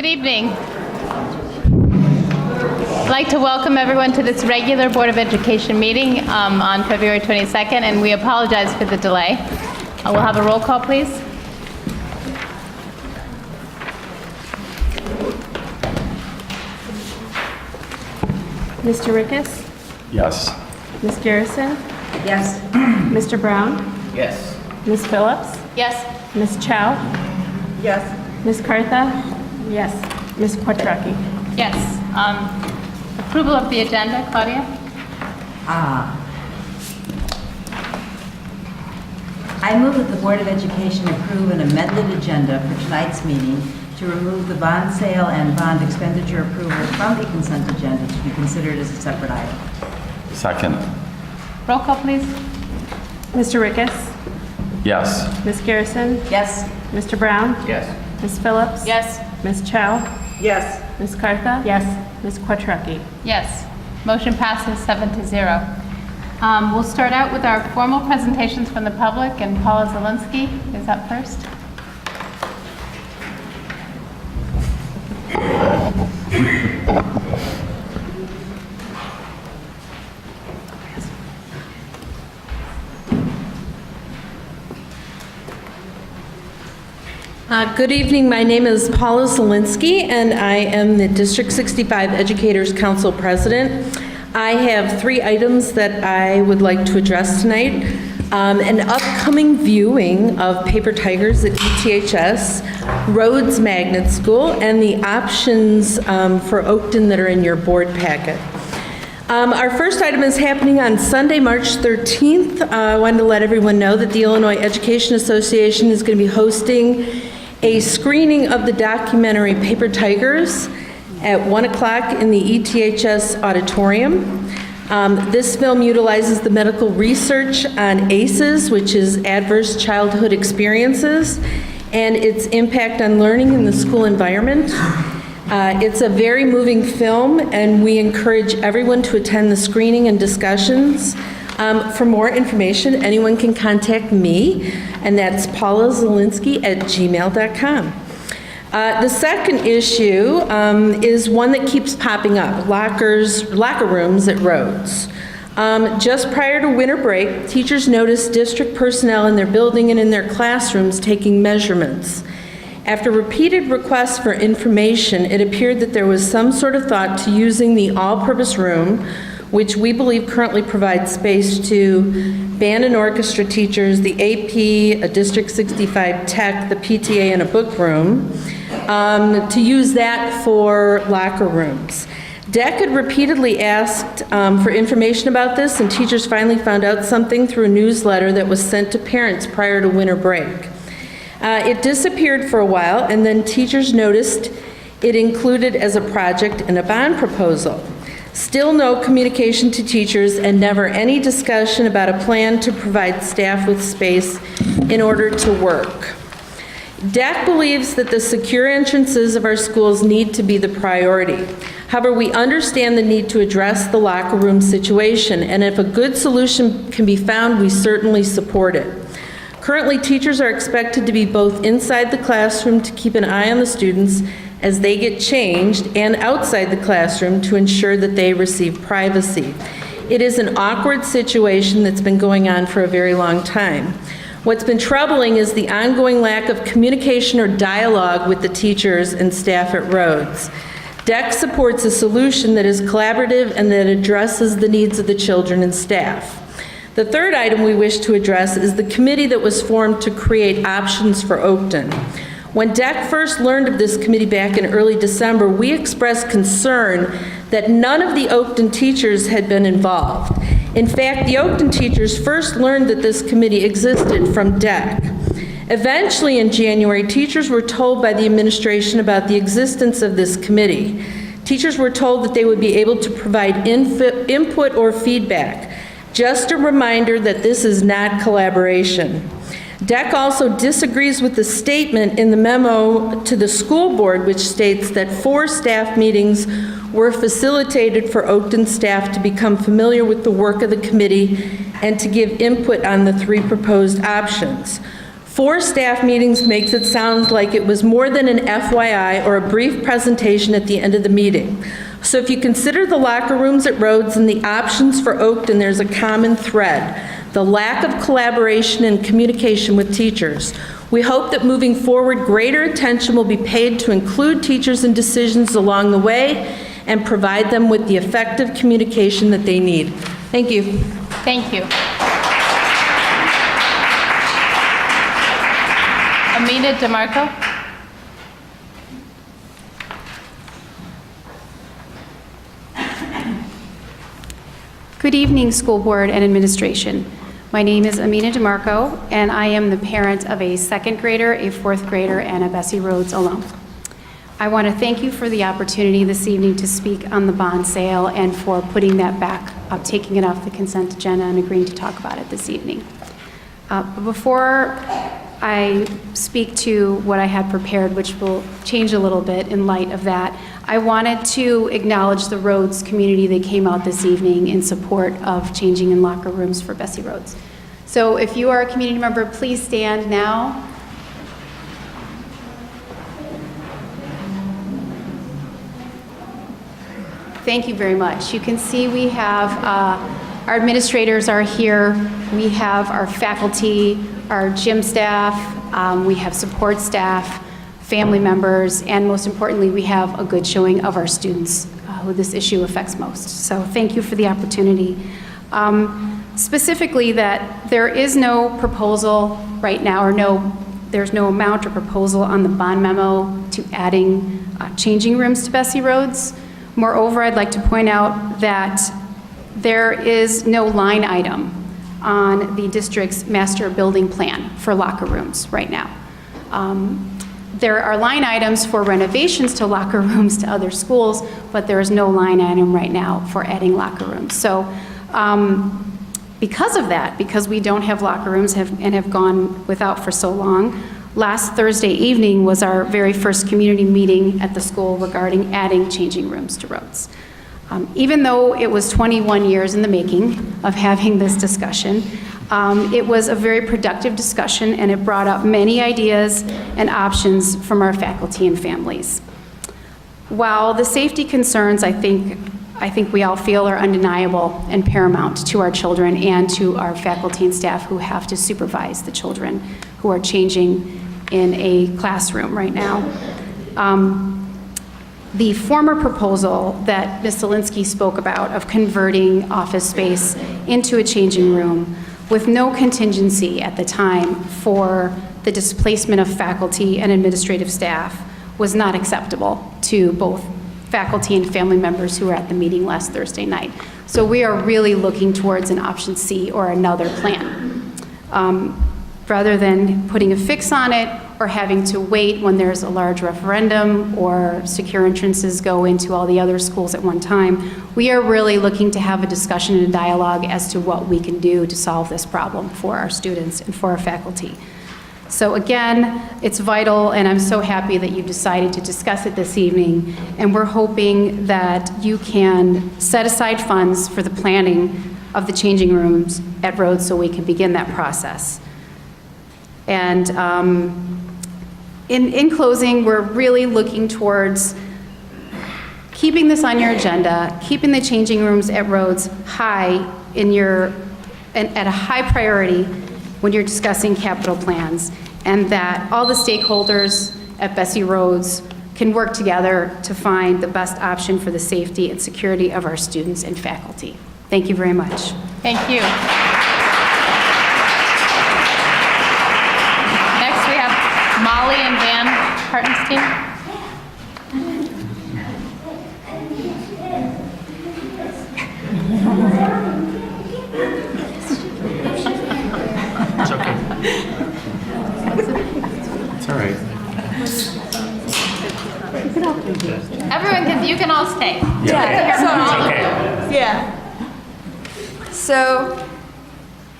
Good evening. I'd like to welcome everyone to this regular Board of Education meeting on February 22nd, and we apologize for the delay. We'll have a roll call, please. Mr. Rykhus? Yes. Ms. Garrison? Yes. Mr. Brown? Yes. Ms. Phillips? Yes. Ms. Chow? Yes. Ms. Kartha? Yes. Ms. Quattrocki? Yes. Approval of the agenda, Claudia? I move that the Board of Education approve an amended agenda for tonight's meeting to remove the bond sale and bond expenditure approval from the consent agenda to be considered as a separate item. Second. Roll call, please. Mr. Rykhus? Yes. Ms. Garrison? Yes. Mr. Brown? Yes. Ms. Phillips? Yes. Ms. Chow? Yes. Ms. Kartha? Yes. Ms. Quattrocki? Yes. Motion passes 7-0. We'll start out with our formal presentations from the public, and Paula Zielinski is up first. Good evening. My name is Paula Zielinski, and I am the District 65 Educators Council President. I have 3 items that I would like to address tonight. An upcoming viewing of Paper Tigers at ETHS, Rhodes Magnet School, and the options for Oakton that are in your board packet. Our first item is happening on Sunday, March 13th. I wanted to let everyone know that the Illinois Education Association is going to be hosting a screening of the documentary Paper Tigers at 1 o'clock in the ETHS auditorium. This film utilizes the medical research on ACEs, which is Adverse Childhood Experiences, and its impact on learning in the school environment. It's a very moving film, and we encourage everyone to attend the screening and discussions. For more information, anyone can contact me, and that's paulazielinski@gmail.com. The second issue is one that keeps popping up, locker rooms at Rhodes. Just prior to winter break, teachers noticed district personnel in their building and in their classrooms taking measurements. After repeated requests for information, it appeared that there was some sort of thought to using the all-purpose room, which we believe currently provides space to band and orchestra teachers, the AP, a District 65 tech, the PTA, and a book room, to use that for locker rooms. DEC had repeatedly asked for information about this, and teachers finally found out something through a newsletter that was sent to parents prior to winter break. It disappeared for a while, and then teachers noticed it included as a project in a bond proposal. Still no communication to teachers, and never any discussion about a plan to provide staff with space in order to work. DEC believes that the secure entrances of our schools need to be the priority. However, we understand the need to address the locker room situation, and if a good solution can be found, we certainly support it. Currently, teachers are expected to be both inside the classroom to keep an eye on the students as they get changed, and outside the classroom to ensure that they receive privacy. It is an awkward situation that's been going on for a very long time. What's been troubling is the ongoing lack of communication or dialogue with the teachers and staff at Rhodes. DEC supports a solution that is collaborative and that addresses the needs of the children and staff. The third item we wish to address is the committee that was formed to create options for Oakton. When DEC first learned of this committee back in early December, we expressed concern that none of the Oakton teachers had been involved. In fact, the Oakton teachers first learned that this committee existed from DEC. Eventually, in January, teachers were told by the administration about the existence of this committee. Teachers were told that they would be able to provide input or feedback. Just a reminder that this is not collaboration. DEC also disagrees with the statement in the memo to the school board, which states that 4 staff meetings were facilitated for Oakton staff to become familiar with the work of the committee and to give input on the 3 proposed options. 4 staff meetings makes it sound like it was more than an FYI or a brief presentation at the end of the meeting. So if you consider the locker rooms at Rhodes and the options for Oakton, there's a common thread: the lack of collaboration and communication with teachers. We hope that moving forward, greater attention will be paid to include teachers in decisions along the way and provide them with the effective communication that they need. Thank you. Thank you. Amina DeMarco? Good evening, school board and administration. My name is Amina DeMarco, and I am the parent of a 2nd grader, a 4th grader, and a Bessie Rhodes alum. I want to thank you for the opportunity this evening to speak on the bond sale and for putting that back up, taking it off the consent agenda and agreeing to talk about it this evening. But before I speak to what I had prepared, which will change a little bit in light of that, I wanted to acknowledge the Rhodes community that came out this evening in support of changing in locker rooms for Bessie Rhodes. So if you are a community member, please stand now. Thank you very much. You can see we have our administrators are here. We have our faculty, our gym staff, we have support staff, family members, and most importantly, we have a good showing of our students who this issue affects most. So thank you for the opportunity. Specifically that there is no proposal right now, or there's no amount or proposal on the bond memo to adding changing rooms to Bessie Rhodes. Moreover, I'd like to point out that there is no line item on the district's master building plan for locker rooms right now. There are line items for renovations to locker rooms to other schools, but there is no line item right now for adding locker rooms. So because of that, because we don't have locker rooms and have gone without for so long, last Thursday evening was our very first community meeting at the school regarding adding changing rooms to Rhodes. Even though it was 21 years in the making of having this discussion, it was a very productive discussion, and it brought up many ideas and options from our faculty and families. While the safety concerns, I think we all feel, are undeniable and paramount to our children and to our faculty and staff who have to supervise the children who are changing in a classroom right now. The former proposal that Ms. Zielinski spoke about of converting office space into a changing room with no contingency at the time for the displacement of faculty and administrative staff was not acceptable to both faculty and family members who were at the meeting last Thursday night. So we are really looking towards an option C or another plan. Rather than putting a fix on it or having to wait when there's a large referendum or secure entrances go into all the other schools at one time, we are really looking to have a discussion and a dialogue as to what we can do to solve this problem for our students and for our faculty. So again, it's vital, and I'm so happy that you decided to discuss it this evening, and we're hoping that you can set aside funds for the planning of the changing rooms at Rhodes so we can begin that process. And in closing, we're really looking towards keeping this on your agenda, keeping the changing rooms at Rhodes high at a high priority when you're discussing capital plans, and that all the stakeholders at Bessie Rhodes can work together to find the best option for the safety and security of our students and faculty. Thank you very much. Thank you. Next, we have Molly and Van Hartenstein. It's okay. It's all right. Everyone you can all stay. Yeah. So,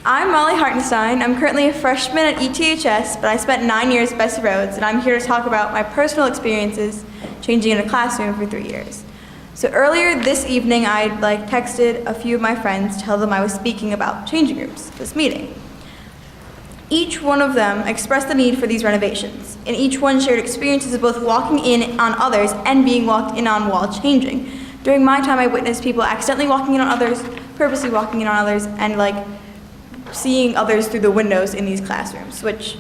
I'm Molly Hartenstein. I'm currently a freshman at ETHS, but I spent 9 years at Bessie Rhodes, and I'm here to talk about my personal experiences changing in a classroom for 3 years. So earlier this evening, I texted a few of my friends to tell them I was speaking about changing rooms at this meeting. Each one of them expressed the need for these renovations, and each one shared experiences of both walking in on others and being walked in on while changing. During my time, I witnessed people accidentally walking in on others, purposely walking in on others, and seeing others through the windows in these classrooms, which,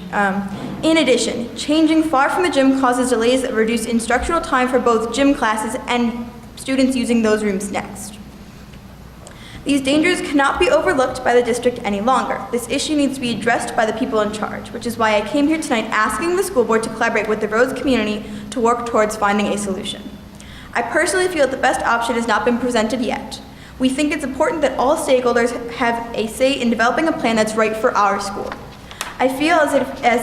in addition, changing far from the gym causes delays that reduce instructional time for both gym classes and students using those rooms next. These dangers cannot be overlooked by the district any longer. This issue needs to be addressed by the people in charge, which is why I came here tonight asking the school board to collaborate with the Rhodes community to work towards finding a solution. I personally feel that the best option has not been presented yet. We think it's important that all stakeholders have a say in developing a plan that's right for our school. I feel as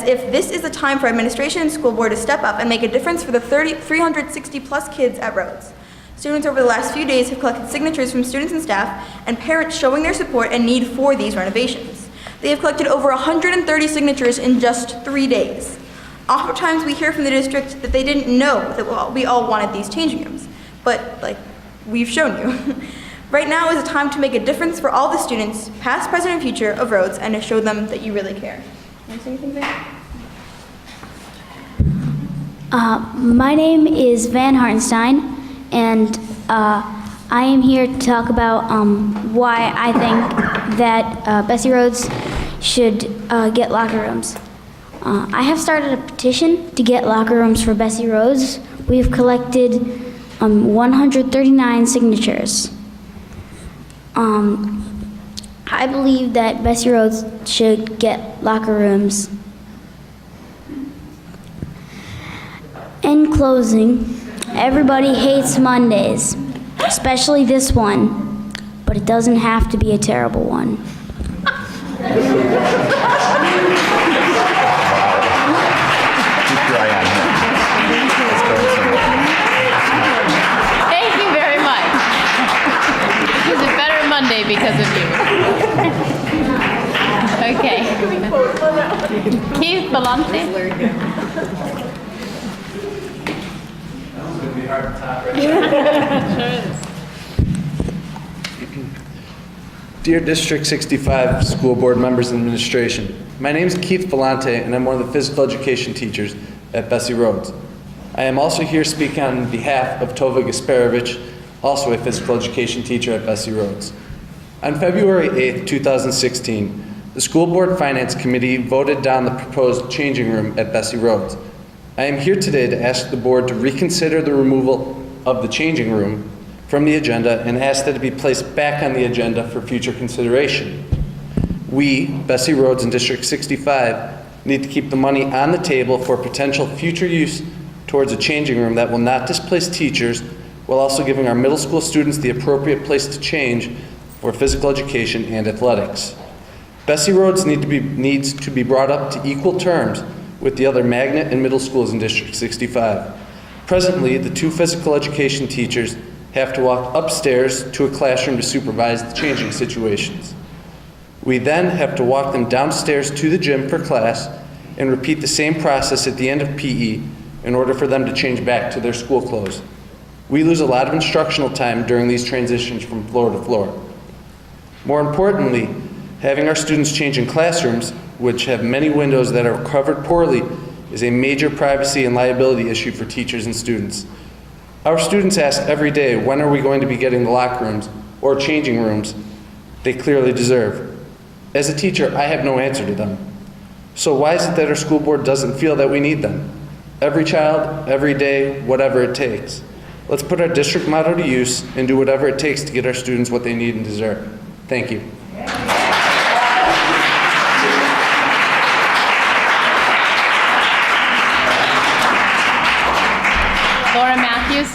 if this is the time for administration and school board to step up and make a difference for the 360 plus kids at Rhodes. Students over the last few days have collected signatures from students and staff and parents showing their support and need for these renovations. They have collected over 130 signatures in just 3 days. Oftentimes we hear from the district that they didn't know that we all wanted these changing rooms, but we've shown you. Right now is a time to make a difference for all the students, past, present, and future of Rhodes, and to show them that you really care. Want to say anything there? My name is Van Hartenstein, and I am here to talk about why I think that Bessie Rhodes should get locker rooms. I have started a petition to get locker rooms for Bessie Rhodes. We've collected 139 signatures. I believe that Bessie Rhodes should get locker rooms. In closing, everybody hates Mondays, especially this one, but it doesn't have to be a terrible one. Keep your eye on him. Let's go somewhere. Thank you very much. This is a better Monday because of you. Okay. Keith Belante. Dear District 65 School Board members and administration, my name is Keith Vellante and I'm one of the physical education teachers at Bessie Rhodes. I am also here speaking on behalf of Tova Gasparovich, also a physical education teacher at Bessie Rhodes. On February 8th, 2016, the School Board Finance Committee voted down the proposed changing room at Bessie Rhodes. I am here today to ask the board to reconsider the removal of the changing room from the agenda and ask that it be placed back on the agenda for future consideration. We, Bessie Rhodes and District 65, need to keep the money on the table for potential future use towards a changing room that will not displace teachers while also giving our middle school students the appropriate place to change for physical education and athletics. Bessie Rhodes needs to be brought up to equal terms with the other magnet and middle schools in District 65. Presently, the two physical education teachers have to walk upstairs to a classroom to supervise the changing situations. We then have to walk them downstairs to the gym for class and repeat the same process at the end of PE in order for them to change back to their school clothes. We lose a lot of instructional time during these transitions from floor to floor. More importantly, having our students change in classrooms, which have many windows that are covered poorly, is a major privacy and liability issue for teachers and students. Our students ask every day, when are we going to be getting the locker rooms or changing rooms they clearly deserve? As a teacher, I have no answer to them. So why is it that our school board doesn't feel that we need them? Every child, every day, whatever it takes. Let's put our district motto to use and do whatever it takes to get our students what they need and deserve. Thank you. Laura Matthews.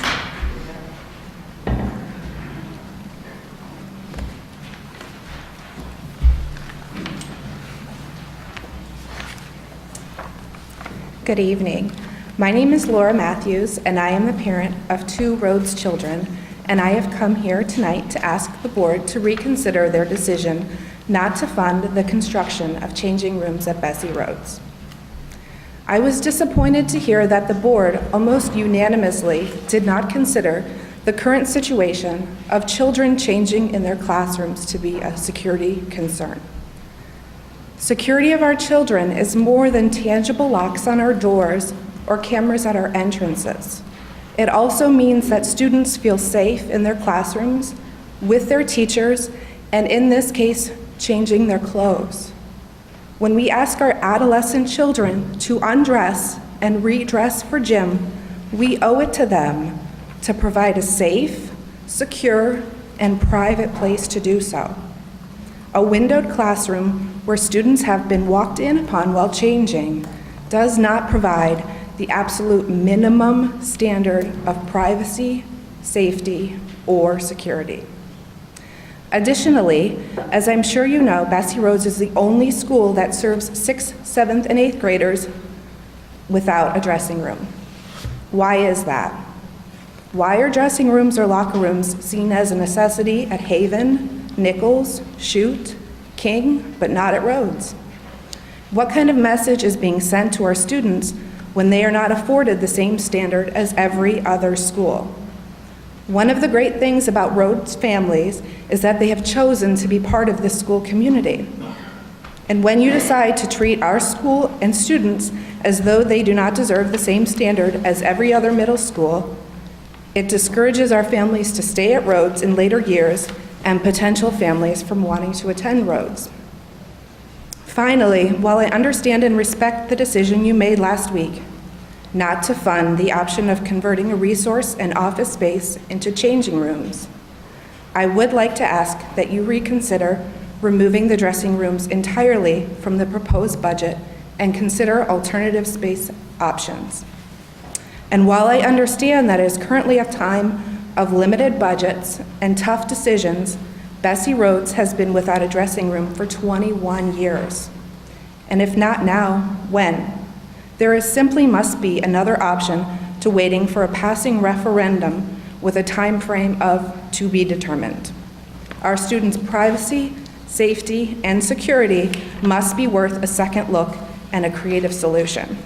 Good evening. My name is Laura Matthews, and I am the parent of 2 Rhodes children, and I have come here tonight to ask the board to reconsider their decision not to fund the construction of changing rooms at Bessie Rhodes. I was disappointed to hear that the board almost unanimously did not consider the current situation of children changing in their classrooms to be a security concern. Security of our children is more than tangible locks on our doors or cameras at our entrances. It also means that students feel safe in their classrooms, with their teachers, and in this case, changing their clothes. When we ask our adolescent children to undress and redress for gym, we owe it to them to provide a safe, secure, and private place to do so. A windowed classroom where students have been walked in upon while changing does not provide the absolute minimum standard of privacy, safety, or security. Additionally, as I'm sure you know, Bessie Rhodes is the only school that serves 6th, 7th, and 8th graders without a dressing room. Why is that? Why are dressing rooms or locker rooms seen as a necessity at Haven, Nichols, Chute, King, but not at Rhodes? What kind of message is being sent to our students when they are not afforded the same standard as every other school? One of the great things about Rhodes families is that they have chosen to be part of this school community. And when you decide to treat our school and students as though they do not deserve the same standard as every other middle school, it discourages our families to stay at Rhodes in later years and potential families from wanting to attend Rhodes. Finally, while I understand and respect the decision you made last week not to fund the option of converting a resource and office space into changing rooms, I would like to ask that you reconsider removing the dressing rooms entirely from the proposed budget and consider alternative space options. And while I understand that it is currently a time of limited budgets and tough decisions, Bessie Rhodes has been without a dressing room for 21 years. And if not now, when? There is simply must be another option to waiting for a passing referendum with a time frame of to be determined. Our students' privacy, safety, and security must be worth a second look and a creative solution.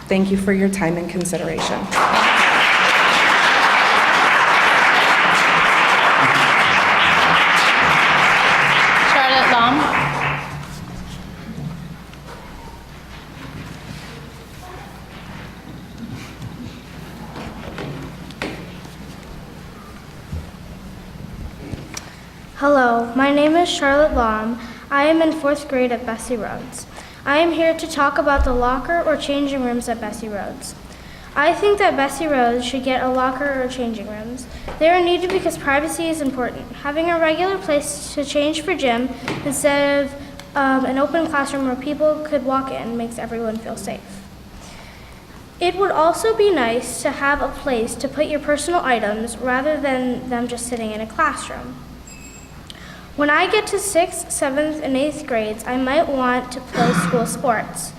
Thank you for your time and consideration. Charlotte Long. Hello, my name is Charlotte Baum. I am in 4th grade at Bessie Rhodes. I am here to talk about the locker or changing rooms at Bessie Rhodes. I think that Bessie Rhodes should get a locker or changing rooms. They are needed because privacy is important. Having a regular place to change for gym instead of an open classroom where people could walk in makes everyone feel safe. It would also be nice to have a place to put your personal items rather than them just sitting in a classroom. When I get to 6th, 7th, and 8th grades, I might want to play school sports.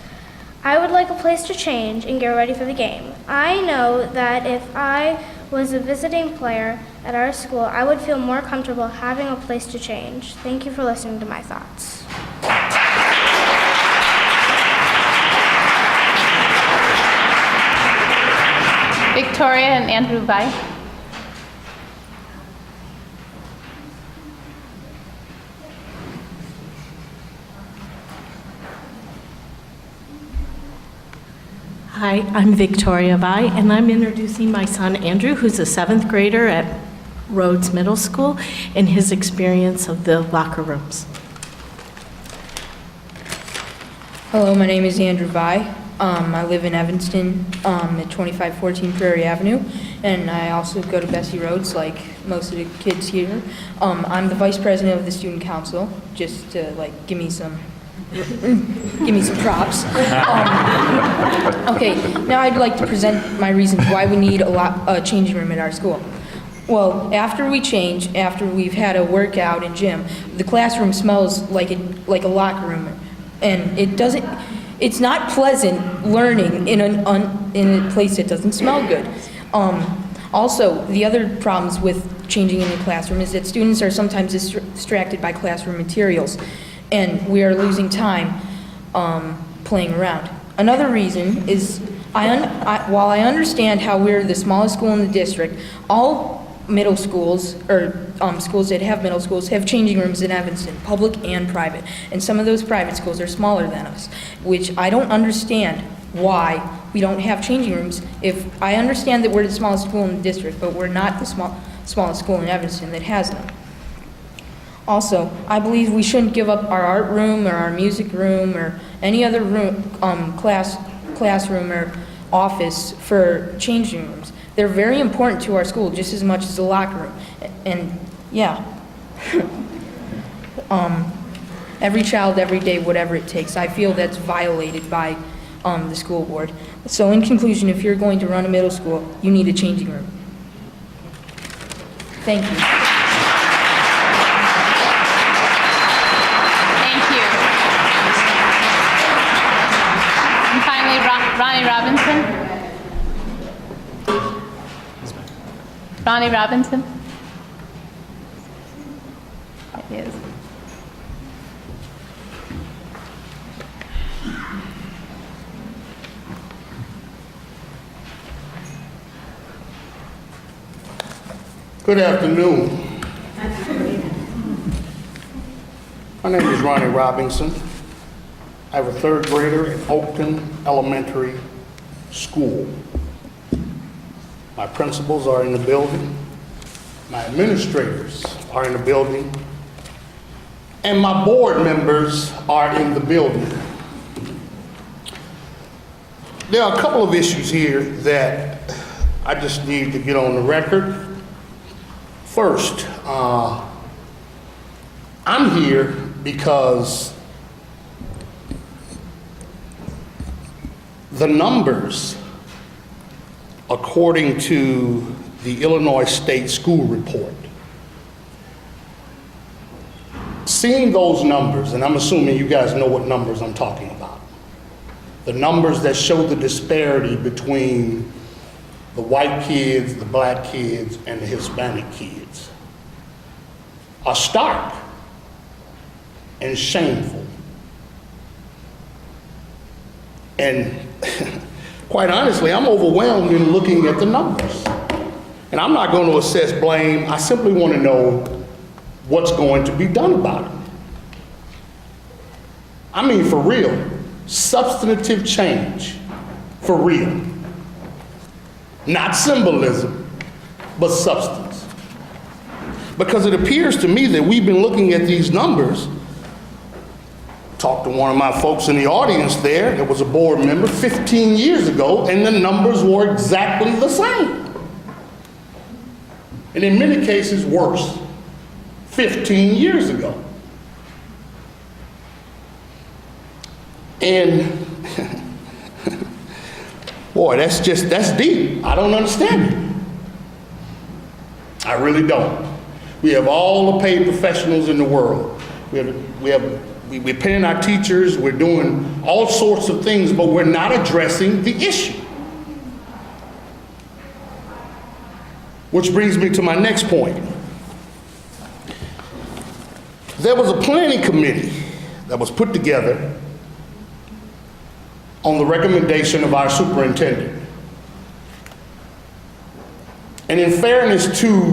I would like a place to change and get ready for the game. I know that if I was a visiting player at our school, I would feel more comfortable having a place to change. Thank you for listening to my thoughts. Victoria and Andrew Vai. Hi, I'm Victoria Vai, and I'm introducing my son Andrew, who's a 7th grader at Rhodes Middle School, and his experience of the locker rooms. Hello, my name is Andrew Vai. I live in Evanston at 2514 Prairie Avenue, and I also go to Bessie Rhodes like most of the kids here. I'm the vice president of the student council, just to give me some props. Okay, now I'd like to present my reasons why we need a changing room at our school. Well, after we've had a workout in gym, the classroom smells like a locker room, and it's not pleasant learning in a place that doesn't smell good. Also, the other problems with changing in the classroom is that students are sometimes distracted by classroom materials, and we are losing time playing around. Another reason is, while I understand how we're the smallest school in the district, all middle schools, or schools that have middle schools, have changing rooms in Evanston, public and private. And some of those private schools are smaller than us, which I don't understand why we don't have changing rooms. If I understand that we're the smallest school in the district, but we're not the smallest school in Evanston that has them. Also, I believe we shouldn't give up our art room or our music room or any other room, classroom or office for changing rooms. They're very important to our school, just as much as the locker room. And yeah, every child, every day, whatever it takes. I feel that's violated by the school board. So in conclusion, if you're going to run a middle school, you need a changing room. Thank you. Thank you. And finally, Ronnie Robinson. Ronnie Robinson? There he is. Good afternoon. My name is Ronnie Robinson. I have a third grader at Oakton Elementary School. My principals are in the building. My administrators are in the building. And my board members are in the building. There are a couple of issues here that I just need to get on the record. First, I'm here because the numbers, according to the Illinois State School Report, seeing those numbers, and I'm assuming you guys know what numbers I'm talking about, the numbers that show the disparity between the white kids, the black kids, and the Hispanic kids are stark and shameful. And quite honestly, I'm overwhelmed in looking at the numbers. And I'm not going to assess blame. I simply want to know what's going to be done about it. I mean, for real, substantive change, for real. Not symbolism, but substance. Because it appears to me that we've been looking at these numbers. Talked to one of my folks in the audience there, that was a board member 15 years ago, and the numbers were exactly the same. And in many cases, worse, 15 years ago. And boy, that's deep. I don't understand it. I really don't. We have all the paid professionals in the world. We're paying our teachers, we're doing all sorts of things, but we're not addressing the issue. Which brings me to my next point. There was a planning committee that was put together on the recommendation of our superintendent. And in fairness to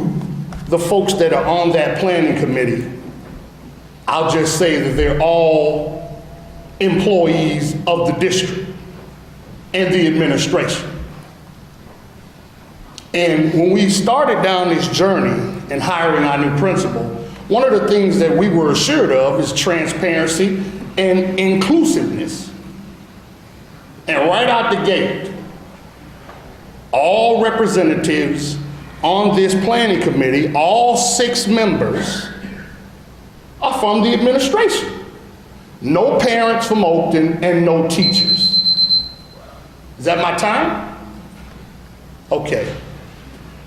the folks that are on that planning committee, I'll just say that they're all employees of the district and the administration. And when we started down this journey in hiring our new principal, one of the things that we were assured of is transparency and inclusiveness. And right out the gate, all representatives on this planning committee, all 6 members, are from the administration. No parents from Oakton and no teachers. Is that my time? Okay.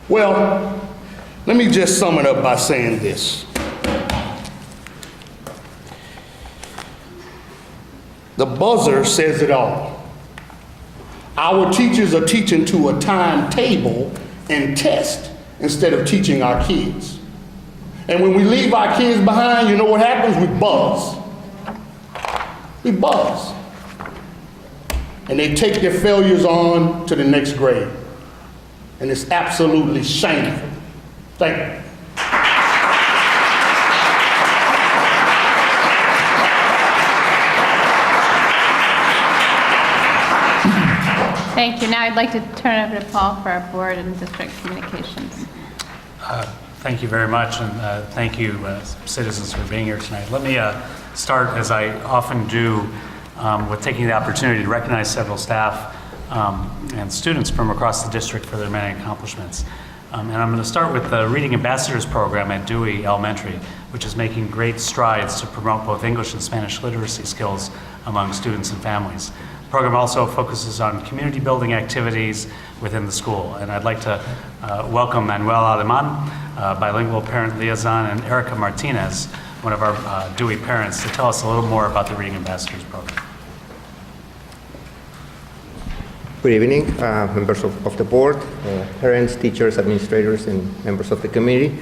Well, let me just sum it up by saying this. The buzzer says it all. Our teachers are teaching to a timetable and test instead of teaching our kids. And when we leave our kids behind, you know what happens? We buzz. We buzz. And they take their failures on to the next grade. And it's absolutely shameful. Thank you. Thank you. Now I'd like to turn it over to Paul for our board and district communications. Thank you very much, and thank you, citizens, for being here tonight. Let me start, as I often do, with taking the opportunity to recognize several staff and students from across the district for their many accomplishments. And I'm going to start with the Reading Ambassadors program at Dewey Elementary, which is making great strides to promote both English and Spanish literacy skills among students and families. The program also focuses on community building activities within the school. And I'd like to welcome Manuel Aleman, bilingual parent liaison, and Erica Martinez, one of our Dewey parents, to tell us a little more about the Reading Ambassadors program. Good evening, members of the board, parents, teachers, administrators, and members of the community.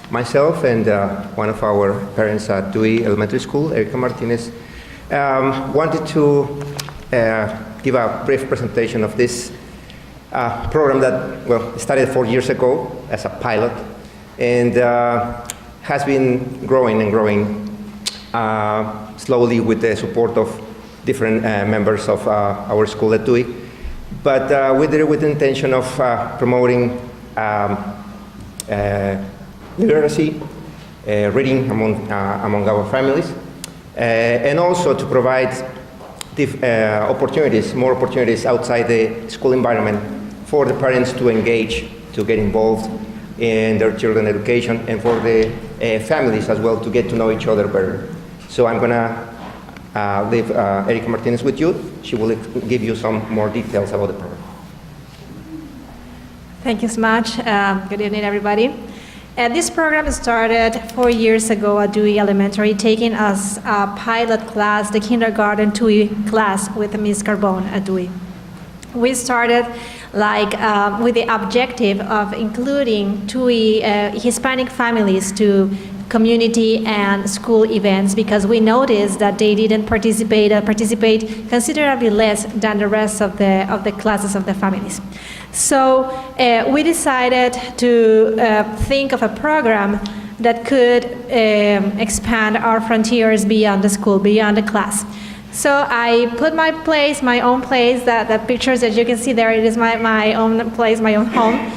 Myself and one of our parents at Dewey Elementary School, Erica Martinez, wanted to give a brief presentation of this program that, well, started 4 years ago as a pilot and has been growing and growing slowly with the support of different members of our school at Dewey. But we did it with the intention of promoting literacy, reading among our families, and also to provide more opportunities outside the school environment for the parents to engage, to get involved in their children's education, and for the families as well to get to know each other better. So I'm going to leave Erica Martinez with you. She will give you some more details about the program. Thank you so much. Good evening, everybody. This program started 4 years ago at Dewey Elementary, taking us a pilot class, the kindergarten TUI class with Ms. Carbone at Dewey. We started with the objective of including TUI Hispanic families to community and school events, because we noticed that they didn't participate considerably less than the rest of the classes of the families. So we decided to think of a program that could expand our frontiers beyond the school, beyond the class. So I put my own place, that pictures that you can see there, it is my own place, my own home.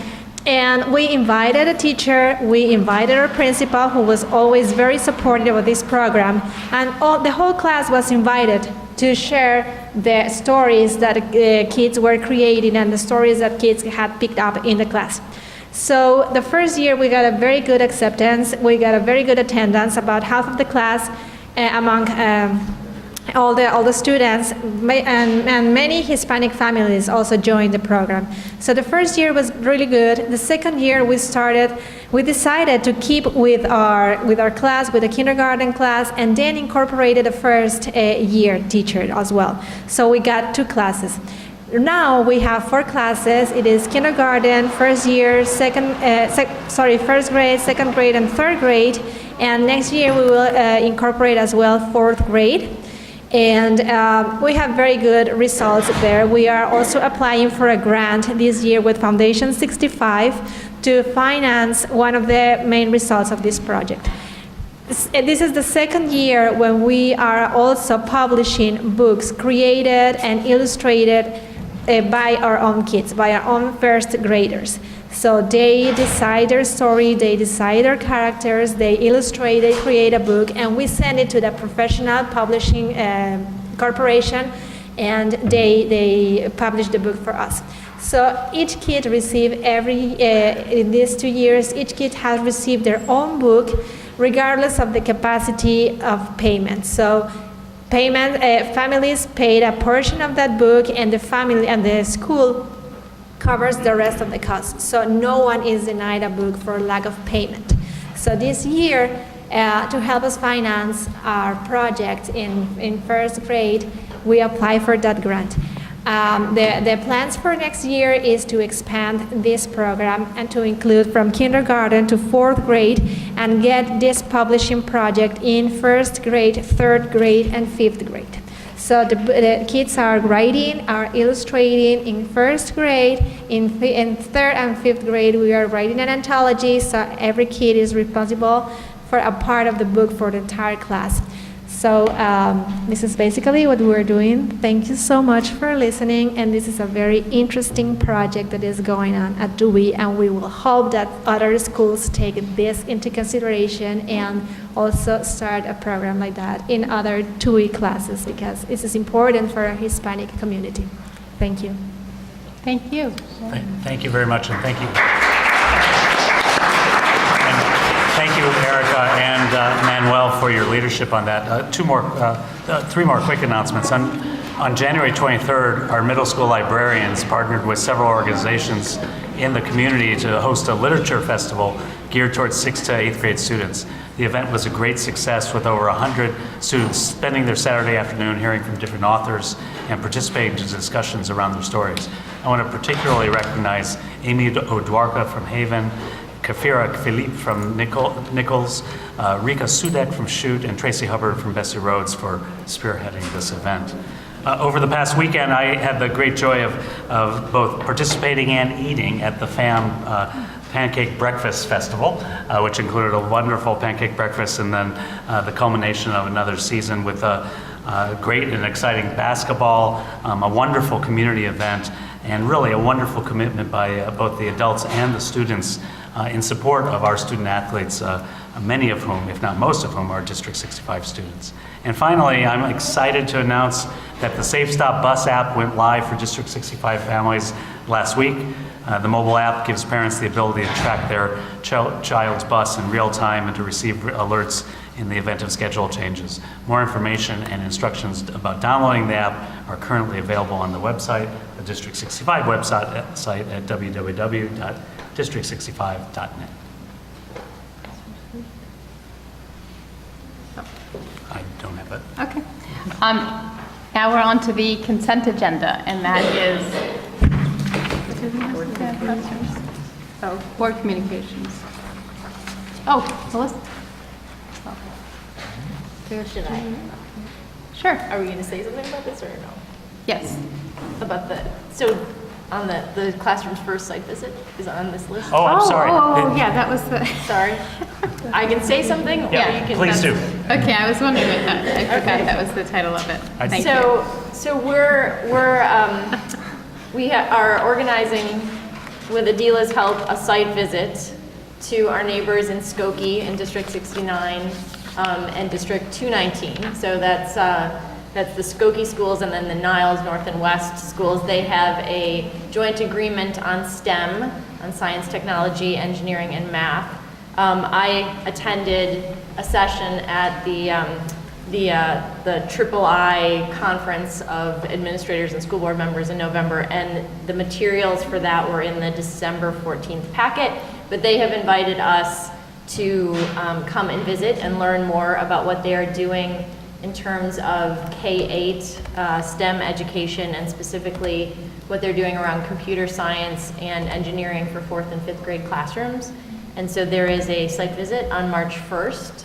And we invited a teacher, we invited our principal, who was always very supportive of this program, and the whole class was invited to share the stories that kids were creating and the stories that kids had picked up in the class. So the first year we got a very good acceptance, we got a very good attendance, about half of the class among all the students, and many Hispanic families also joined the program. So the first year was really good. The second year we decided to keep with our class, with the kindergarten class, and then incorporated a first year teacher as well. So we got 2 classes. Now we have 4 classes. It is kindergarten, first year, first grade, second grade, and third grade. And next year we will incorporate as well 4th grade. And we have very good results there. We are also applying for a grant this year with Foundation 65 to finance one of the main results of this project. This is the second year when we are also publishing books created and illustrated by our own kids, by our own first graders. So they decide their story, they decide their characters, they illustrate, they create a book, and we send it to the professional publishing corporation, and they publish the book for us. So each kid received in these 2 years, each kid has received their own book, regardless of the capacity of payment. So families paid a portion of that book, and the family and the school covers the rest of the cost. So no one is denied a book for lack of payment. So this year, to help us finance our project in first grade, we apply for that grant. The plans for next year is to expand this program and to include from kindergarten to 4th grade, and get this publishing project in 1st grade, 3rd grade, and 5th grade. So the kids are writing, are illustrating in first grade. In third and fifth grade, we are writing an anthology, so every kid is responsible for a part of the book for the entire class. So this is basically what we're doing. Thank you so much for listening, and this is a very interesting project that is going on at Dewey, and we will hope that other schools take this into consideration and also start a program like that in other Dewey classes, because this is important for our Hispanic community. Thank you. Thank you. Thank you very much, and thank you. Thank you, Erica and Manuel, for your leadership on that. Three more quick announcements. On January 23rd, our middle school librarians partnered with several organizations in the community to host a literature festival geared towards 6th to 8th grade students. The event was a great success, with over 100 students spending their Saturday afternoon hearing from different authors and participating in discussions around their stories. I want to particularly recognize Amy O'Dwarka from Haven, Kafira Philippe from Nichols, Rika Sudek from Chute, and Tracy Hubbard from Bessie Rhodes for spearheading this event. Over the past weekend, I had the great joy of both participating and eating at the FAM Pancake Breakfast Festival, which included a wonderful pancake breakfast and then the culmination of another season with a great and exciting basketball, a wonderful community event, and really a wonderful commitment by both the adults and the students in support of our student athletes, many of whom, if not most of whom, are District 65 students. And finally, I'm excited to announce that the Safe Stop bus app went live for District 65 families last week. The mobile app gives parents the ability to track their child's bus in real time and to receive alerts in the event of schedule changes. More information and instructions about downloading the app are currently available on the website, the District 65 website at www.district65.net. I don't have it. Okay. Now we're on to the consent agenda, and that is board communications. Oh, Melissa. Should I? Sure. Are we going to say something about this or no? Yes. About on the classroom's first site visit is on this list? Oh, I'm sorry. Oh, yeah, that was the... Sorry. I can say something? Yeah, or you can please do. Okay, I was wondering what that, I forgot that was the title of it. Thank you. So we are organizing, with Adila's help, a site visit to our neighbors in Skokie in District 69 and District 219. So that's the Skokie schools and then the Niles North and West schools. They have a joint agreement on STEM, on science, technology, engineering, and math. I attended a session at the III conference of administrators and school board members in November, and the materials for that were in the December 14th packet, but they have invited us to come and visit and learn more about what they are doing in terms of K-8 STEM education, and specifically what they're doing around computer science and engineering for 4th and 5th grade classrooms. And so there is a site visit on March 1st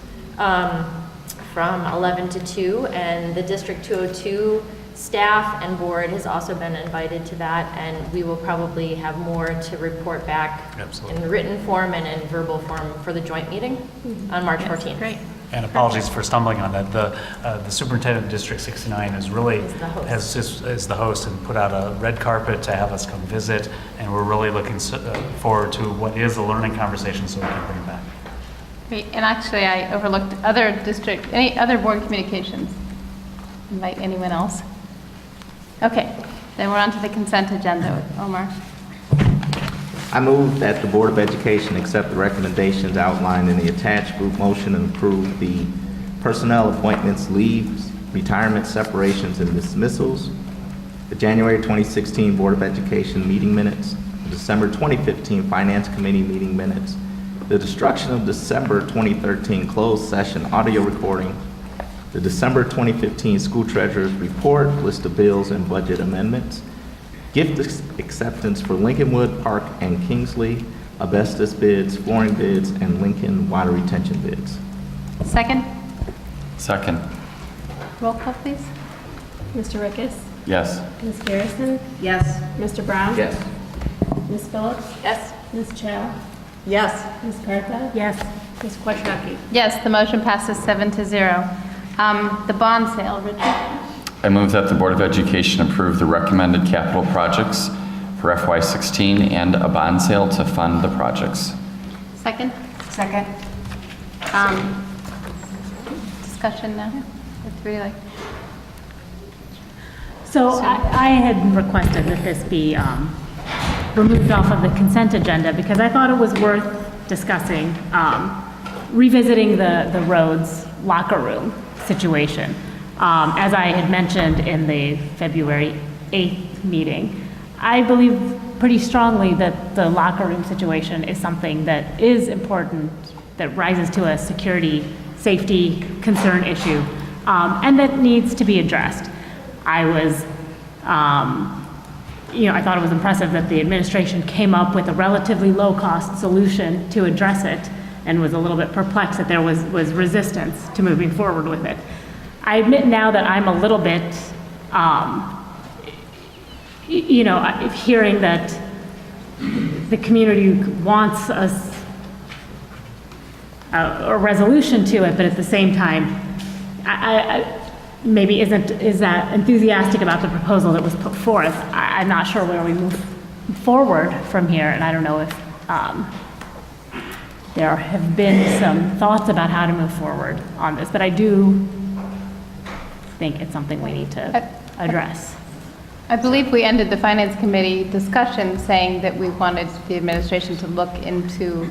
from 11 to 2, and the District 202 staff and board has also been invited to that, and we will probably have more to report back in written form and in verbal form for the joint meeting on March 14th. Great. And apologies for stumbling on that. The superintendent of District 69 is the host and put out a red carpet to have us come visit, and we're really looking forward to what is a learning conversation, so we can bring it back. Great. And actually, I overlooked any other board communications. Invite anyone else? Okay, then we're on to the consent agenda with Omar. I move that the Board of Education accept the recommendations outlined in the attached group motion and approve the personnel appointments, leaves, retirements, separations, and dismissals, the January 2016 Board of Education meeting minutes, the December 2015 Finance Committee meeting minutes, the destruction of December 2013 closed session audio recording, the December 2015 School Treasurer's Report, list of bills and budget amendments, gift acceptance for Lincolnwood Park and Kingsley, asbestos bids, flooring bids, and Lincoln water retention bids. Second? Second. Roll call, please. Mr. Rykhus? Yes. Ms. Garrison? Yes. Mr. Brown? Yes. Ms. Phillips? Yes. Ms. Chow? Yes. Ms. Kartha? Yes. Ms. Kwasniewski? Yes, the motion passes 7-0. The bond sale, Richard. I move that the Board of Education approve the recommended capital projects for FY16 and a bond sale to fund the projects. Second? Second. Discussion now? It's really like, So I had requested that this be removed off of the consent agenda because I thought it was worth discussing, revisiting the Rhodes locker room situation. As I had mentioned in the February 8th meeting, I believe pretty strongly that the locker room situation is something that is important, that rises to a security, safety concern issue, and that needs to be addressed. I was, I thought it was impressive that the administration came up with a relatively low-cost solution to address it, and was a little bit perplexed that there was resistance to moving forward with it. I admit now that I'm a little bit, hearing that the community wants a resolution to it, but at the same time, I maybe is that enthusiastic about the proposal that was put forth. I'm not sure where we move forward from here, and I don't know if there have been some thoughts about how to move forward on this, but I do think it's something we need to address. I believe we ended the Finance Committee discussion saying that we wanted the administration to look into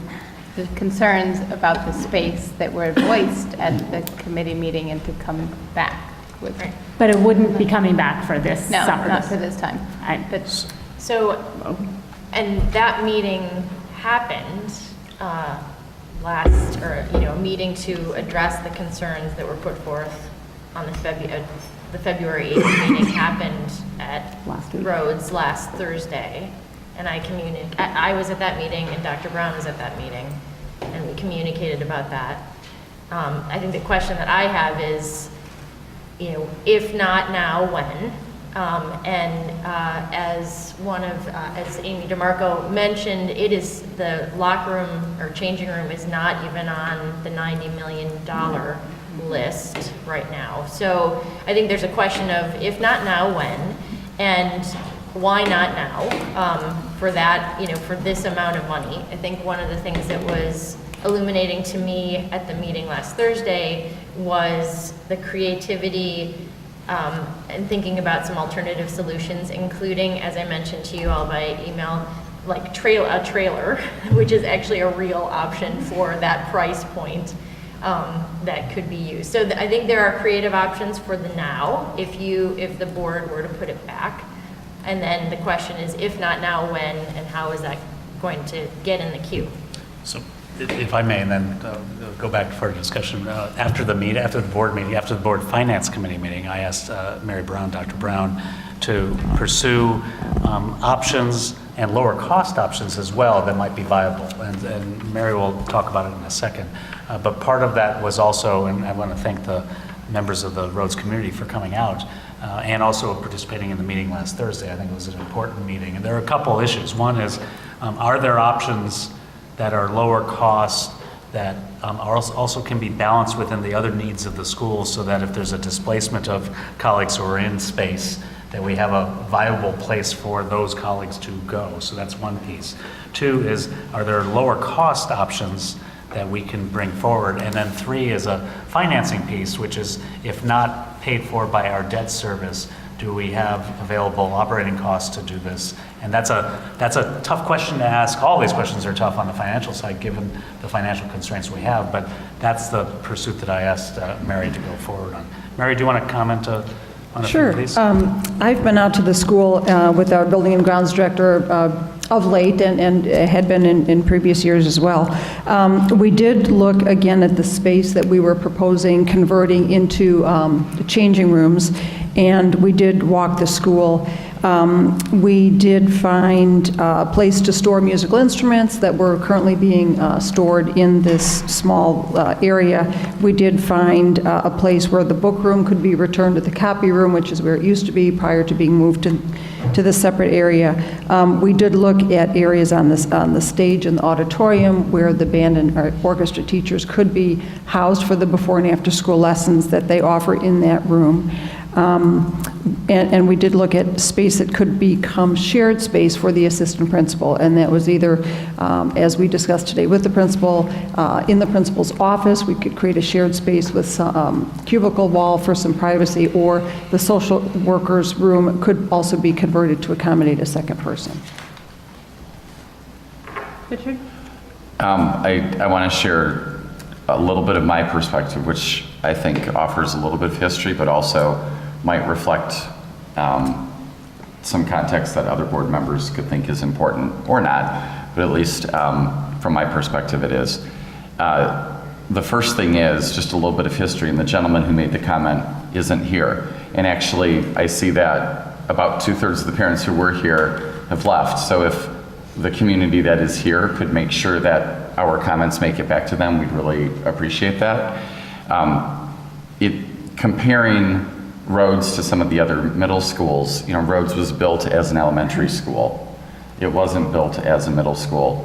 the concerns about the space that were voiced at the committee meeting and to come back with. But it wouldn't be coming back for this summer. No, not for this time. And that meeting happened a meeting to address the concerns that were put forth on the February 8th meeting happened at Rhodes last Thursday. And I was at that meeting and Dr. Brown was at that meeting, and we communicated about that. I think the question that I have is, if not now, when? As Amy DeMarco mentioned, it is the locker room or changing room is not even on the $90 million list right now. So I think there's a question of if not now, when, and why not now for that, for this amount of money. I think one of the things that was illuminating to me at the meeting last Thursday was the creativity and thinking about some alternative solutions, including, as I mentioned to you all by email, like a trailer, which is actually a real option for that price point that could be used. So I think there are creative options for the now, if the board were to put it back. And then the question is, if not now, when, and how is that going to get in the queue? So if I may, and then go back for a discussion. After the board finance committee meeting, I asked Mary Brown, Dr. Brown, to pursue options and lower cost options as well that might be viable. And Mary will talk about it in a second. But part of that was also, and I want to thank the members of the Rhodes community for coming out and also participating in the meeting last Thursday. I think it was an important meeting. And there are a couple issues. One is, are there options that are lower cost that also can be balanced within the other needs of the school, so that if there's a displacement of colleagues who are in space, that we have a viable place for those colleagues to go. So that's one piece. Two is, are there lower cost options that we can bring forward? And then three is a financing piece, which is, if not paid for by our debt service, do we have available operating costs to do this? And that's a tough question to ask. All these questions are tough on the financial side, given the financial constraints we have, but that's the pursuit that I asked Mary to go forward on. Mary, do you want to comment on a few, please? I've been out to the school with our building and grounds director of late, and had been in previous years as well. We did look again at the space that we were proposing converting into changing rooms, and we did walk the school. We did find a place to store musical instruments that were currently being stored in this small area. We did find a place where the book room could be returned to the copy room, which is where it used to be prior to being moved to the separate area. We did look at areas on the stage and the auditorium where the band and orchestra teachers could be housed for the before and after school lessons that they offer in that room. And we did look at space that could become shared space for the assistant principal, and that was either, as we discussed today with the principal, in the principal's office, we could create a shared space with some cubicle wall for some privacy, or the social workers' room could also be converted to accommodate a second person. Richard? I want to share a little bit of my perspective, which I think offers a little bit of history, but also might reflect some context that other board members could think is important, or not, but at least from my perspective it is. The first thing is just a little bit of history, and the gentleman who made the comment isn't here. And actually, I see that about 2/3 of the parents who were here have left. So if the community that is here could make sure that our comments make it back to them, we'd really appreciate that. Comparing Rhodes to some of the other middle schools, you know, Rhodes was built as an elementary school. It wasn't built as a middle school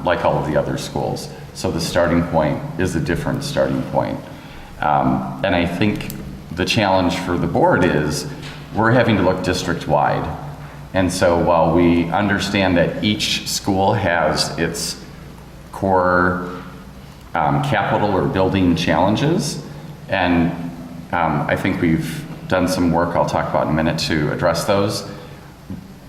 like all of the other schools. So the starting point is a different starting point. And I think the challenge for the board is we're having to look district-wide. And so while we understand that each school has its core capital or building challenges, and I think we've done some work I'll talk about in a minute to address those,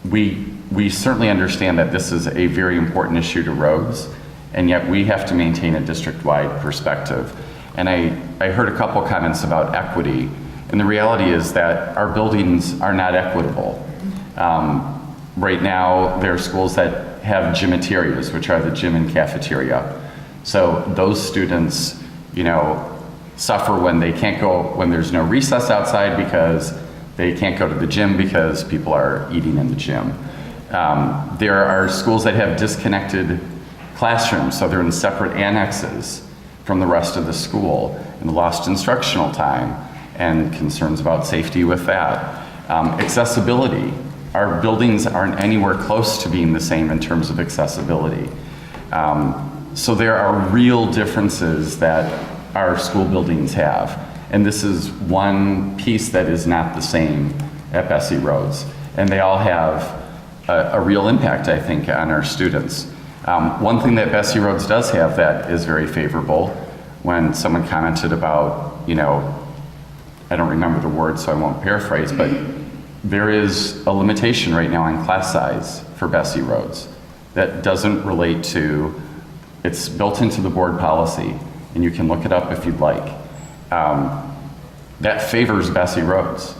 we certainly understand that this is a very important issue to Rhodes, and yet we have to maintain a district-wide perspective. And I heard a couple comments about equity, and the reality is that our buildings are not equitable. Right now, there are schools that have gymaterias, which are the gym and cafeteria. So those students, you know, suffer when they can't go, when there's no recess outside because they can't go to the gym because people are eating in the gym. There are schools that have disconnected classrooms, so they're in separate annexes from the rest of the school, and lost instructional time, and concerns about safety with that. Accessibility. Our buildings aren't anywhere close to being the same in terms of accessibility. So there are real differences that our school buildings have. And this is one piece that is not the same at Bessie Rhodes. And they all have a real impact, I think, on our students. One thing that Bessie Rhodes does have that is very favorable, when someone commented about, you know, I don't remember the word, so I won't paraphrase, but there is a limitation right now on class size for Bessie Rhodes that doesn't relate to, it's built into the board policy, and you can look it up if you'd like. That favors Bessie Rhodes.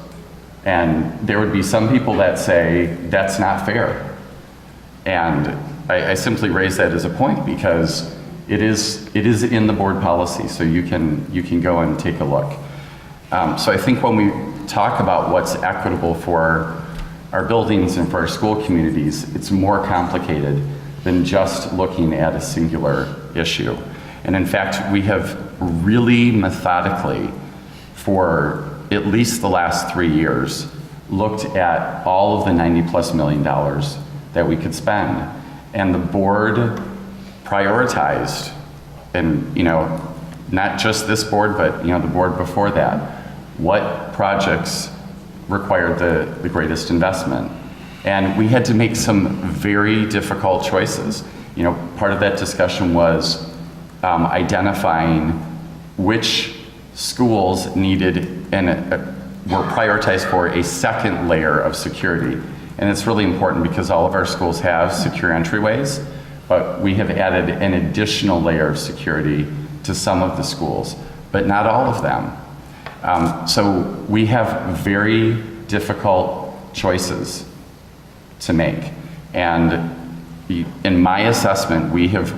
And there would be some people that say that's not fair. And I simply raise that as a point because it is in the board policy, so you can go and take a look. So I think when we talk about what's equitable for our buildings and for our school communities, it's more complicated than just looking at a singular issue. And in fact, we have really methodically, for at least the last 3 years, looked at all of the $90+ million that we could spend. And the board prioritized, and you know, not just this board, but you know, the board before that, what projects required the greatest investment. And we had to make some very difficult choices. You know, part of that discussion was identifying which schools needed and were prioritized for a second layer of security. And it's really important because all of our schools have secure entryways, but we have added an additional layer of security to some of the schools, but not all of them. So we have very difficult choices to make. And in my assessment, we have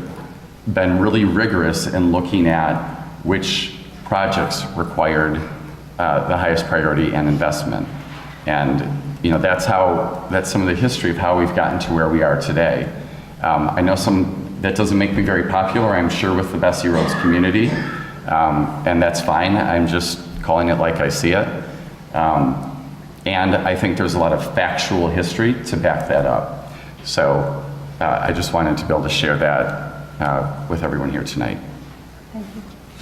been really rigorous in looking at which projects required the highest priority and investment. And, that's some of the history of how we've gotten to where we are today. I know that doesn't make me very popular, I'm sure, with the Bessie Rhodes community, and that's fine. I'm just calling it like I see it. And I think there's a lot of factual history to back that up. So I just wanted to be able to share that with everyone here tonight.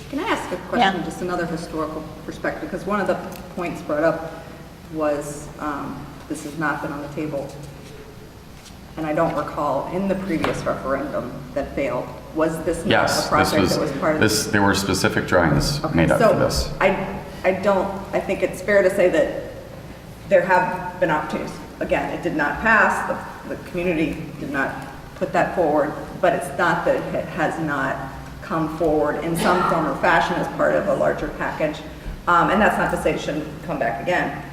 Can I ask a question, just another historical perspective? Because one of the points brought up was this has not been on the table. And I don't recall in the previous referendum that failed, was this not a project that was part of this? There were specific drawings made up for this. I think it's fair to say that there have been opportunities. Again, it did not pass, the community did not put that forward, but it's not that it has not come forward in some form or fashion as part of a larger package. And that's not to say it shouldn't come back again.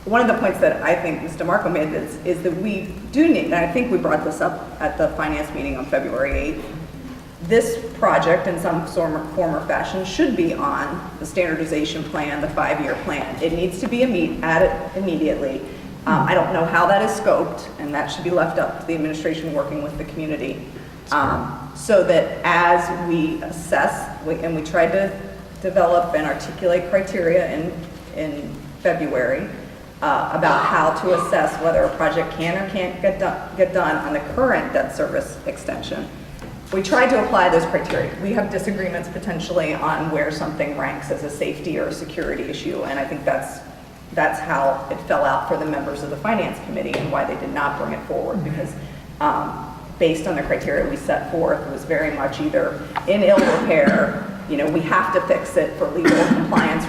One of the points that I think Mr. Marco made is that we do need, and I think we brought this up at the finance meeting on February 8th, this project in some form or fashion should be on the standardization plan, the 5-year plan. It needs to be added immediately. I don't know how that is scoped, and that should be left up to the administration working with the community. So that as we assess, and we tried to develop and articulate criteria in February about how to assess whether a project can or can't get done on the current debt service extension. We tried to apply those criteria. We have disagreements potentially on where something ranks as a safety or a security issue, and I think that's how it fell out for the members of the Finance Committee and why they did not bring it forward, because based on the criteria we set forth, it was very much either in ill repair, we have to fix it for legal compliance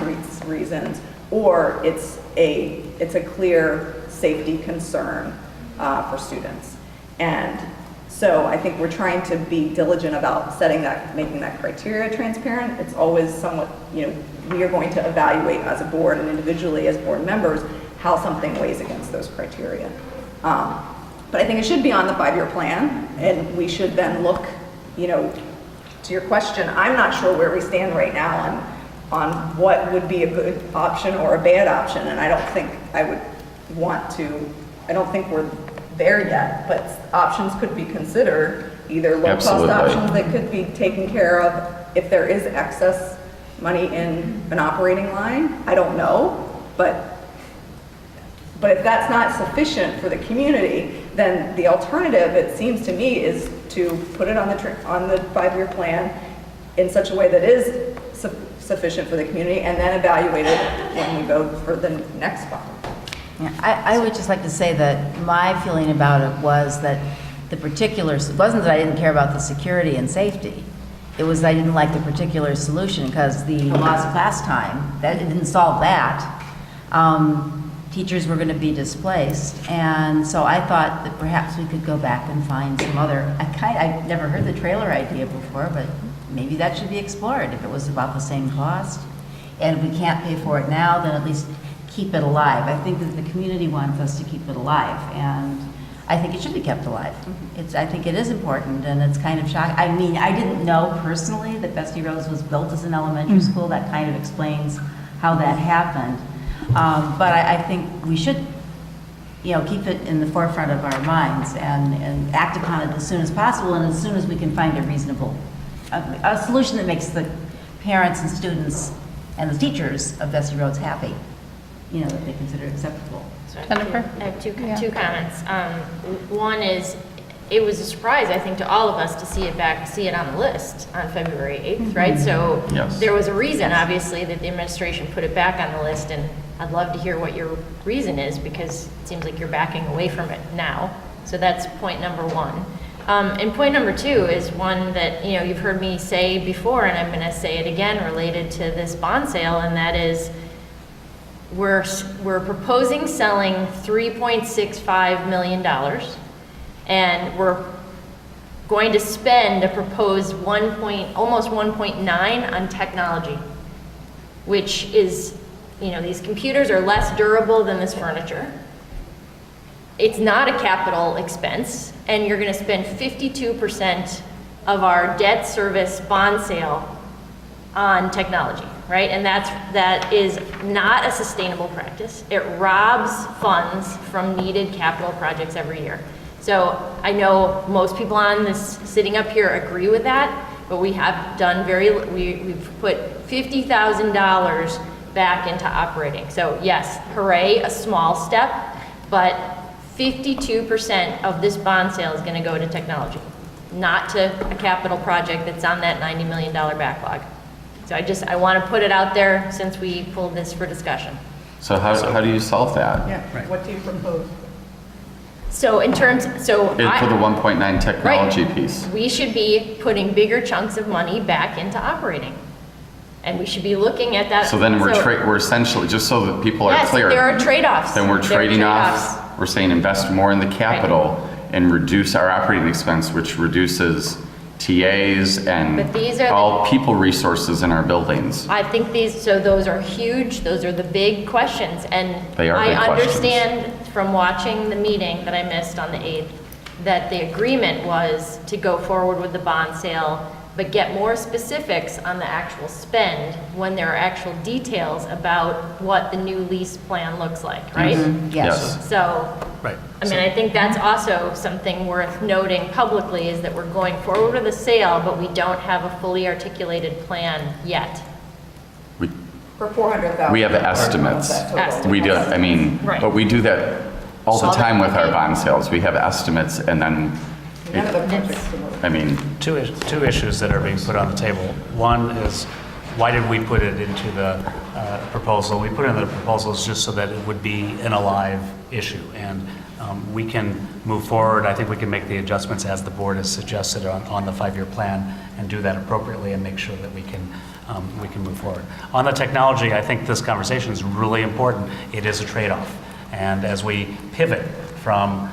reasons, or it's a clear safety concern for students. And so I think we're trying to be diligent about making that criteria transparent. It's always somewhat, we are going to evaluate as a board and individually as board members how something weighs against those criteria. But I think it should be on the 5-year plan, and we should then look, to your question, I'm not sure where we stand right now on what would be a good option or a bad option, and I don't think we're there yet, but options could be considered, either low-cost options that could be taken care of if there is excess money in an operating line. I don't know, but if that's not sufficient for the community, then the alternative, it seems to me, is to put it on the 5-year plan in such a way that is sufficient for the community, and then evaluate it when we go for the next one. Yeah, I would just like to say that my feeling about it was that the particulars, it wasn't that I didn't care about the security and safety. It was that I didn't like the particular solution, because the loss of class time, it didn't solve that. Teachers were going to be displaced, and so I thought that perhaps we could go back and find some other, I've never heard the trailer idea before, but maybe that should be explored if it was about the same cost. And if we can't pay for it now, then at least keep it alive. I think that the community wants us to keep it alive, and I think it should be kept alive. I think it is important, and it's kind of shocking. I mean, I didn't know personally that Bessie Rhodes was built as an elementary school. That kind of explains how that happened. But I think we should, keep it in the forefront of our minds and act upon it as soon as possible, and as soon as we can find a solution that makes the parents and students and the teachers of Bessie Rhodes happy, that they consider acceptable. Jennifer? I have two comments. One is, it was a surprise, I think, to all of us to see it on the list on February 8th, right? So there was a reason, obviously, that the administration put it back on the list, and I'd love to hear what your reason is, because it seems like you're backing away from it now. So that's point number one. And point number two is one that, you've heard me say before, and I'm going to say it again related to this bond sale, and that is, we're proposing selling $3.65 million, and we're going to spend a proposed almost 1.9 on technology, which is, these computers are less durable than this furniture. It's not a capital expense, and you're going to spend 52% of our debt service bond sale on technology. right? And that is not a sustainable practice. It robs funds from needed capital projects every year. So I know most people on this sitting up here agree with that, but we have done we've put $50,000 back into operating. So yes, hooray, a small step, but 52% of this bond sale is going to go to technology, not to a capital project that's on that $90 million backlog. So I want to put it out there since we pulled this for discussion. So how do you solve that? Yeah, what do you propose? So in terms, For the 1.9 technology piece. we should be putting bigger chunks of money back into operating. And we should be looking at that. So then we're essentially, just so that people are Yes, clear. there are trade-offs. Then we're There are trading trade-offs. off, we're saying invest more in the capital and reduce our operating expense, which reduces TAs and But these are all people resources in our buildings. I think those are huge, those are the big questions, and They are I big questions. understand from watching the meeting that I missed on the 8th, that the agreement was to go forward with the bond sale, but get more specifics on the actual spend when there are actual details about what the new lease plan looks like, right? Yes. So, Right. I mean, I think that's also something worth noting publicly, is that we're going forward with a sale, but we don't have a fully articulated plan yet. For 400,000. We have estimates. Estimates. We do, I mean, Right. but we do that all the time with our bond sales. We have estimates and then, None of the projects I mean, Two issues that are being put on the table. One is, why did we put it into the proposal? We put it in the proposals just so that it would be an alive issue, and we can move forward. I think we can make the adjustments as the board has suggested on the 5-year plan and do that appropriately and make sure that we can move forward. On the technology, I think this conversation is really important. It is a trade-off, and as we pivot from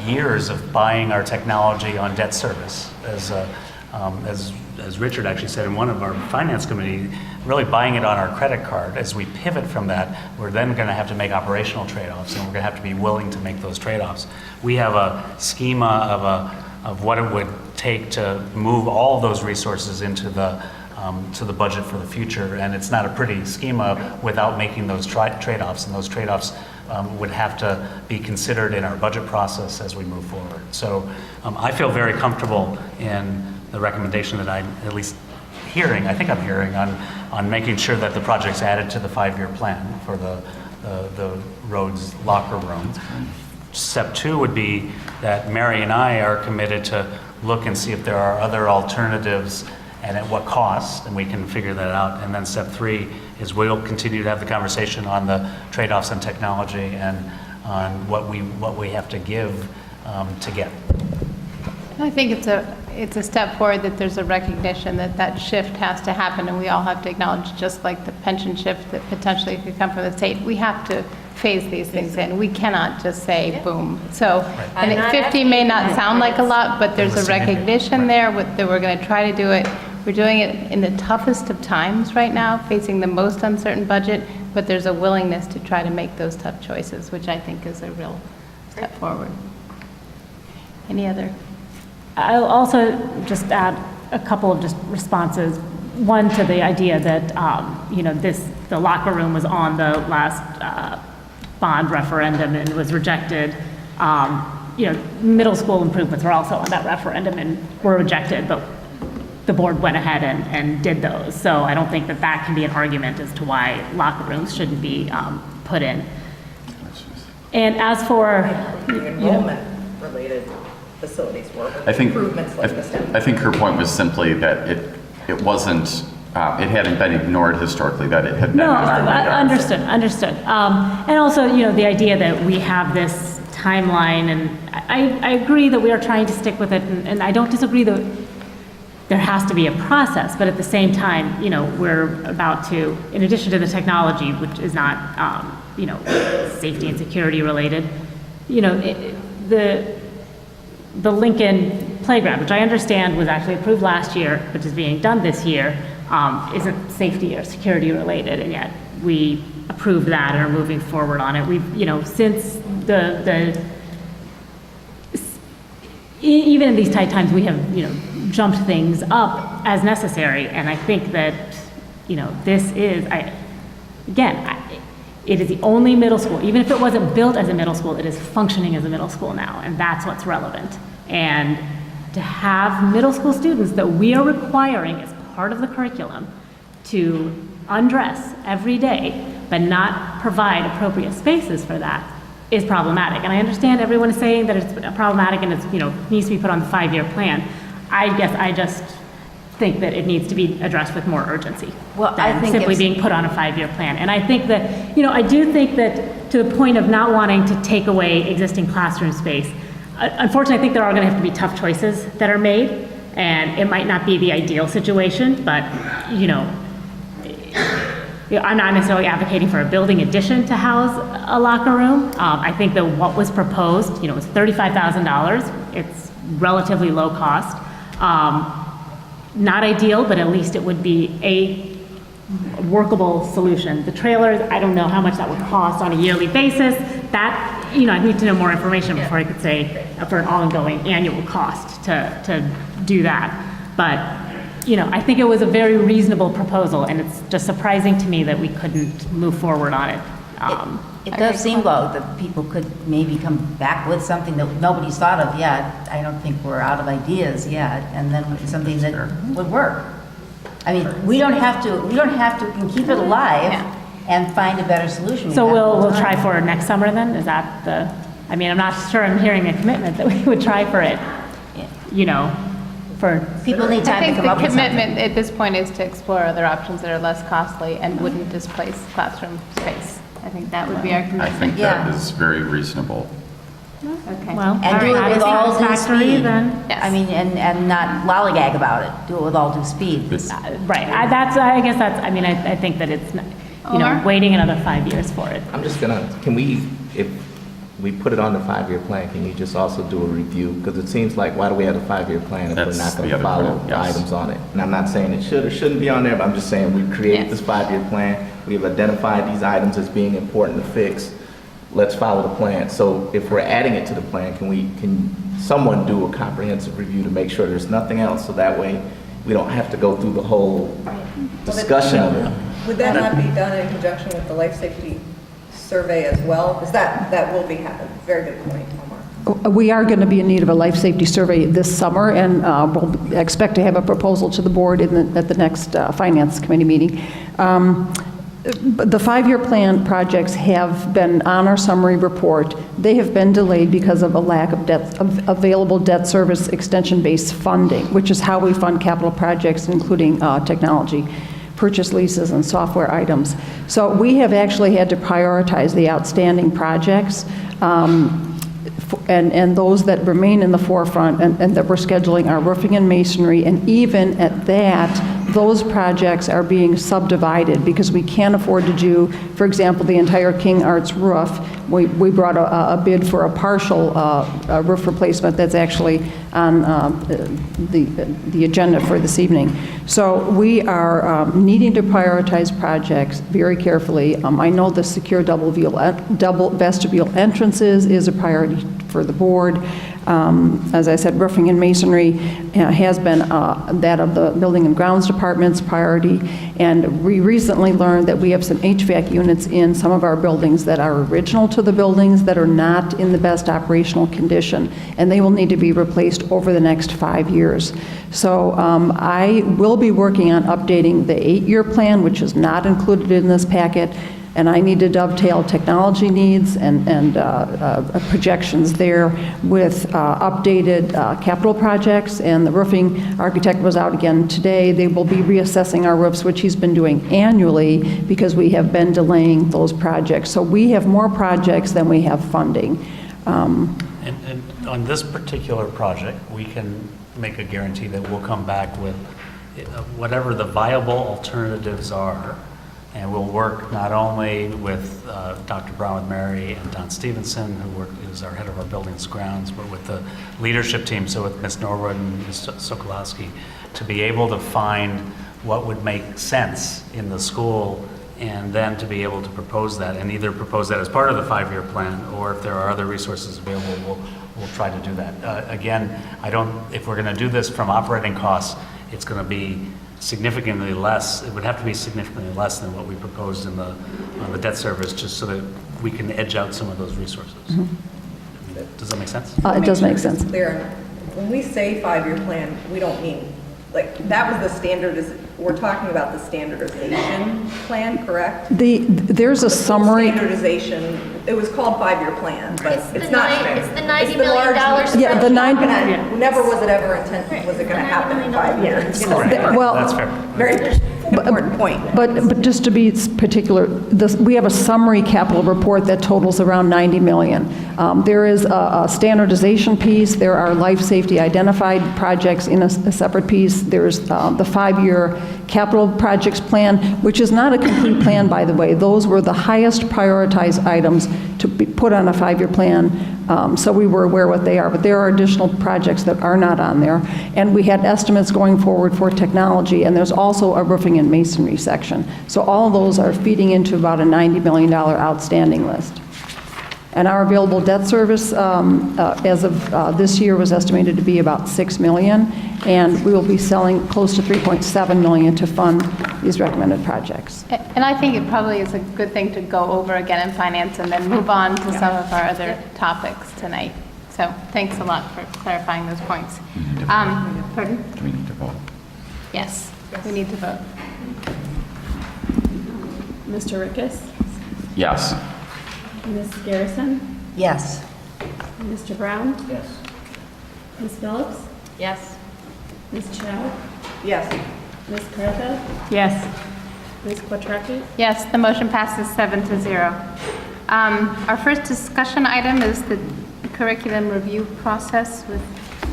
years of buying our technology on debt service, as Richard actually said in one of our finance committee, really buying it on our credit card. As we pivot from that, we're then going to have to make operational trade-offs, and we're going to have to be willing to make those trade-offs. We have a schema of what it would take to move all those resources into to the budget for the future, and it's not a pretty schema without making those trade-offs, and those trade-offs would have to be considered in our budget process as we move forward. So I feel very comfortable in the recommendation that I'm at least hearing, I think I'm hearing, on making sure that the project's added to the 5-year plan for the roads locker room. Step 2 would be that Mary and I are committed to look and see if there are other alternatives and at what cost, and we can figure that out. And then step 3 is we'll continue to have the conversation on the trade-offs in technology and on what we have to give to get. I think it's a step forward that there's a recognition that shift has to happen, and we all have to acknowledge, just like the pension shift that potentially could come from the state, we have to phase these things in. We cannot just say, boom. So I think 50 may not sound like a lot, but there's a recognition there that we're going to try to do it. We're doing it in the toughest of times right now, facing the most uncertain budget, but there's a willingness to try to make those tough choices, which I think is a real step forward. Any other? I'll also just add a couple of just responses. One, to the idea that, the locker room was on the last bond referendum and was rejected. Middle school improvements were also on that referendum and were rejected, but the board went ahead and did those. So I don't think that can be an argument as to why locker rooms shouldn't be put in. And as for enrollment-related facilities were, I think, improvements like this. I think her point was simply that it wasn't, it hadn't been ignored historically, that it had been. No, understood. And also, the idea that we have this timeline, and I agree that we are trying to stick with it, and I don't disagree that there has to be a process, but at the same time, we're about to, in addition to the technology, which is not, safety and security related, the Lincoln playground, which I understand was actually approved last year, which is being done this year, isn't safety or security related, and yet we approved that and are moving forward on it. We've, since even in these tight times, we have, jumped things up as necessary, and I think that this is, it is the only middle school, even if it wasn't built as a middle school, it is functioning as a middle school now, and that's what's relevant. And to have middle school students that we are requiring as part of the curriculum to undress every day, but not provide appropriate spaces for that is problematic. And I understand everyone is saying that it's problematic and it's, needs to be put on the 5-year plan. I guess I just think that it needs to be addressed with more urgency than simply being put on a 5-year plan. And I think that, I do think that to the point of not wanting to take away existing classroom space, unfortunately, I think there are going to have to be tough choices that are made, and it might not be the ideal situation, but, I'm not necessarily advocating for a building addition to house a locker room. I think that what was proposed, was $35,000. It's relatively low cost. Not ideal, but at least it would be a workable solution. The trailers, I don't know how much that would cost on a yearly basis. That, I'd need to know more information before I could say for an ongoing annual cost to do that. But, I think it was a very reasonable proposal, and it's just surprising to me that we couldn't move forward on it. It does seem though that people could maybe come back with something that nobody's thought of yet. I don't think we're out of ideas yet, and then something that would work. I mean, we don't have to, we can keep it alive and find a better solution. So we'll try for next summer then? Is that I'm not sure I'm hearing a commitment that we would try for it, for. People need time to come up with something. I think the commitment at this point is to explore other options that are less costly and wouldn't displace classroom space. I think that would be our commitment. I think that is very reasonable. Okay. Well, And do it with all due speed. Then. Yes. I mean, and not lollygag about it. Do it with all due speed. Right. I think that it's, waiting another 5 years for it. I'm just if we put it on the 5-year plan, can you just also do a review? Because it seems like, why do we have a 5-year plan if we're not going to follow the items on it? And I'm not saying it should or shouldn't be on there, but I'm just saying we created this 5-year plan. We have identified these items as being important to fix. Let's follow the plan. So if we're adding it to the plan, can someone do a comprehensive review to make sure there's nothing else? So that way we don't have to go through the whole discussion of it. Would that not be done in conjunction with the life safety survey as well? Because that will be happening. Very good point, Omar. We are going to be in need of a life safety survey this summer, and we'll expect to have a proposal to the board at the next Finance Committee meeting. The 5-year plan projects have been on our summary report. They have been delayed because of a lack of available debt service extension-based funding, which is how we fund capital projects, including technology, purchase leases, and software items. So we have actually had to prioritize the outstanding projects, and those that remain in the forefront and that we're scheduling are roofing and masonry, and even at that, those projects are being subdivided because we can't afford to do, for example, the entire King Arts roof. We brought a bid for a partial roof replacement that's actually on the agenda for this evening. So we are needing to prioritize projects very carefully. I know the secure double vestibule entrances is a priority for the board. As I said, roofing and masonry has been that of the Building and Grounds Department's priority, and we recently learned that we have some HVAC units in some of our buildings that are original to the buildings that are not in the best operational condition, and they will need to be replaced over the next 5 years. So I will be working on updating the 8-year plan, which is not included in this packet, and I need to dovetail technology needs and projections there with updated capital projects. And the roofing architect was out again today. They will be reassessing our roofs, which he's been doing annually because we have been delaying those projects. So we have more projects than we have funding. And on this particular project, we can make a guarantee that we'll come back with whatever the viable alternatives are. And we'll work not only with Dr. Brown with Mary and Don Stevenson, who is our head of our buildings grounds, but with the leadership team, so with Ms. Norwood and Ms. Sokolowski, to be able to find what would make sense in the school, and then to be able to propose that, and either propose that as part of the 5-year plan, or if there are other resources available, we'll try to do that. Again, if we're going to do this from operating costs, it's going to be significantly less, it would have to be significantly less than what we proposed in the debt service, just so that we can edge out some of those resources. Does that make sense? It does make sense. Clear. When we say 5-year plan, we don't mean, like, that was the standard, we're talking about the standardization plan, correct? There's a summary. Standardization, it was called 5-year plan, but it's not. It's the $90 million spreadsheet. Yeah, the Never was it ever intended, was it going to happen in 5 years? Well, That's fair. Very important point. But just to be particular, we have a summary capital report that totals around 90 million. There is a standardization piece. There are life safety identified projects in a separate piece. There's the 5-year capital projects plan, which is not a complete plan, by the way. Those were the highest prioritized items to be put on a 5-year plan. So we were aware what they are, but there are additional projects that are not on there. And we had estimates going forward for technology, and there's also a roofing and masonry section. So all of those are feeding into about a $90 million outstanding list. And our available debt service as of this year was estimated to be about $6 million, and we will be selling close to $3.7 million to fund these recommended projects. And I think it probably is a good thing to go over again in finance and then move on to some of our other topics tonight. So thanks a lot for clarifying those points. Pardon? Do we need to vote? Yes, we need to vote. Mr. Rykhus? Yes. Ms. Garrison? Yes. Mr. Brown? Yes. Ms. Phillips? Yes. Ms. Chow? Yes. Ms. Kartha? Yes. Ms. Quattrocki? Yes, the motion passes 7-0. Our first discussion item is the curriculum review process with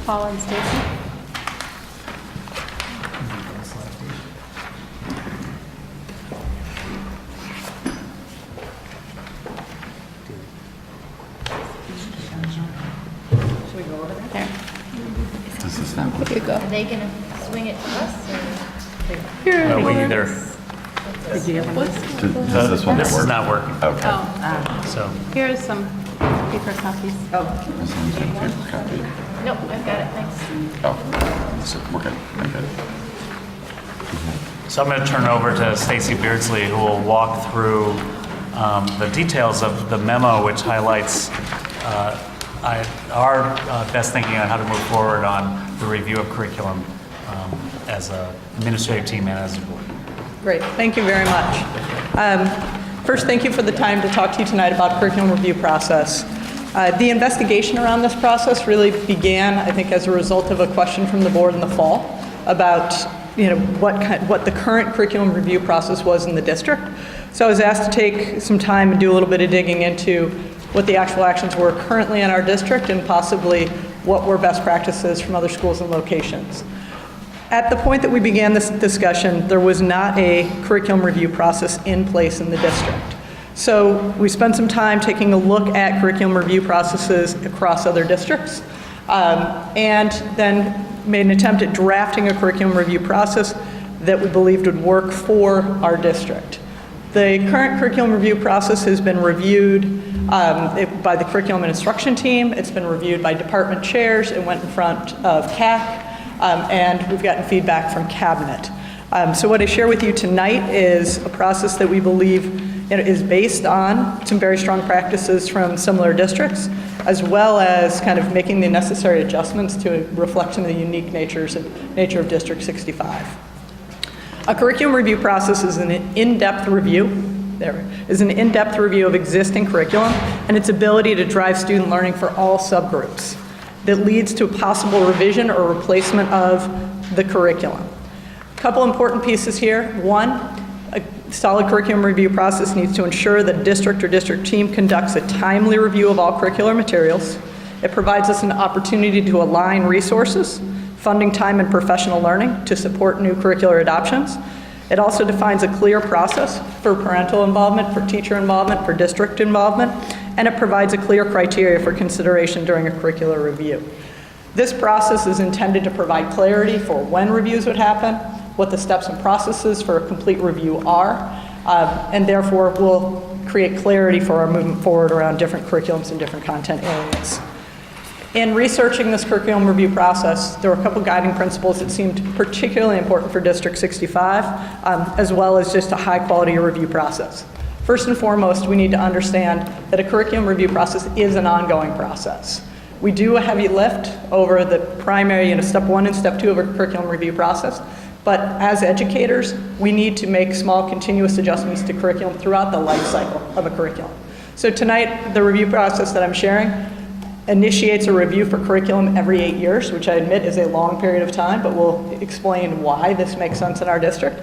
Paul and Stacy. Should we go over there? Does this not work? Here you go. Are they gonna swing it to us, or? We either, Does this one this is work? not working. Okay. Oh, So, here are some paper copies. This one's a paper copy. Nope, I've got it, thanks. Oh, so we're good. I'm good. so I'm going to turn over to Stacy Beardsley, who will walk through the details of the memo, which highlights our best thinking on how to move forward on the review of curriculum as an administrative team and as a board. Great, thank you very much. First, thank you for the time to talk to you tonight about curriculum review process. The investigation around this process really began, I think, as a result of a question from the board in the fall about what the current curriculum review process was in the district. So I was asked to take some time and do a little bit of digging into what the actual actions were currently in our district and possibly what were best practices from other schools and locations. At the point that we began this discussion, there was not a curriculum review process in place in the district. So we spent some time taking a look at curriculum review processes across other districts, and then made an attempt at drafting a curriculum review process that we believed would work for our district. The current curriculum review process has been reviewed by the curriculum and instruction team. It's been reviewed by department chairs. It went in front of CAC. And we've gotten feedback from Cabinet. So what I share with you tonight is a process that we believe is based on some very strong practices from similar districts, as well as kind of making the necessary adjustments to reflect some of the unique nature of District 65. A curriculum review process is an in-depth review. There is an in-depth review of existing curriculum and its ability to drive student learning for all subgroups that leads to a possible revision or replacement of the curriculum. A couple important pieces here. One, a solid curriculum review process needs to ensure that a district or district team conducts a timely review of all curricular materials. It provides us an opportunity to align resources, funding time and professional learning to support new curricular adoptions. It also defines a clear process for parental involvement, for teacher involvement, for district involvement, and it provides a clear criteria for consideration during a curricular review. This process is intended to provide clarity for when reviews would happen, what the steps and processes for a complete review are, and therefore will create clarity for our movement forward around different curriculums and different content areas. In researching this curriculum review process, there were a couple guiding principles that seemed particularly important for District 65, as well as just a high-quality review process. First and foremost, we need to understand that a curriculum review process is an ongoing process. We do a heavy lift over the primary, step 1 and step 2 of a curriculum review process, but as educators, we need to make small continuous adjustments to curriculum throughout the life cycle of a curriculum. So tonight, the review process that I'm sharing initiates a review for curriculum every 8 years, which I admit is a long period of time, but we'll explain why this makes sense in our district.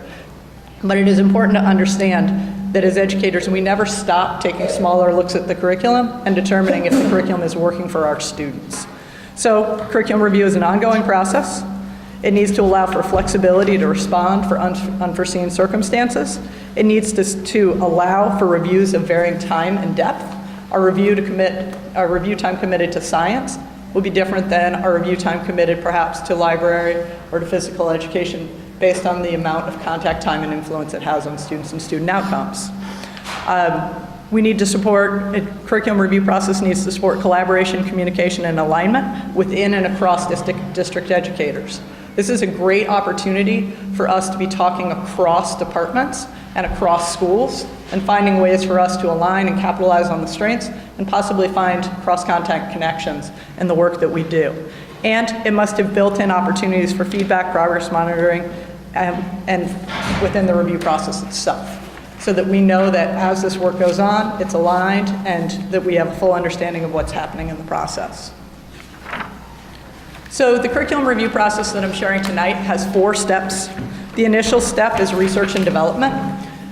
But it is important to understand that as educators, we never stop taking smaller looks at the curriculum and determining if the curriculum is working for our students. So curriculum review is an ongoing process. It needs to allow for flexibility to respond for unforeseen circumstances. It needs to allow for reviews of varying time and depth. Our review time committed to science will be different than our review time committed perhaps to library or to physical education based on the amount of contact time and influence it has on students and student outcomes. We need to support, a curriculum review process needs to support collaboration, communication, and alignment within and across district educators. This is a great opportunity for us to be talking across departments and across schools and finding ways for us to align and capitalize on the strengths and possibly find cross-contact connections in the work that we do. And it must have built-in opportunities for feedback, progress monitoring, and within the review process itself, so that we know that as this work goes on, it's aligned and that we have a full understanding of what's happening in the process. So the curriculum review process that I'm sharing tonight has 4 steps. The initial step is research and development.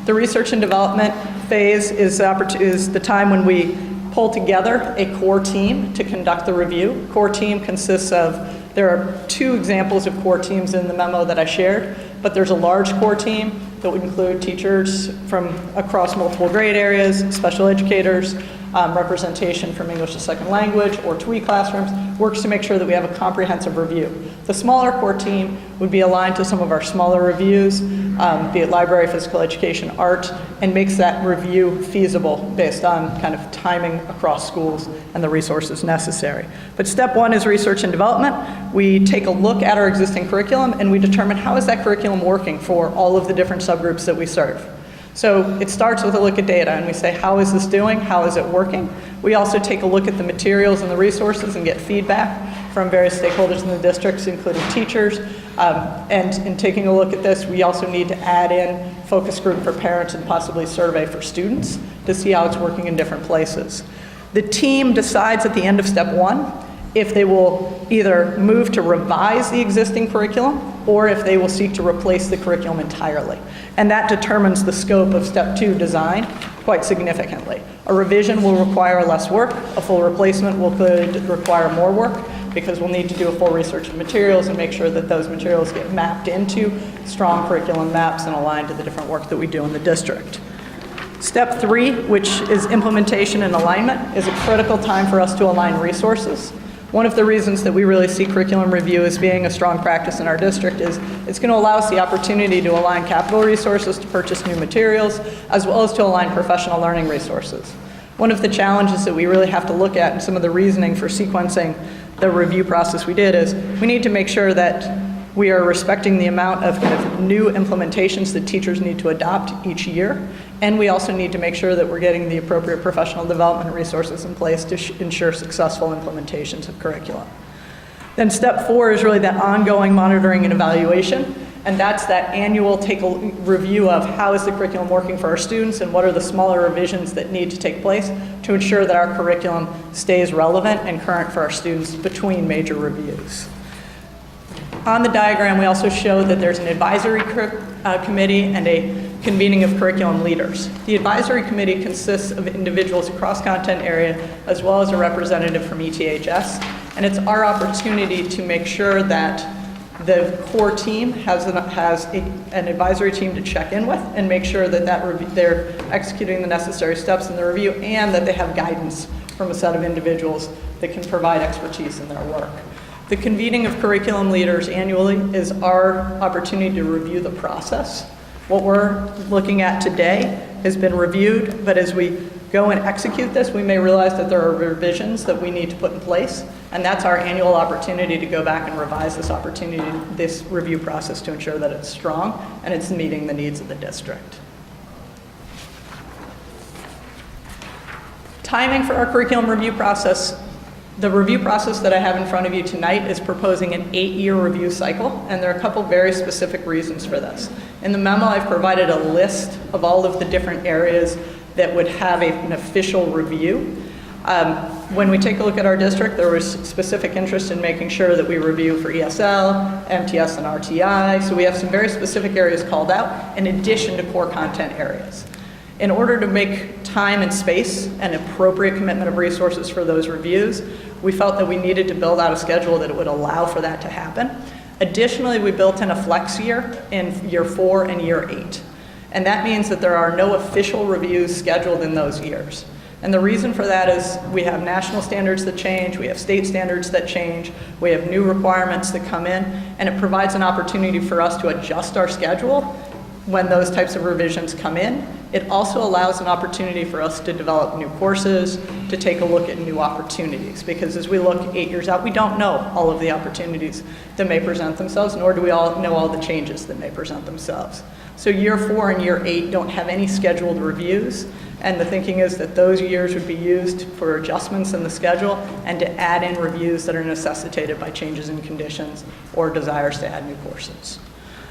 The research and development phase is the time when we pull together a core team to conduct the review. Core team consists of, there are 2 examples of core teams in the memo that I shared, but there's a large core team that would include teachers from across multiple grade areas, special educators, representation from English as a second language or TWE classrooms, works to make sure that we have a comprehensive review. The smaller core team would be aligned to some of our smaller reviews, be it library, physical education, art, and makes that review feasible based on kind of timing across schools and the resources necessary. But step 1 is research and development. We take a look at our existing curriculum and we determine how is that curriculum working for all of the different subgroups that we serve. So it starts with a look at data and we say, how is this doing? How is it working? We also take a look at the materials and the resources and get feedback from various stakeholders in the districts, including teachers. And in taking a look at this, we also need to add in focus group for parents and possibly survey for students to see how it's working in different places. The team decides at the end of step 1 if they will either move to revise the existing curriculum or if they will seek to replace the curriculum entirely. And that determines the scope of step 2 design quite significantly. A revision will require less work, a full replacement could require more work because we'll need to do a full research of materials and make sure that those materials get mapped into strong curriculum maps and aligned to the different work that we do in the district. Step 3, which is implementation and alignment, is a critical time for us to align resources. One of the reasons that we really see curriculum review as being a strong practice in our district is it's going to allow us the opportunity to align capital resources to purchase new materials, as well as to align professional learning resources. One of the challenges that we really have to look at and some of the reasoning for sequencing the review process we did is we need to make sure that we are respecting the amount of kind of new implementations that teachers need to adopt each year. And we also need to make sure that we're getting the appropriate professional development resources in place to ensure successful implementations of curriculum. Then step 4 is really that ongoing monitoring and evaluation. And that's that annual review of how is the curriculum working for our students and what are the smaller revisions that need to take place to ensure that our curriculum stays relevant and current for our students between major reviews. On the diagram, we also show that there's an advisory committee and a convening of curriculum leaders. The advisory committee consists of individuals across content area as well as a representative from ETHS, and it's our opportunity to make sure that the core team has an advisory team to check in with and make sure that they're executing the necessary steps in the review and that they have guidance from a set of individuals that can provide expertise in their work. The convening of curriculum leaders annually is our opportunity to review the process. What we're looking at today has been reviewed, but as we go and execute this, we may realize that there are revisions that we need to put in place, and that's our annual opportunity to go back and revise this review process to ensure that it's strong and it's meeting the needs of the district. Timing for our curriculum review process. The review process that I have in front of you tonight is proposing an 8-year review cycle, and there are a couple very specific reasons for this. In the memo, I've provided a list of all of the different areas that would have an official review. When we take a look at our district, there was specific interest in making sure that we review for ESL, MTS, and RTI, so we have some very specific areas called out in addition to core content areas. In order to make time and space and appropriate commitment of resources for those reviews, we felt that we needed to build out a schedule that would allow for that to happen. Additionally, we built in a flex year in year 4 and year 8. And that means that there are no official reviews scheduled in those years. And the reason for that is we have national standards that change, we have state standards that change, we have new requirements that come in, and it provides an opportunity for us to adjust our schedule when those types of revisions come in. It also allows an opportunity for us to develop new courses, to take a look at new opportunities, because as we look 8 years out, we don't know all of the opportunities that may present themselves, nor do we all know all the changes that may present themselves. So year 4 and year 8 don't have any scheduled reviews, and the thinking is that those years would be used for adjustments in the schedule and to add in reviews that are necessitated by changes in conditions or desires to add new courses.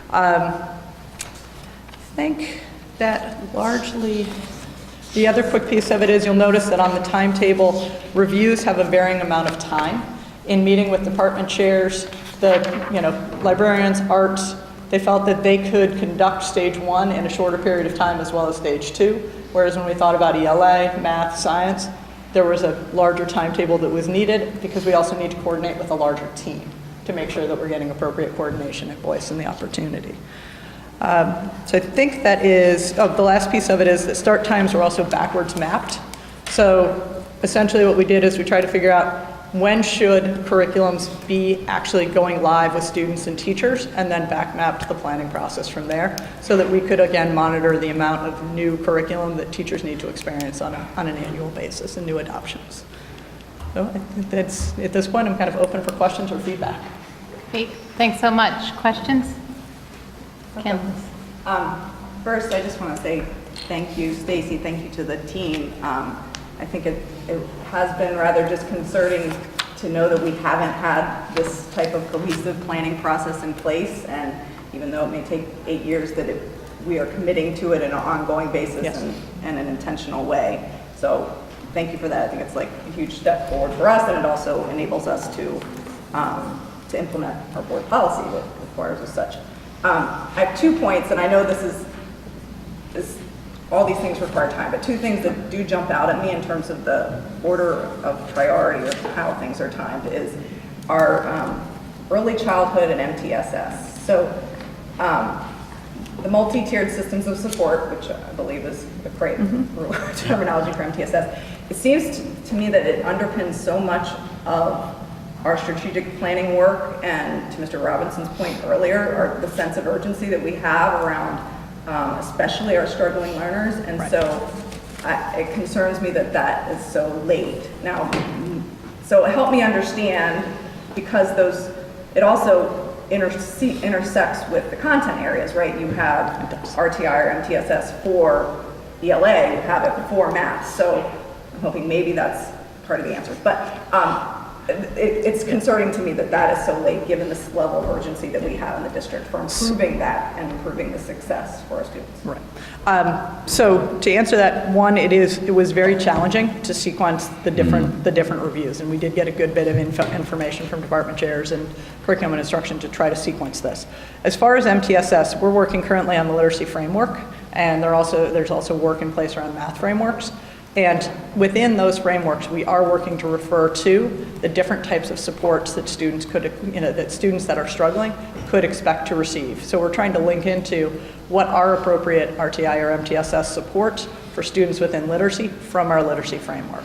I think that largely, the other quick piece of it is you'll notice that on the timetable, reviews have a varying amount of time. In meeting with department chairs, the librarians, arts, they felt that they could conduct stage 1 in a shorter period of time as well as stage 2, whereas when we thought about ELA, math, science, there was a larger timetable that was needed because we also need to coordinate with a larger team to make sure that we're getting appropriate coordination and voice in the opportunity. So I think that is, the last piece of it is that start times were also backwards mapped. So essentially what we did is we tried to figure out when should curriculums be actually going live with students and teachers, and then back mapped the planning process from there so that we could again monitor the amount of new curriculum that teachers need to experience on an annual basis and new adoptions. So I think that's, at this point, I'm kind of open for questions or feedback. Great, thanks so much. Questions? Candance. First, I just want to say thank you, Stacy. Thank you to the team. I think it has been rather disconcerting to know that we haven't had this type of cohesive planning process in place, and even though it may take 8 years, that we are committing to it in an ongoing basis. Yes. and an intentional way. So thank you for that. I think it's like a huge step forward for us, and it also enables us to implement our board policy that requires as such. I have 2 points, and I know this is all these things require time, but 2 things that do jump out at me in terms of the order of priority or how things are timed is our early childhood and MTSS. So the multi-tiered systems of support, which I believe is a great terminology for MTSS, it seems to me that it underpins so much of our strategic planning work, and to Mr. Robinson's point earlier, the sense of urgency that we have around especially our struggling learners, and right. So it concerns me that that is so late. Now, so help me understand, because it also intersects with the content areas, right? You have RTI or MTSS for ELA, you have it for math, so I'm hoping maybe that's part of the answer. But it's concerning to me that that is so late, given this level of urgency that we have in the district for improving that and improving the success for our students. Right. So to answer that, one, it was very challenging to sequence the different reviews, and we did get a good bit of information from department chairs and curriculum and instruction to try to sequence this. As far as MTSS, we're working currently on the literacy framework, and there's also work in place around math frameworks. And within those frameworks, we are working to refer to the different types of supports that students that are struggling could expect to receive. So we're trying to link into what are appropriate RTI or MTSS supports for students within literacy from our literacy framework.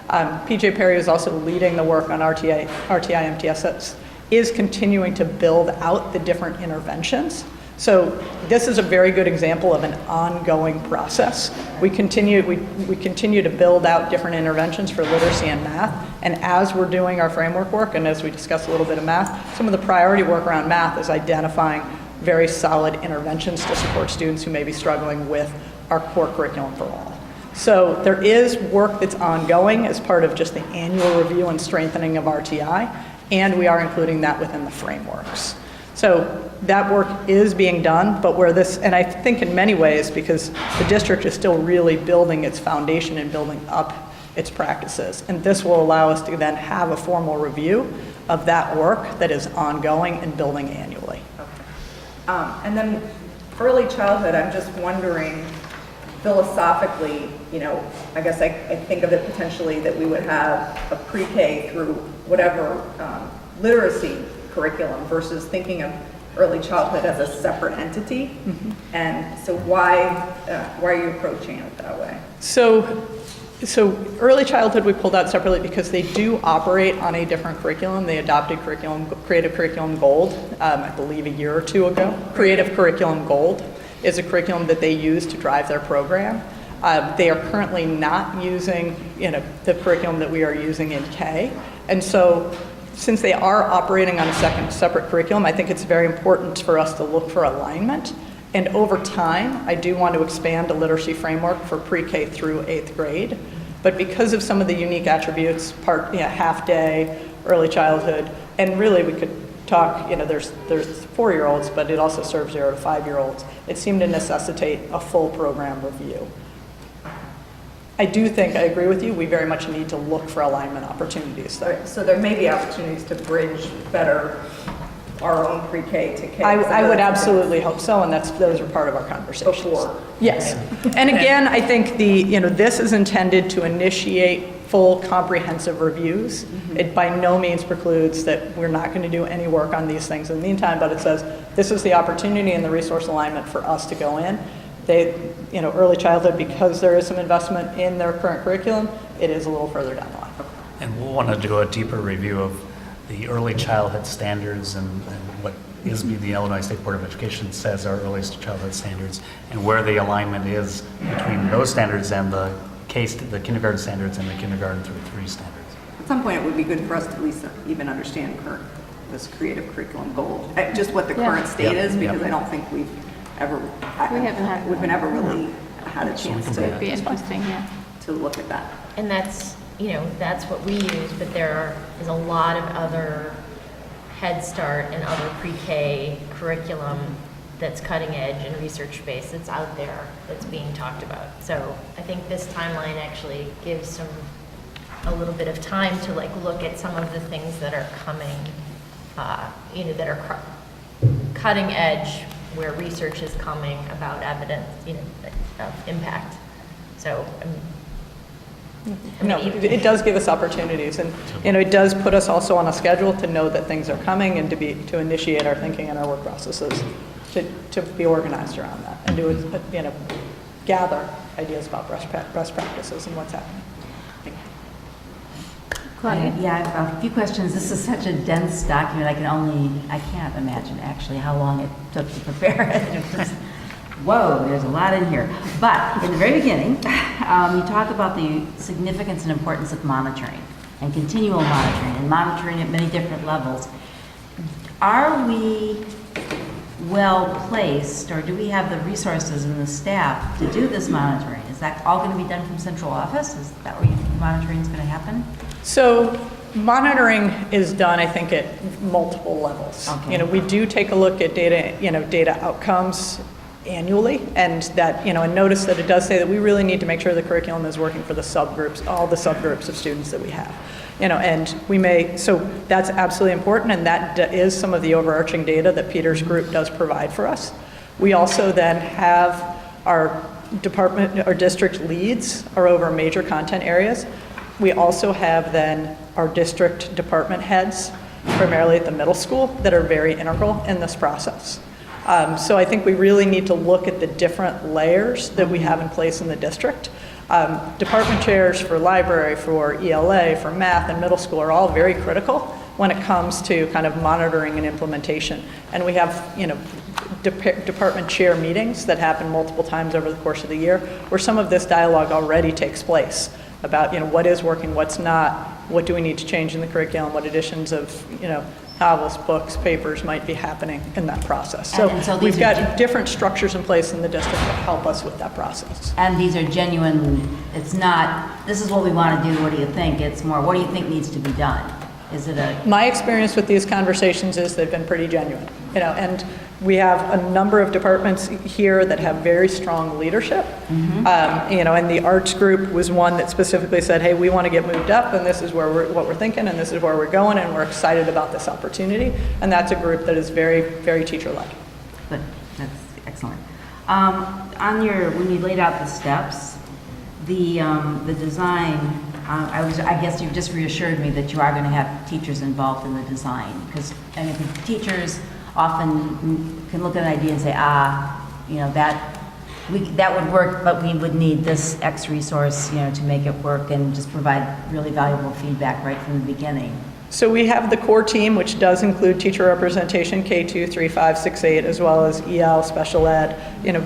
PJ Perry is also leading the work on RTI MTSS, is continuing to build out the different interventions So this is a very good example of an ongoing process. We continue to build out different interventions for literacy and math, and as we're doing our framework work, and as we discuss a little bit of math, some of the priority work around math is identifying very solid interventions to support students who may be struggling with our core curriculum for all. So there is work that's ongoing as part of just the annual review and strengthening of RTI, and we are including that within the frameworks. So that work is being done, but where this, and I think in many ways, because the district is still really building its foundation and building up its practices, and this will allow us to then have a formal review of that work that is ongoing and building annually. And then early childhood, I'm just wondering, philosophically, you know, I guess I think of it potentially that we would have a pre-K through whatever literacy curriculum versus thinking of early childhood as a separate entity. Mm-hmm. And so why are you approaching it that way? So early childhood we pulled out separately because they do operate on a different curriculum. They adopted Creative Curriculum Gold, I believe a year or two ago. Creative Curriculum Gold is a curriculum that they use to drive their program. They are currently not using, you know, the curriculum that we are using in K. And so since they are operating on a separate curriculum, I think it's very important for us to look for alignment. And over time, I do want to expand a literacy framework for pre-K through 8th grade. But because of some of the unique attributes, half day, early childhood, and really we could talk, you know, there's 4-year-olds, but it also serves 0 to 5-year-olds. It seemed to necessitate a full program review. I do think, I agree with you, we very much need to look for alignment opportunities there. So there may be opportunities to bridge better our own pre-K to K. I would absolutely hope so, and those are part of our conversations. Before. Yes. And again, I think this is intended to initiate full comprehensive reviews. Mm-hmm. It by no means precludes that we're not going to do any work on these things in the meantime, but it says this is the opportunity and the resource alignment for us to go in. Early childhood, because there is some investment in their current curriculum, it is a little further down the line. And we'll want to do a deeper review of the early childhood standards and what ISBE, the Illinois State Board of Education, says are early childhood standards, and where the alignment is between those standards and the kindergarten standards and the kindergarten through 3 standards. At some point, it would be good for us to at least even understand this creative curriculum goal, just what the current state is, because I don't think we've ever really had a chance to. It'd be interesting, to look at that. And that's what we use, but there is a lot of other Head Start and other pre-K curriculum that's cutting edge and research-based that's out there that's being talked about. So I think this timeline actually gives a little bit of time to look at some of the things that are coming, that are cutting edge, where research is coming about evidence, of impact. So. It does give us opportunities, and it does put us also on a schedule to know that things are coming and to initiate our thinking and our work processes to be organized around that and to gather ideas about best practices and what's happening. Claudia? Yeah, I have a few questions. This is such a dense document. I can't imagine actually how long it took to prepare it. Whoa, there's a lot in here. But in the very beginning, you talk about the significance and importance of monitoring and continual monitoring and monitoring at many different levels. Are we well placed, or do we have the resources and the staff to do this monitoring? Is that all going to be done from central office? Is that where monitoring is going to happen? So monitoring is done, I think, at multiple levels. Okay. We do take a look at data outcomes annually, and that, and notice that it does say that we really need to make sure the curriculum is working for the subgroups, all the subgroups of students that we have. So that's absolutely important, and that is some of the overarching data that Peter's group does provide for us. We also then have our district leads are over major content areas. We also have then our district department heads, primarily at the middle school, that are very integral in this process. So I think we really need to look at the different layers that we have in place in the district. Department chairs for library, for ELA, for math, and middle school are all very critical when it comes to kind of monitoring and implementation. And we have, department chair meetings that happen multiple times over the course of the year, where some of this dialogue already takes place about, what is working, what's not, what do we need to change in the curriculum, what additions of, novels, books, papers might be happening in that process. So, And so these we've are got different structures in place in the district that help us with that process. And these are genuine, it's not, this is what we want to do, what do you think? It's more, what do you think needs to be done? Is it a... My experience with these conversations is they've been pretty genuine, and we have a number of departments here that have very strong leadership. And the arts group was one that specifically said, hey, we want to get moved up, and this is where what we're thinking, and this is where we're going, and we're excited about this opportunity. And that's a group that is very, very teacher-led. Good, that's excellent. When you laid out the steps, the design, I guess you've just reassured me that you are going to have teachers involved in the design, because I think teachers often can look at an idea and say, that would work, but we would need this X resource, to make it work, and just provide really valuable feedback right from the beginning. So we have the core team, which does include teacher representation, K2, 3, 5, 6, 8, as well as EL, special ed,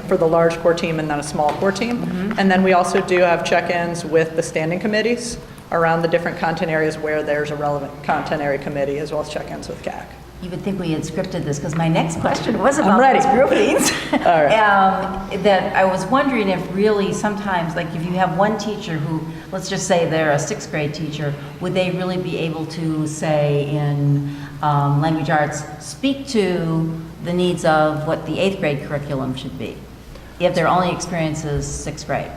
for the large core team and then a small core team. And then we also do have check-ins with the standing committees around the different content areas where there's a relevant content area committee, as well as check-ins with CAC. You would think we had scripted this, because my next question was about those groupings. All right. That I was wondering if really sometimes, like if you have one teacher who, let's just say they're a 6th grade teacher, would they really be able to, say, in language arts, speak to the needs of what the 8th grade curriculum should be, if their only experience is 6th grade?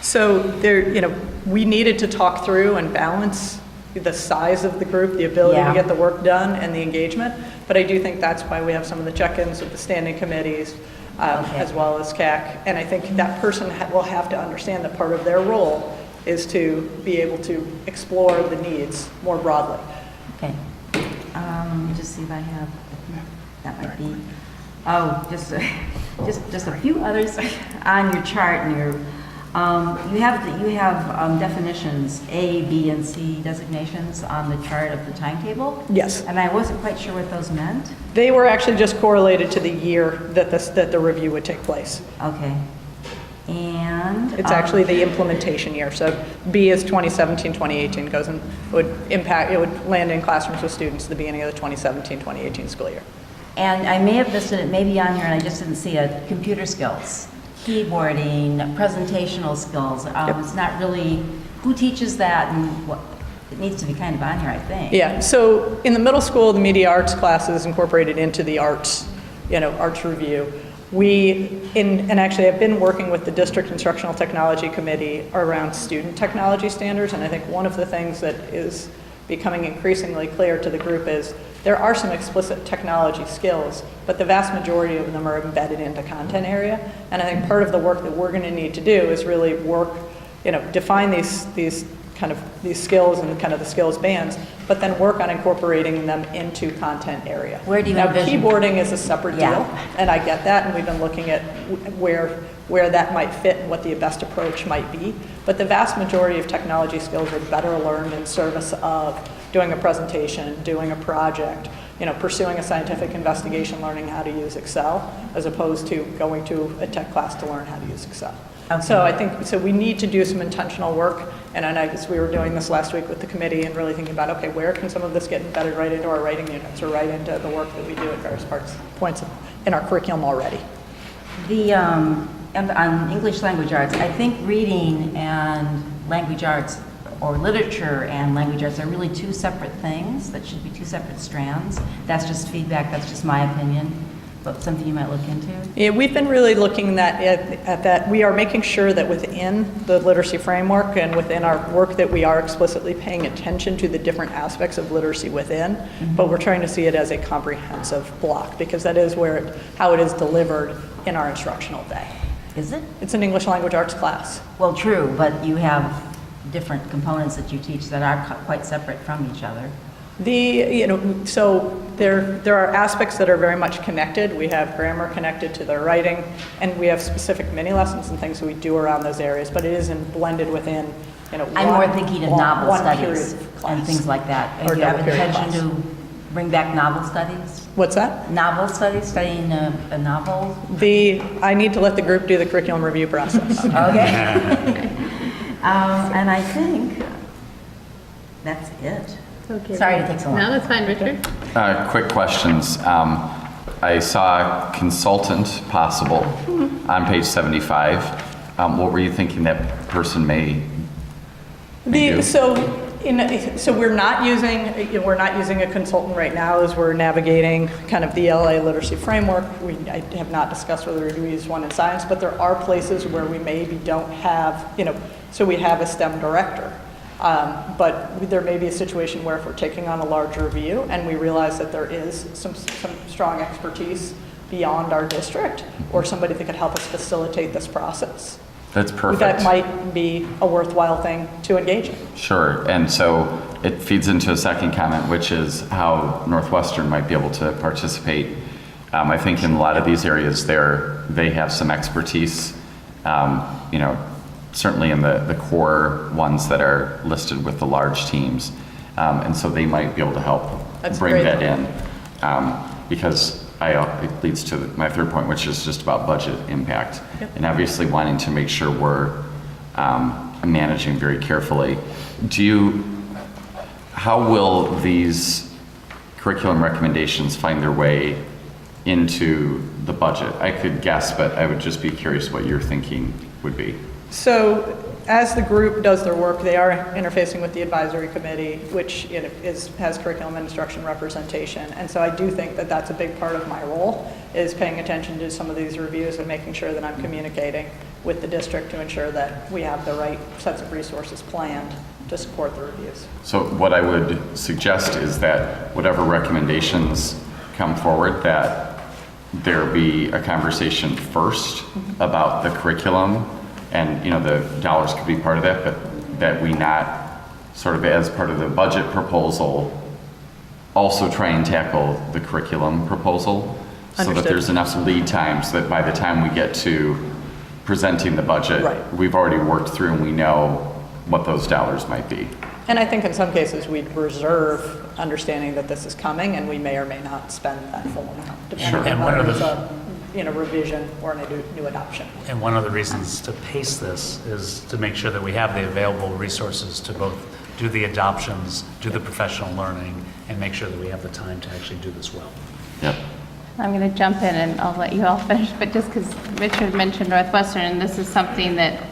So we needed to talk through and balance the size of the group, the ability to get the work done, and the engagement. But I do think that's why we have some of the check-ins with the standing committees, as well as CAC. And I think that person will have to understand that part of their role is to be able to explore the needs more broadly. Okay. Let me just see if I have, that might be, just a few others on your chart, and you have definitions, A, B, and C designations on the chart of the timetable. Yes. And I wasn't quite sure what those meant. They were actually just correlated to the year that the review would take place. Okay. And it's actually the implementation year. So B is 2017, 2018 it would land in classrooms with students at the beginning of the 2017, 2018 school year. And I may have missed it, maybe on here, and I just didn't see it. Computer skills, keyboarding, presentational skills. It's not really who teaches that, and what it needs to be kind of on here, I think. Yeah. So in the middle school, the media arts class is incorporated into the arts, arts review. And actually I've been working with the District Instructional Technology Committee around student technology standards, and I think one of the things that is becoming increasingly clear to the group is there are some explicit technology skills, but the vast majority of them are embedded into content area. And I think part of the work that we're going to need to do is really work, define these skills and kind of the skills bands, but then work on incorporating them into content area. Where do you now, envision? Keyboarding is a separate deal, and I get that, and we've been looking at where that might fit and what the best approach might be. But the vast majority of technology skills are better learned in service of doing a presentation, doing a project, pursuing a scientific investigation, learning how to use Excel, as opposed to going to a tech class to learn how to use Excel. Okay. So I think we need to do some intentional work, and I guess we were doing this last week with the committee and really thinking about, okay, where can some of this get embedded right into our writing units or right into the work that we do at various points in our curriculum already. On English language arts, I think reading and language arts, or literature and language arts, are really two separate things that should be two separate strands. That's just feedback, that's just my opinion, but something you might look into? Yeah, we've been really looking at that. We are making sure that within the literacy framework and within our work that we are explicitly paying attention to the different aspects of literacy within, but we're trying to see it as a comprehensive block, because that is how it is delivered in our instructional day. Is it? It's an English language arts class. Well, true, but you have different components that you teach that are quite separate from each other. So there are aspects that are very much connected. We have grammar connected to their writing, and we have specific mini lessons and things that we do around those areas, but it isn't blended within, I'm more thinking of novel studies and things like that. Or do you have double period intention class. to bring back novel studies? What's that? Novel studies, studying a novel? I need to let the group do the curriculum review process. Okay. And I think that's it. Okay. Sorry to take so long. No, that's fine, Richard. Quick questions. I saw consultant possible on page 75. What were you thinking that person may do? So we're not using a consultant right now as we're navigating kind of the LA literacy framework. I have not discussed whether we use one in science, but there are places where we maybe don't have, so we have a STEM director. But there may be a situation where if we're taking on a larger review and we realize that there is some strong expertise beyond our district or somebody that could help us facilitate this process. That's perfect. That might be a worthwhile thing to engage in. Sure, and so it feeds into a second comment, which is how Northwestern might be able to participate. I think in a lot of these areas they have some expertise, certainly in the core ones that are listed with the large teams. And so they might be able to help bring that in. Because it leads to my third point, which is just about budget impact. Yep. And obviously wanting to make sure we're managing very carefully. How will these curriculum recommendations find their way into the budget? I could guess, but I would just be curious what your thinking would be. So as the group does their work, they are interfacing with the advisory committee, which has curriculum and instruction representation. And so I do think that that's a big part of my role, is paying attention to some of these reviews and making sure that I'm communicating with the district to ensure that we have the right sets of resources planned to support the reviews. So what I would suggest is that whatever recommendations come forward, that there be a conversation first about the curriculum. And the dollars could be part of that, but that we not sort of as part of the budget proposal also try and tackle the curriculum proposal. So that there's enough lead times that by the time we get to presenting the budget, we've already worked through and we know what those dollars might be. And I think in some cases we'd reserve understanding that this is coming and we may or may not spend that full amount, depending on whether it's a revision or a new adoption. And one of the reasons to pace this is to make sure that we have the available resources to both do the adoptions, do the professional learning, and make sure that we have the time to actually do this well. Yep. I'm going to jump in and I'll let you all finish, but just because Richard mentioned Northwestern, and this is something that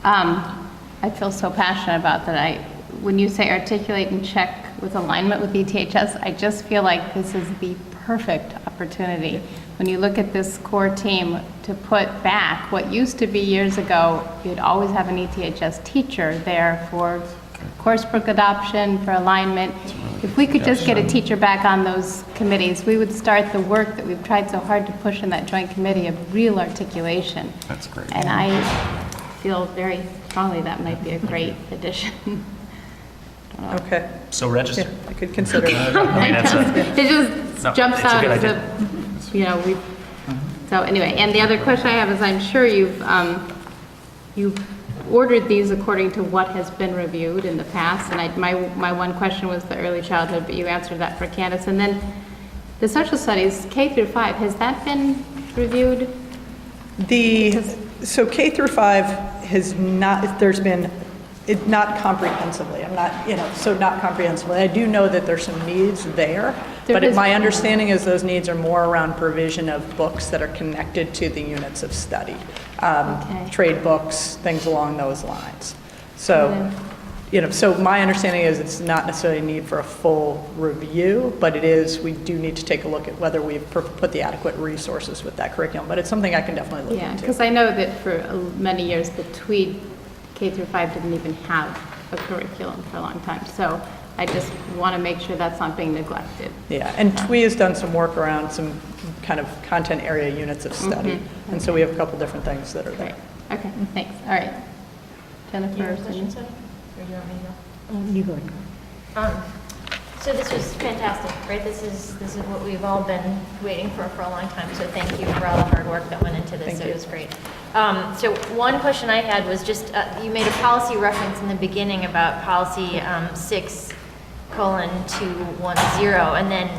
I feel so passionate about, that when you say articulate and check with alignment with ETHS, I just feel like this is the perfect opportunity. When you look at this core team, to put back what used to be years ago, you'd always have an ETHS teacher there for coursebook adoption, for alignment. If we could just get a teacher back on those committees, we would start the work that we've tried so hard to push in that joint committee of real articulation. That's great. And I feel very strongly that might be a great addition. Okay. So register. Yeah, I could consider that. I mean, It just jumps it's a out good as idea. so anyway, and the other question I have is, I'm sure you've ordered these according to what has been reviewed in the past, and my one question was the early childhood, but you answered that for Candance. And then the social studies, K through 5, has that been reviewed? So K through 5 has not, there's been, not comprehensively. Not comprehensively. I do know that there's some needs there, but my understanding is those needs are more around provision of books that are connected to the units of study. Trade books, things along those lines. So, so my understanding is it's not necessarily a need for a full review, but we do need to take a look at whether we've put the adequate resources with that curriculum, but it's something I can definitely look into. Because I know that for many years, the Tweed K through 5 didn't even have a curriculum for a long time. So I just want to make sure that's not being neglected. Yeah, and TWE has done some work around some kind of content area units of study. And so we have a couple different things that are there. Okay, thanks. All right. Jennifer? You have questions, or do you want me to go? You go ahead. So this was fantastic, right? This is what we've all been waiting for a long time. So thank you for all the hard work that went into this. It was great. So one question I had was just, you made a policy reference in the beginning about policy 6 and then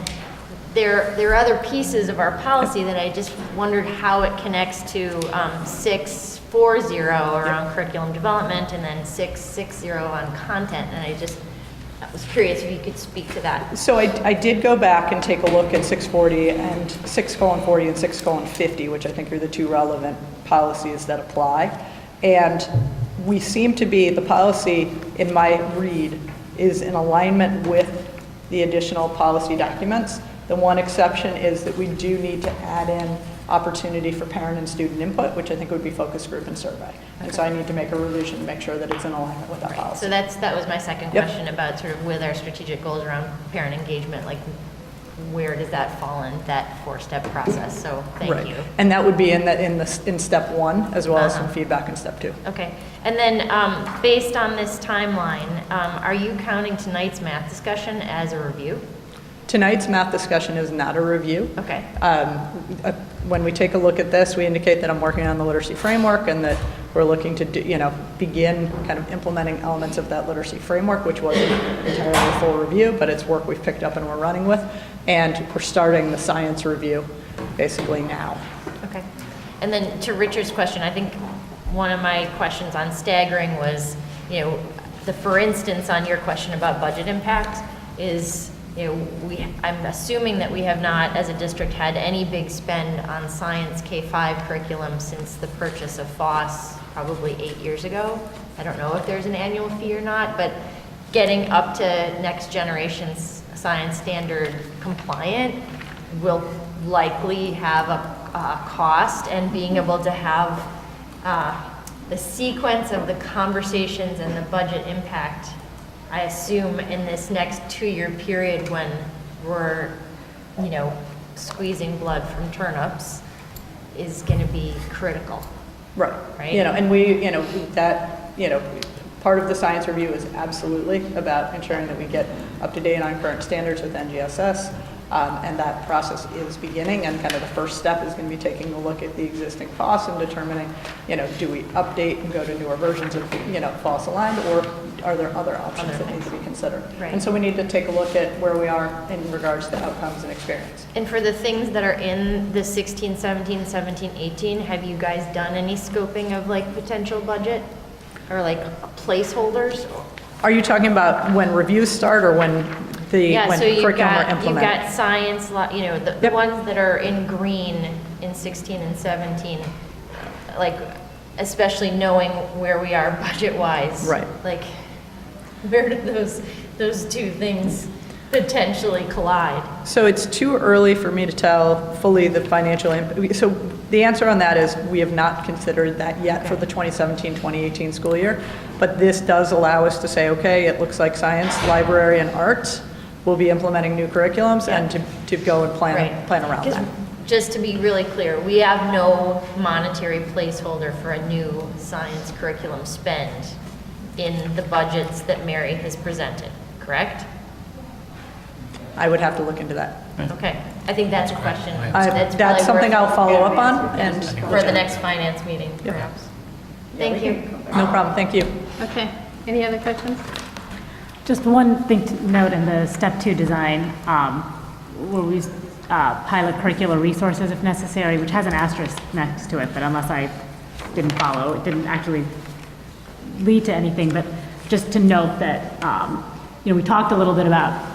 there are other pieces of our policy that I just wondered how it connects to 640 around curriculum development and then 660 on content, and I was curious if you could speak to that. So I did go back and take a look at 640 and 6:40 and 6:50, which I think are the two relevant policies that apply. And we seem to be, the policy in my read is in alignment with the additional policy documents. The one exception is that we do need to add in opportunity for parent and student input, which I think would be focus group and survey. And so I need to make a revision to make sure that it's in alignment with that policy. So that was my second Yep. question about sort of with our strategic goals around parent engagement, like where does that fall in that 4-step process? So thank Right. you. And that would be in step 1, as well as some feedback in step 2. Okay, and then based on this timeline, are you counting tonight's math discussion as a review? Tonight's math discussion is not a review. Okay. When we take a look at this, we indicate that I'm working on the literacy framework and that we're looking to begin kind of implementing elements of that literacy framework, which wasn't entirely a full review, but it's work we've picked up and we're running with. And we're starting the science review basically now. Okay. And then to Richard's question, I think one of my questions on staggering was, for instance, on your question about budget impact is, I'm assuming that we have not, as a district, had any big spend on science K-5 curriculum since the purchase of FOSS probably 8 years ago. I don't know if there's an annual fee or not, but getting up to next generation's science standard compliant will likely have a cost, and being able to have the sequence of the conversations and the budget impact, I assume in this next 2-year period when we're, squeezing blood from turnips, is going to be critical. Right. Right. And we, part of the science review is absolutely about ensuring that we get up to date on current standards with NGSS. And that process is beginning, and kind of the first step is going to be taking a look at the existing FOSS and determining, do we update and go to newer versions of, FOSS aligned, or are there other options that need to be considered? Right. And so we need to take a look at where we are in regards to outcomes and experience. And for the things that are in the 16, 17, 17, 18, have you guys done any scoping of potential budget or placeholders? Are you talking about when reviews start or when So you've curriculum are got implemented? science, the ones that are in green in 16 and 17, especially knowing where we are budget-wise. Right. Where do those two things potentially collide? So it's too early for me to tell fully the financial impact. So the answer on that is we have not considered that yet for the 2017-2018 school year. But this does allow us to say, okay, it looks like science, library, and arts will be implementing new curriculums, and to go and plan around that. Just to be really clear, we have no monetary placeholder for a new science curriculum spend in the budgets that Mary has presented, correct? I would have to look into that. Okay, I think that's a question. That's something I'll follow up on, and for the next finance meeting, perhaps. Thank you. No problem, thank you. Okay, any other questions? Just one thing to note in the step 2 design, where we pilot curricular resources if necessary, which has an asterisk next to it, but unless I didn't follow, it didn't actually lead to anything, but just to note that, we talked a little bit about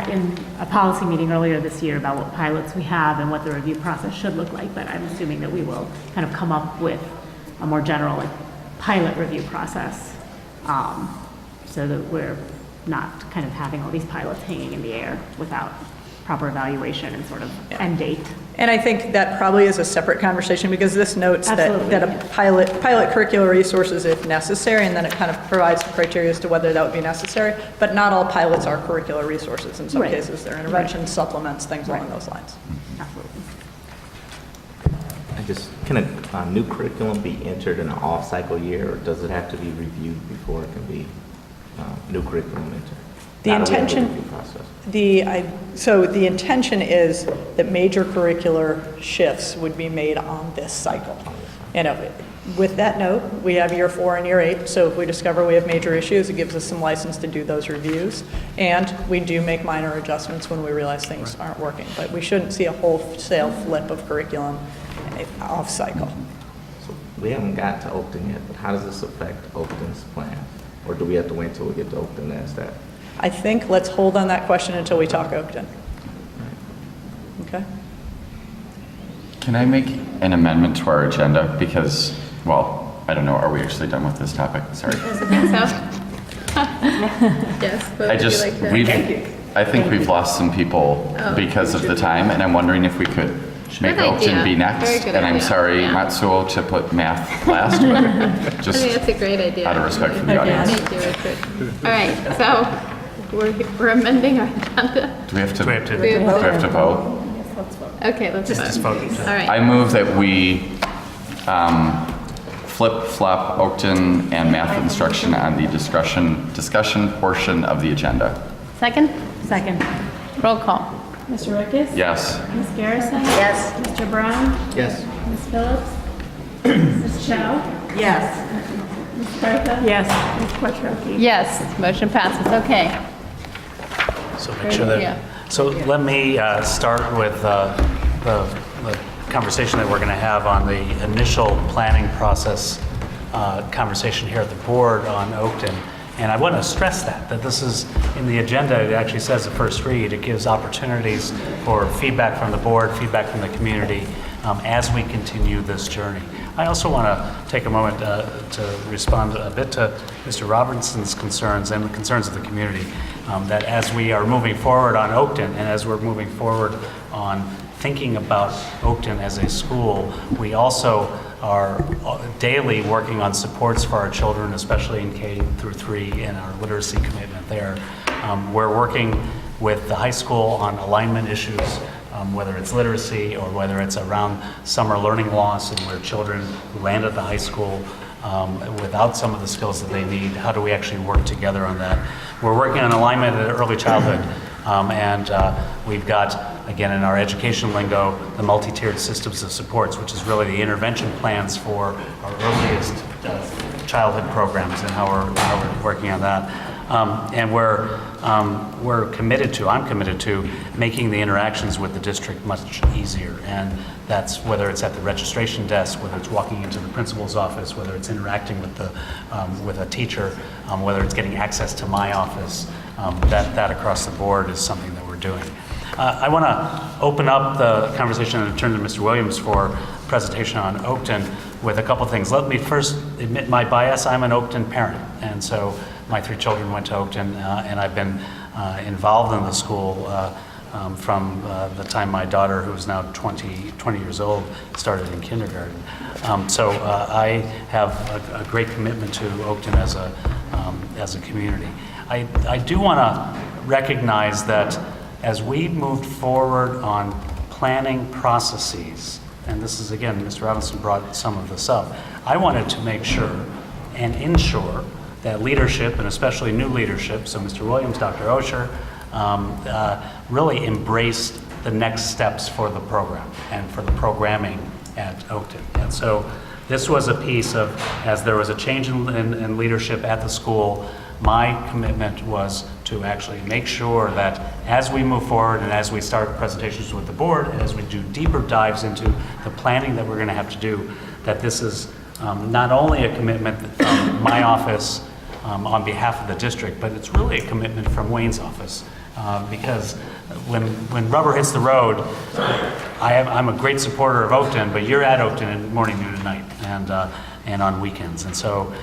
in a policy meeting earlier this year about what pilots we have and what the review process should look like, but I'm assuming that we will kind of come up with a more general pilot review process, so that we're not kind of having all these pilots hanging in the air without proper evaluation and sort of end date. And I think that probably is a separate conversation, because this notes Absolutely, that a pilot curricular resources if necessary, and then it kind of provides the criteria as to whether that would be necessary. But not all pilots are curricular resources. In some Right. cases, they're interventions, supplements, things along those lines. Absolutely. Can a new curriculum be entered in an off-cycle year, or does it have to be reviewed before it can be new curriculum entered? The intention, so the intention is that major curricular shifts would be made on this cycle. With that note, we have year 4 and year 8, so if we discover we have major issues, it gives us some license to do those reviews. And we do make minor adjustments when we realize things aren't working. But we shouldn't see a wholesale flip of curriculum off cycle. We haven't got to Oakton yet, but how does this affect Oakton's plan? Or do we have to wait until we get to Oakton to ask that? I think let's hold on that question until we talk Oakton. Okay? Can I make an amendment to our agenda? Because, well, I don't know, are we actually done with this topic? Sorry. Yes, I think so. Yes, but would you like to? I think we've lost some people because of the time, and I'm wondering if we could make Oakton be next. Very good And I'm idea. sorry, Yeah. Matsuo, to put math last, but I just think that's a great idea. out of respect for the audience. Thank you, Richard. All right, so we're amending our agenda. Do we have to We have to vote? Okay, let's vote. All right. I move that we flip-flop Oakton and math instruction on the discussion portion of the agenda. Second? Second. Roll call. Mr. Rykhus? Yes. Ms. Garrison? Yes. Mr. Brown? Yes. Ms. Phillips? Ms. Chow? Yes. Ms. Kartha? Yes. Ms. Quattrocki? Yes, motion passes. Okay. So make sure that, so let me start with the conversation that we're going to have on the initial planning process conversation here at the board on Oakton. And I want to stress that this is in the agenda. It actually says the first read. It gives opportunities for feedback from the board, feedback from the community as we continue this journey. I also want to take a moment to respond a bit to Mr. Robinson's concerns and the concerns of the community, that as we are moving forward on Oakton and as we're moving forward on thinking about Oakton as a school, we also are daily working on supports for our children, especially in K through 3 and our literacy commitment there. We're working with the high school on alignment issues, whether it's literacy or whether it's around summer learning loss and where children who land at the high school without some of the skills that they need, how do we actually work together on that? We're working on alignment at early childhood, and we've got, again, in our education lingo, the multi-tiered systems of supports, which is really the intervention plans for our earliest childhood programs and how we're working on that. And we're committed to, I'm committed to making the interactions with the district much easier. And that's whether it's at the registration desk, whether it's walking into the principal's office, whether it's interacting with a teacher, whether it's getting access to my office. That across the board is something that we're doing. I want to open up the conversation and turn to Mr. Williams for a presentation on Oakton with a couple things. Let me first admit my bias. I'm an Oakton parent, and so my 3 children went to Oakton, and I've been involved in the school from the time my daughter, who is now 20 years old, started in kindergarten. So I have a great commitment to Oakton as a community. I do want to recognize that as we moved forward on planning processes, and this is, again, Mr. Robinson brought some of this up, I wanted to make sure and ensure that leadership, and especially new leadership, so Mr. Williams, Dr. Osher, really embraced the next steps for the program and for the programming at Oakton. And so this was a piece of, as there was a change in leadership at the school, my commitment was to actually make sure that as we move forward and as we start presentations with the board and as we do deeper dives into the planning that we're going to have to do, that this is not only a commitment from my office on behalf of the district, but it's really a commitment from Wayne's office. Because when rubber hits the road, I'm a great supporter of Oakton, but you're at Oakton in morning, noon, and night, and on weekends. And so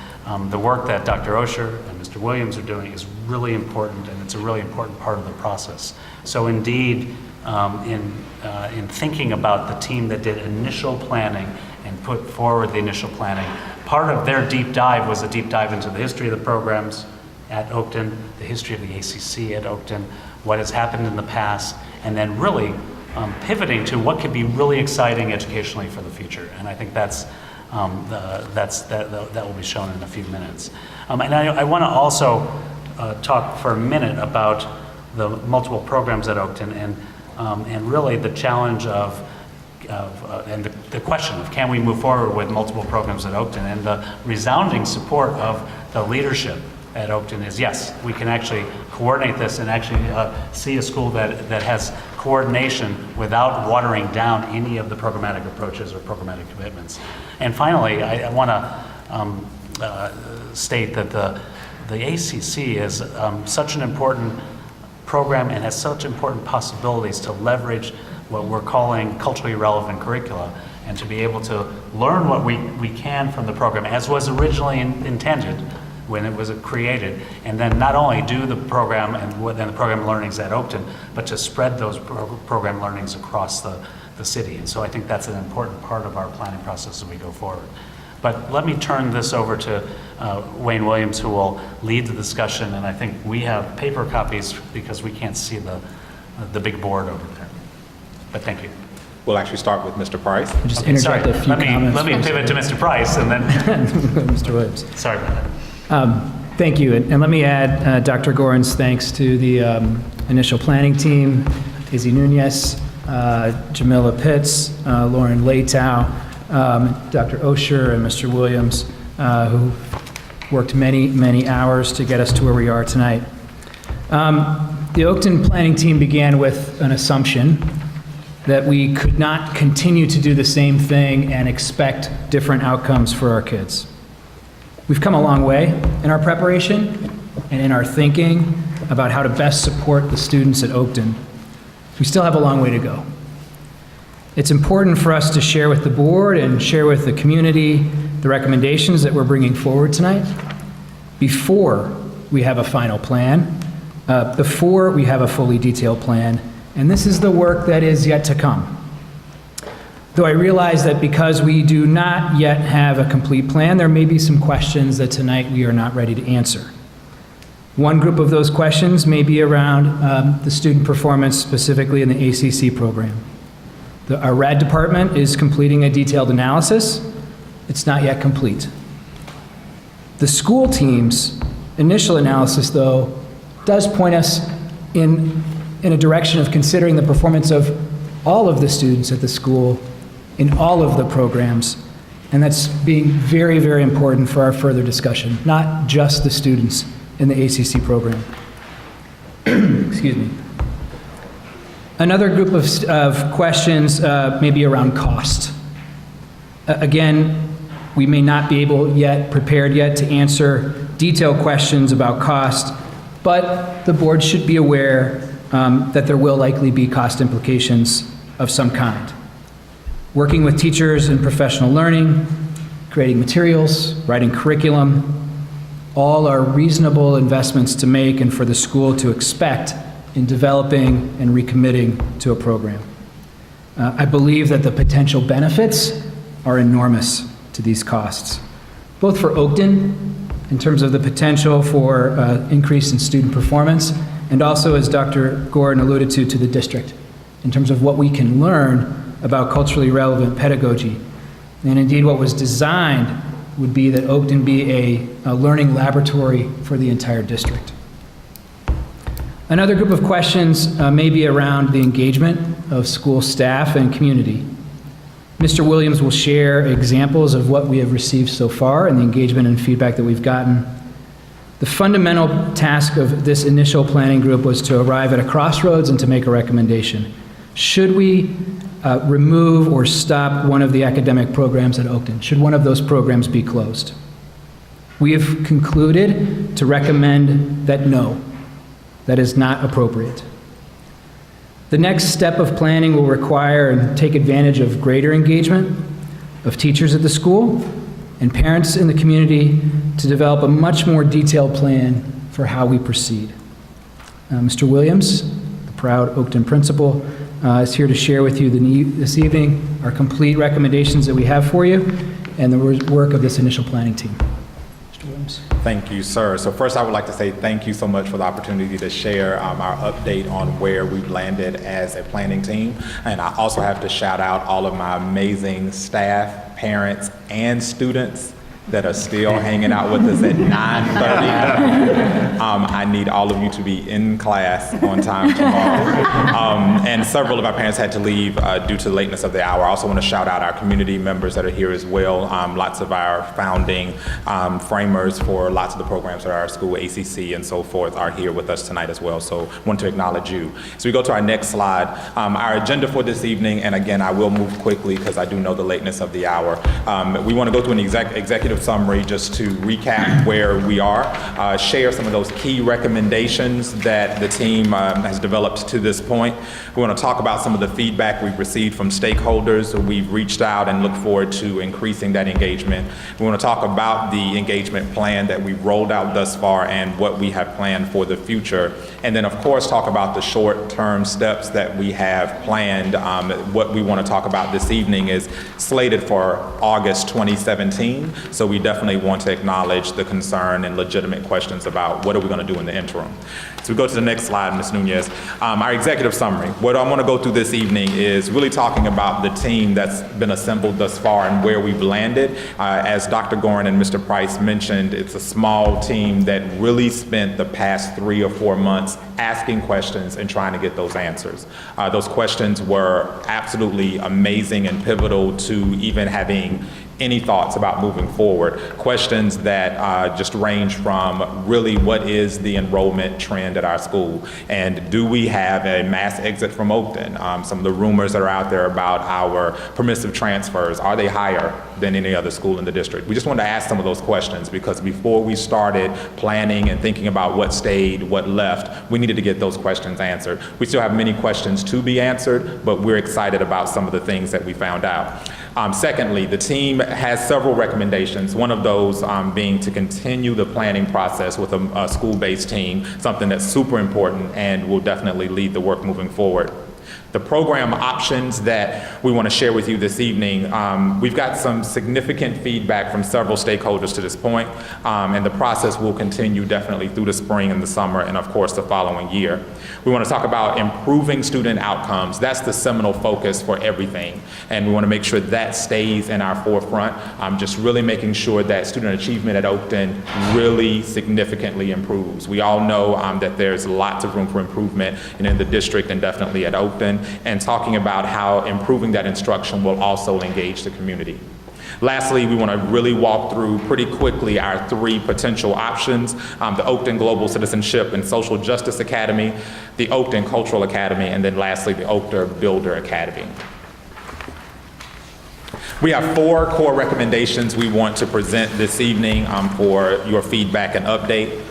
the work that Dr. Osher and Mr. Williams are doing is really important, and it's a really important part of the process. So indeed, in thinking about the team that did initial planning and put forward the initial planning, part of their deep dive was a deep dive into the history of the programs at Oakton, the history of the ACC at Oakton, what has happened in the past, and then really pivoting to what could be really exciting educationally for the future. And I think that will be shown in a few minutes. And I want to also talk for a minute about the multiple programs at Oakton and really the challenge of and the question of can we move forward with multiple programs at Oakton, and the resounding support of the leadership at Oakton is yes, we can actually coordinate this and actually see a school that has coordination without watering down any of the programmatic approaches or programmatic commitments. And finally, I want to state that the ACC is such an important program and has such important possibilities to leverage what we're calling culturally relevant curricula, and to be able to learn what we can from the program as was originally intended when it was created, and then not only do the program and the program learnings at Oakton, but to spread those program learnings across the city. And so I think that's an important part of our planning process as we go forward. But let me turn this over to Wayne Williams, who will lead the discussion, and I think we have paper copies because we can't see the big board over there. But thank you. We'll actually start with Mr. Price. Just interject a few comments. Let me pivot to Mr. Price and then Mr. Williams. Sorry about that. Thank you, and let me add Dr. Goren's thanks to the initial planning team, Izzy Nunez, Jamila Pitts, Lauren Leitow, Dr. Osher, and Mr. Williams, who worked many, many hours to get us to where we are tonight. The Oakton planning team began with an assumption that we could not continue to do the same thing and expect different outcomes for our kids. We've come a long way in our preparation and in our thinking about how to best support the students at Oakton. We still have a long way to go. It's important for us to share with the board and share with the community the recommendations that we're bringing forward tonight before we have a final plan, before we have a fully detailed plan, and this is the work that is yet to come. Though I realize that because we do not yet have a complete plan, there may be some questions that tonight we are not ready to answer. One group of those questions may be around the student performance, specifically in the ACC program. Our RAD department is completing a detailed analysis. It's not yet complete. The school team's initial analysis, though, does point us in a direction of considering the performance of all of the students at the school in all of the programs, and that's being very, very important for our further discussion, not just the students in the ACC program. Excuse me. Another group of questions may be around cost. Again, we may not be prepared yet to answer detailed questions about cost, but the board should be aware that there will likely be cost implications of some kind. Working with teachers in professional learning, creating materials, writing curriculum, all are reasonable investments to make and for the school to expect in developing and recommitting to a program. I believe that the potential benefits are enormous to these costs, both for Oakton in terms of the potential for increase in student performance, and also, as Dr. Goren alluded to the district, in terms of what we can learn about culturally relevant pedagogy. And indeed, what was designed would be that Oakton be a learning laboratory for the entire district. Another group of questions may be around the engagement of school staff and community. Mr. Williams will share examples of what we have received so far and the engagement and feedback that we've gotten. The fundamental task of this initial planning group was to arrive at a crossroads and to make a recommendation. Should we remove or stop one of the academic programs at Oakton? Should one of those programs be closed? We have concluded to recommend that no, that is not appropriate. The next step of planning will require and take advantage of greater engagement of teachers at the school and parents in the community to develop a much more detailed plan for how we proceed. Mr. Williams, the proud Oakton principal, is here to share with you this evening our complete recommendations that we have for you and the work of this initial planning team. Mr. Williams. Thank you, sir. So first, I would like to say thank you so much for the opportunity to share our update on where we've landed as a planning team. And I also have to shout out all of my amazing staff, parents, and students that are still hanging out with us at 9:30. I need all of you to be in class on time tomorrow. And several of our parents had to leave due to the lateness of the hour. I also want to shout out our community members that are here as well. Lots of our founding framers for lots of the programs at our school, ACC and so forth, are here with us tonight as well. So I want to acknowledge you. So we go to our next slide. Our agenda for this evening, and again, I will move quickly because I do know the lateness of the hour. We want to go through an executive summary just to recap where we are, share some of those key recommendations that the team has developed to this point. We want to talk about some of the feedback we've received from stakeholders. We've reached out and look forward to increasing that engagement. We want to talk about the engagement plan that we've rolled out thus far and what we have planned for the future. And then, of course, talk about the short-term steps that we have planned. What we want to talk about this evening is slated for August 2017. So we definitely want to acknowledge the concern and legitimate questions about what are we going to do in the interim. So we go to the next slide, Ms. Nunez. Our executive summary. What I want to go through this evening is really talking about the team that's been assembled thus far and where we've landed. As Dr. Goren and Mr. Price mentioned, it's a small team that really spent the past 3 or 4 months asking questions and trying to get those answers. Those questions were absolutely amazing and pivotal to even having any thoughts about moving forward. Questions that just range from really what is the enrollment trend at our school, and do we have a mass exit from Oakton? Some of the rumors that are out there about our permissive transfers, are they higher than any other school in the district? We just wanted to ask some of those questions because before we started planning and thinking about what stayed, what left, we needed to get those questions answered. We still have many questions to be answered, but we're excited about some of the things that we found out. Secondly, the team has several recommendations, one of those being to continue the planning process with a school-based team, something that's super important and will definitely lead the work moving forward. The program options that we want to share with you this evening, we've got some significant feedback from several stakeholders to this point, and the process will continue definitely through the spring and the summer and of course the following year. We want to talk about improving student outcomes. That's the seminal focus for everything, and we want to make sure that stays in our forefront, just really making sure that student achievement at Oakton really significantly improves. We all know that there's lots of room for improvement in the district and definitely at Oakton, and talking about how improving that instruction will also engage the community. Lastly, we want to really walk through pretty quickly our 3 potential options, the Oakton Global Citizenship and Social Justice Academy, the Oakton Cultural Academy, and then lastly, the Oakton Builder Academy. We have 4 core recommendations we want to present this evening for your feedback and update.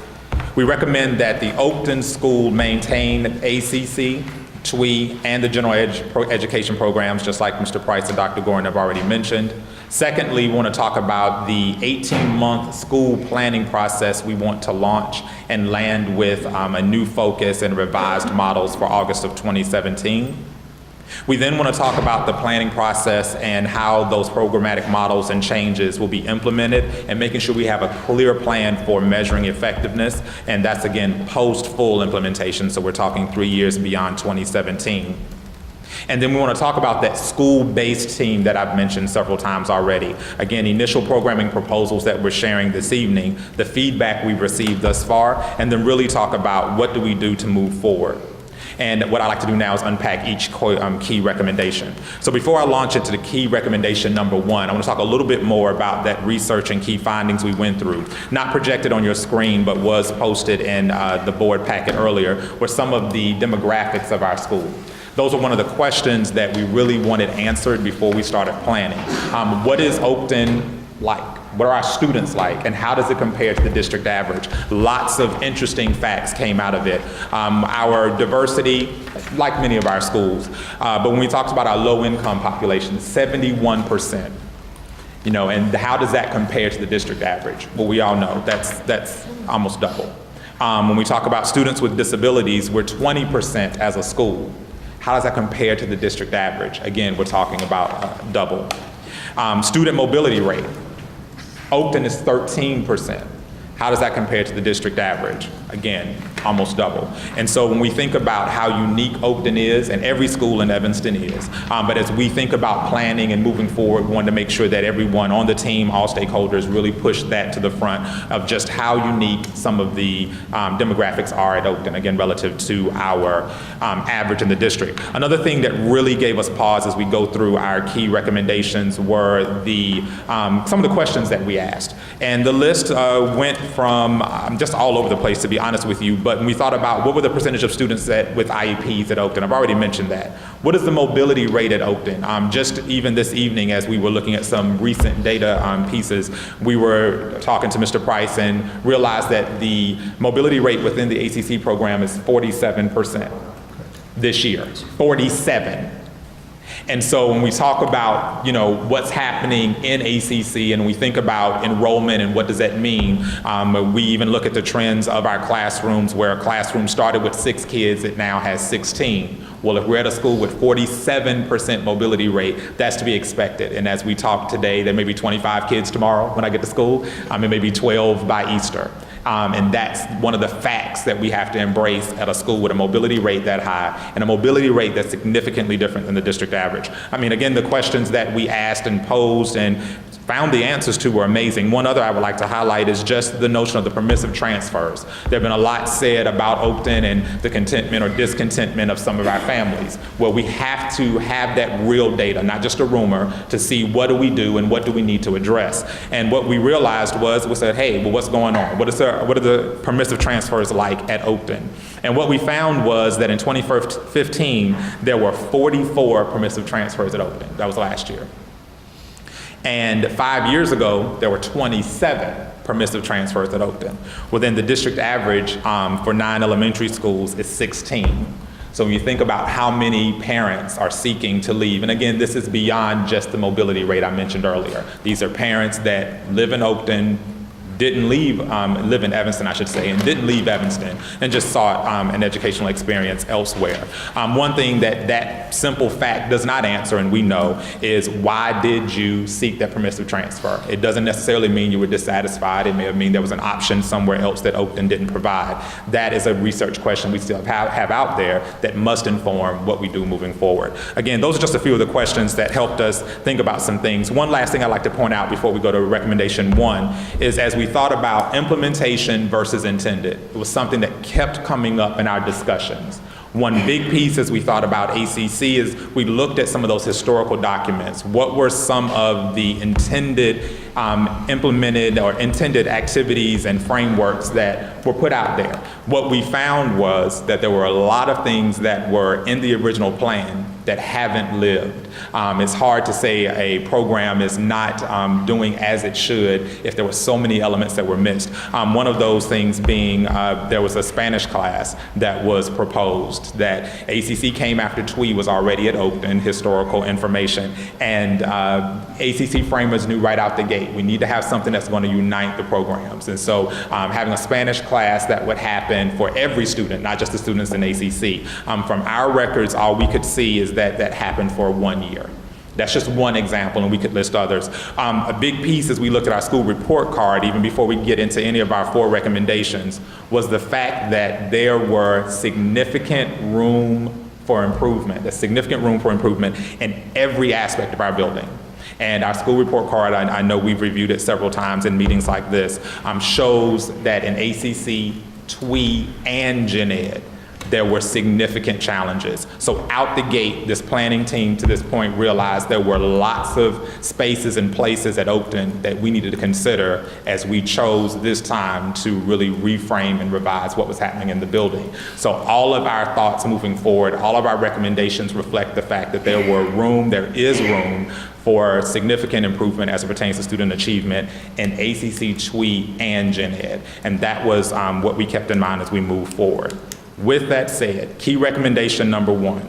We recommend that the Oakton School maintain ACC, TWE, and the general education programs, just like Mr. Price and Dr. Goren have already mentioned. Secondly, we want to talk about the 18-month school planning process we want to launch and land with a new focus and revised models for August of 2017. We then want to talk about the planning process and how those programmatic models and changes will be implemented and making sure we have a clear plan for measuring effectiveness, and that's again post full implementation, so we're talking 3 years beyond 2017. And then we want to talk about that school-based team that I've mentioned several times already. Again, initial programming proposals that we're sharing this evening, the feedback we've received thus far, and then really talk about what do we do to move forward. And what I like to do now is unpack each key recommendation. So before I launch into the key recommendation number 1, I want to talk a little bit more about that research and key findings we went through. Not projected on your screen, but was posted in the board packet earlier, were some of the demographics of our school. Those are one of the questions that we really wanted answered before we started planning. What is Oakton like? What are our students like, and how does it compare to the district average? Lots of interesting facts came out of it. Our diversity, like many of our schools, but when we talked about our low-income population, 71%. And how does that compare to the district average? Well, we all know that's almost double. When we talk about students with disabilities, we're 20% as a school. How does that compare to the district average? Again, we're talking about double. Student mobility rate. Oakton is 13%. How does that compare to the district average? Again, almost double. And so when we think about how unique Oakton is, and every school in Evanston is, but as we think about planning and moving forward, we wanted to make sure that everyone on the team, all stakeholders, really push that to the front of just how unique some of the demographics are at Oakton, again, relative to our average in the district. Another thing that really gave us pause as we go through our key recommendations were some of the questions that we asked. And the list went from just all over the place, to be honest with you, but when we thought about what were the percentage of students with IEPs at Oakton, I've already mentioned that. What is the mobility rate at Oakton? Just even this evening, as we were looking at some recent data pieces, we were talking to Mr. Price and realized that the mobility rate within the ACC program is 47% this year, 47. And so when we talk about, what's happening in ACC and we think about enrollment and what does that mean, we even look at the trends of our classrooms, where a classroom started with 6 kids, it now has 16. Well, if we're at a school with 47% mobility rate, that's to be expected. And as we talk today, there may be 25 kids tomorrow when I get to school, and maybe 12 by Easter. And that's one of the facts that we have to embrace at a school with a mobility rate that high and a mobility rate that's significantly different than the district average. I mean, again, the questions that we asked and posed and found the answers to were amazing. One other I would like to highlight is just the notion of the permissive transfers. There have been a lot said about Oakton and the contentment or discontentment of some of our families. Well, we have to have that real data, not just a rumor, to see what do we do and what do we need to address. And what we realized was, we said, hey, well, what's going on? What are the permissive transfers like at Oakton? And what we found was that in 2015, there were 44 permissive transfers at Oakton. That was last year. And 5 years ago, there were 27 permissive transfers at Oakton. Well, then the district average for 9 elementary schools is 16. So when you think about how many parents are seeking to leave, and again, this is beyond just the mobility rate I mentioned earlier. These are parents that live in Oakton, didn't live in Evanston, I should say, and didn't leave Evanston and just sought an educational experience elsewhere. One thing that simple fact does not answer, and we know, is why did you seek that permissive transfer? It doesn't necessarily mean you were dissatisfied. It may have mean there was an option somewhere else that Oakton didn't provide. That is a research question we still have out there that must inform what we do moving forward. Again, those are just a few of the questions that helped us think about some things. One last thing I'd like to point out before we go to recommendation 1 is, as we thought about implementation versus intended, it was something that kept coming up in our discussions. One big piece as we thought about ACC is we looked at some of those historical documents. What were some of the intended, implemented or intended activities and frameworks that were put out there? What we found was that there were a lot of things that were in the original plan that haven't lived. It's hard to say a program is not doing as it should if there were so many elements that were missed. One of those things being there was a Spanish class that was proposed that ACC came after TWE was already at Oakton, historical information, and ACC framers knew right out the gate, we need to have something that's going to unite the programs. And so having a Spanish class that would happen for every student, not just the students in ACC. From our records, all we could see is that happened for 1 year. That's just one example, and we could list others. A big piece as we looked at our school report card, even before we get into any of our 4 recommendations, was the fact that there were significant room for improvement, in every aspect of our building. And our school report card, I know we've reviewed it several times in meetings like this, shows that in ACC, TWE, and Gen Ed, there were significant challenges. So out the gate, this planning team to this point realized there were lots of spaces and places at Oakton that we needed to consider as we chose this time to really reframe and revise what was happening in the building. So all of our thoughts moving forward, all of our recommendations reflect the fact that there is room for significant improvement as it pertains to student achievement in ACC, TWE, and Gen Ed. And that was what we kept in mind as we move forward. With that said, key recommendation number 1,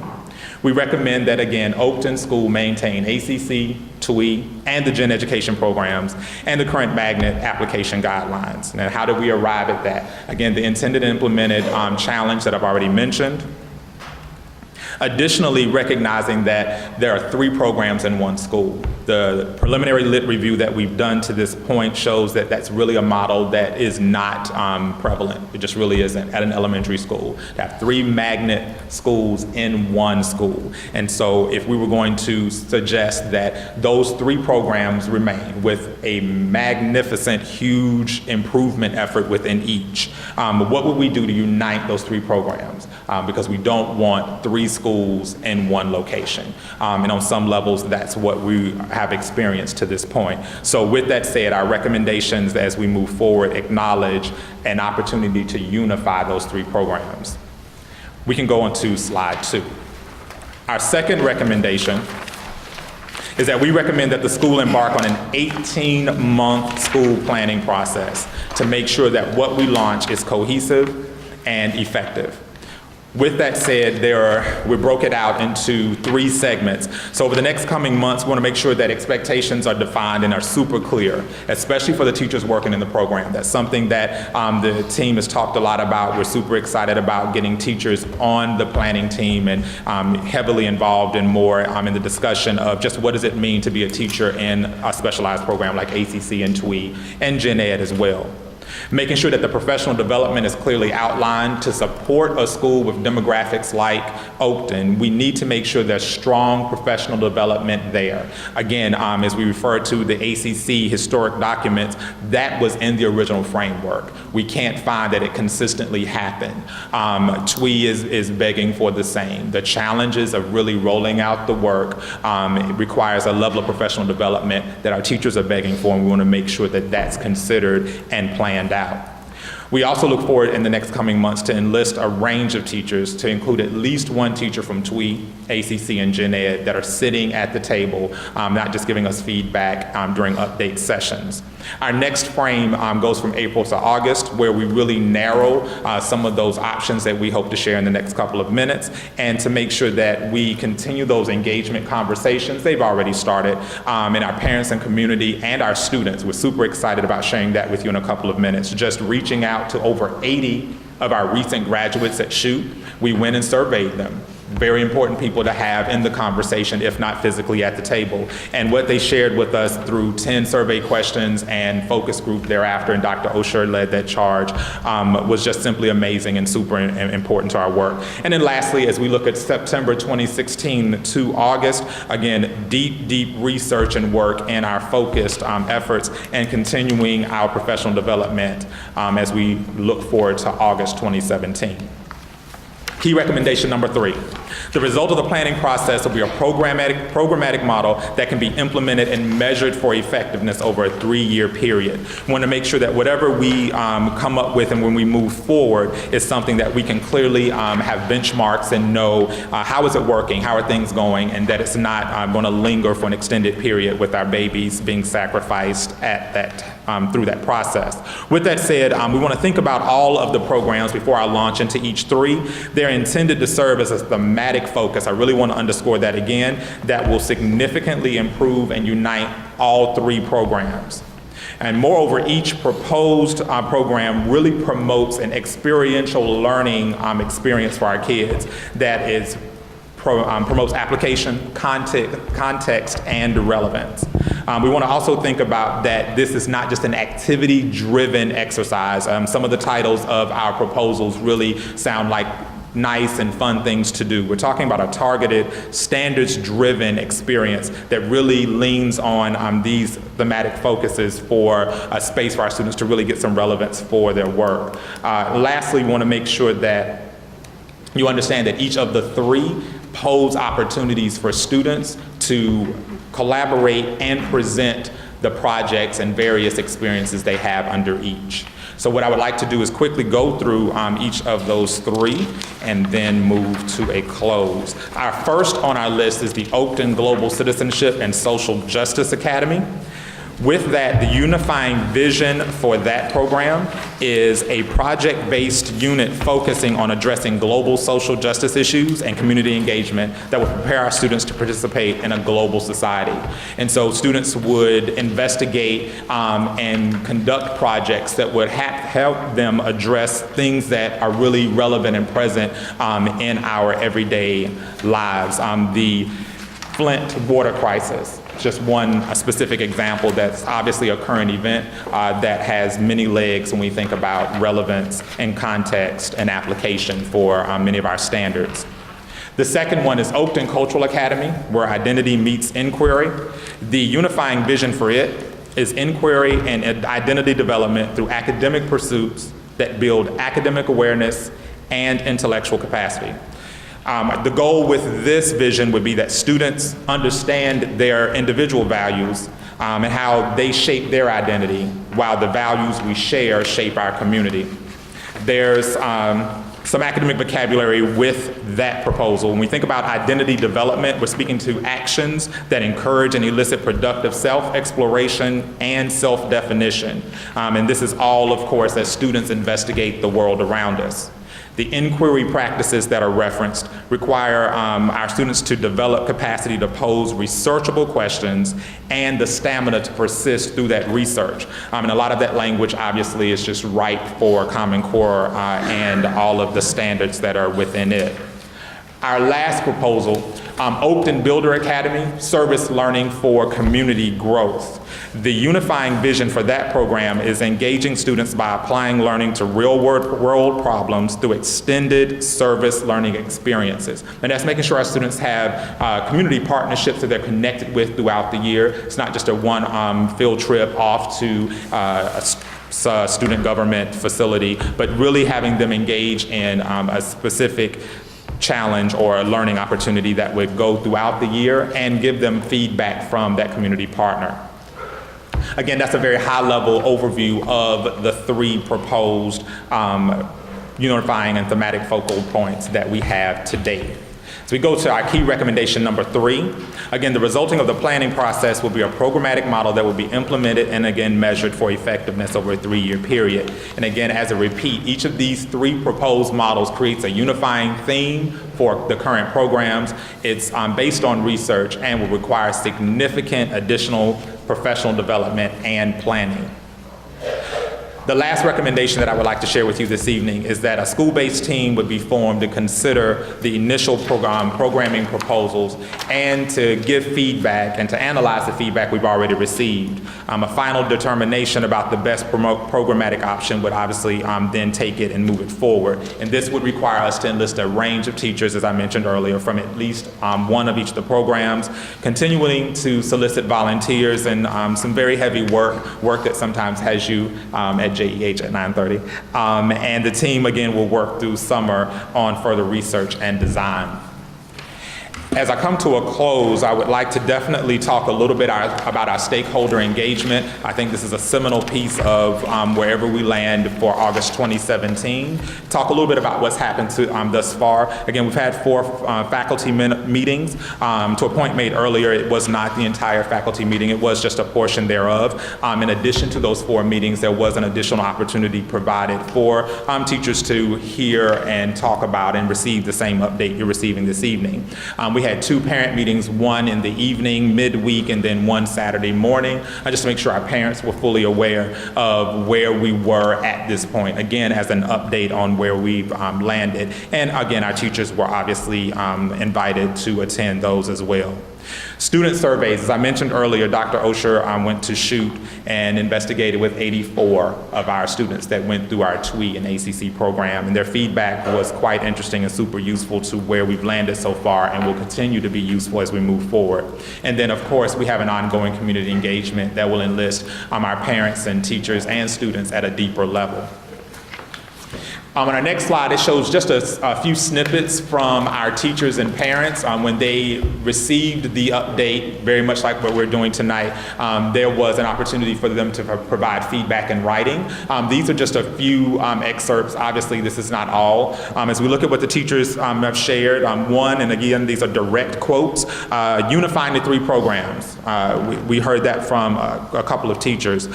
we recommend that, again, Oakton School maintain ACC, TWE, and the Gen Education programs and the current magnet application guidelines. Now, how did we arrive at that? Again, the intended and implemented challenge that I've already mentioned. Additionally, recognizing that there are 3 programs in one school. The preliminary lit review that we've done to this point shows that that's really a model that is not prevalent. It just really isn't at an elementary school. To have 3 magnet schools in one school. And so if we were going to suggest that those 3 programs remain with a magnificent, huge improvement effort within each, what would we do to unite those 3 programs? Because we don't want 3 schools in one location. And on some levels, that's what we have experienced to this point. So with that said, our recommendations as we move forward acknowledge an opportunity to unify those 3 programs. We can go on to slide 2. Our second recommendation is that we recommend that the school embark on an 18-month school planning process to make sure that what we launch is cohesive and effective. With that said, we broke it out into 3 segments. So over the next coming months, we want to make sure that expectations are defined and are super clear, especially for the teachers working in the program. That's something that the team has talked a lot about. We're super excited about getting teachers on the planning team and heavily involved in more in the discussion of just what does it mean to be a teacher in a specialized program like ACC and TWE and Gen Ed as well. Making sure that the professional development is clearly outlined to support a school with demographics like Oakton. We need to make sure there's strong professional development there. Again, as we refer to the ACC historic documents, that was in the original framework. We can't find that it consistently happened. TWE is begging for the same. The challenges of really rolling out the work it requires a level of professional development that our teachers are begging for, and we want to make sure that that's considered and planned out. We also look forward in the next coming months to enlist a range of teachers to include at least 1 teacher from TWE, ACC, and Gen Ed that are sitting at the table, not just giving us feedback during update sessions. Our next frame goes from April to August, where we really narrow some of those options that we hope to share in the next couple of minutes, and to make sure that we continue those engagement conversations. They've already started in our parents and community and our students. We're super excited about sharing that with you in a couple of minutes. Just reaching out to over 80 of our recent graduates at SHOOT. We went and surveyed them. Very important people to have in the conversation, if not physically at the table. And what they shared with us through 10 survey questions and focus group thereafter, and Dr. Osher led that charge, was just simply amazing and super important to our work. And then lastly, as we look at September 2016 to August, again, deep research and work in our focused efforts and continuing our professional development as we look forward to August 2017. Key recommendation number 3. The result of the planning process will be a programmatic model that can be implemented and measured for effectiveness over a 3-year period. We want to make sure that whatever we come up with and when we move forward is something that we can clearly have benchmarks and know how is it working, how are things going, and that it's not going to linger for an extended period with our babies being sacrificed at that through that process. With that said, we want to think about all of the programs before I launch into each 3. They're intended to serve as a thematic focus. I really want to underscore that again, that will significantly improve and unite all 3 programs. And moreover, each proposed program really promotes an experiential learning experience for our kids that is promotes application, context, and relevance. We want to also think about that this is not just an activity-driven exercise. Some of the titles of our proposals really sound like nice and fun things to do. We're talking about a targeted, standards-driven experience that really leans on these thematic focuses for a space for our students to really get some relevance for their work. Lastly, we want to make sure that you understand that each of the 3 pose opportunities for students to collaborate and present the projects and various experiences they have under each. So what I would like to do is quickly go through each of those 3 and then move to a close. Our first on our list is the Oakton Global Citizenship and Social Justice Academy. With that, the unifying vision for that program is a project-based unit focusing on addressing global social justice issues and community engagement that will prepare our students to participate in a global society. And so students would investigate and conduct projects that would help them address things that are really relevant and present in our everyday lives. The Flint water crisis, just a specific example that's obviously a current event that has many legs when we think about relevance and context and application for many of our standards. The second one is Oakton Cultural Academy, where identity meets inquiry. The unifying vision for it is inquiry and identity development through academic pursuits that build academic awareness and intellectual capacity. The goal with this vision would be that students understand their individual values and how they shape their identity, while the values we share shape our community. There's some academic vocabulary with that proposal. When we think about identity development, we're speaking to actions that encourage and elicit productive self-exploration and self-definition. And this is all, of course, as students investigate the world around us. The inquiry practices that are referenced require our students to develop capacity to pose researchable questions and the stamina to persist through that research. And a lot of that language obviously is just ripe for Common Core and all of the standards that are within it. Our last proposal, Oakton Builder Academy, Service Learning for Community Growth. The unifying vision for that program is engaging students by applying learning to real-world problems through extended service learning experiences. And that's making sure our students have community partnerships that they're connected with throughout the year. It's not just a one field trip off to a student government facility, but really having them engage in a specific challenge or a learning opportunity that would go throughout the year and give them feedback from that community partner. Again, that's a very high-level overview of the three proposed unifying and thematic focal points that we have to date. So we go to our key recommendation number 3. Again, the resulting of the planning process will be a programmatic model that will be implemented and again measured for effectiveness over a 3-year period. And again, as a repeat, each of these 3 proposed models creates a unifying theme for the current programs. It's based on research and will require significant additional professional development and planning. The last recommendation that I would like to share with you this evening is that a school-based team would be formed to consider the initial programming proposals and to give feedback and to analyze the feedback we've already received. A final determination about the best programmatic option would obviously then take it and move it forward. And this would require us to enlist a range of teachers, as I mentioned earlier, from at least one of each of the programs, continuing to solicit volunteers and some very heavy work that sometimes has you at JEH at 9:30. And the team, again, will work through summer on further research and design. As I come to a close, I would like to definitely talk a little bit about our stakeholder engagement. I think this is a seminal piece of wherever we land for August 2017. Talk a little bit about what's happened to thus far. Again, we've had 4 faculty meetings. To a point made earlier, it was not the entire faculty meeting, it was just a portion thereof. In addition to those 4 meetings, there was an additional opportunity provided for teachers to hear and talk about and receive the same update you're receiving this evening. We had 2 parent meetings, one in the evening, midweek, and then one Saturday morning, just to make sure our parents were fully aware of where we were at this point, again, as an update on where we've landed. And again, our teachers were obviously invited to attend those as well. Student surveys, as I mentioned earlier, Dr. Osher went to shoot and investigated with 84 of our students that went through our TWE and ACC program, and their feedback was quite interesting and super useful to where we've landed so far and will continue to be useful as we move forward. And then, of course, we have an ongoing community engagement that will enlist our parents and teachers and students at a deeper level. On our next slide, it shows just a few snippets from our teachers and parents. When they received the update, very much like what we're doing tonight, there was an opportunity for them to provide feedback in writing. These are just a few excerpts. Obviously, this is not all. As we look at what the teachers have shared, one, and again, these are direct quotes, unifying the 3 programs. We heard that from a couple of teachers.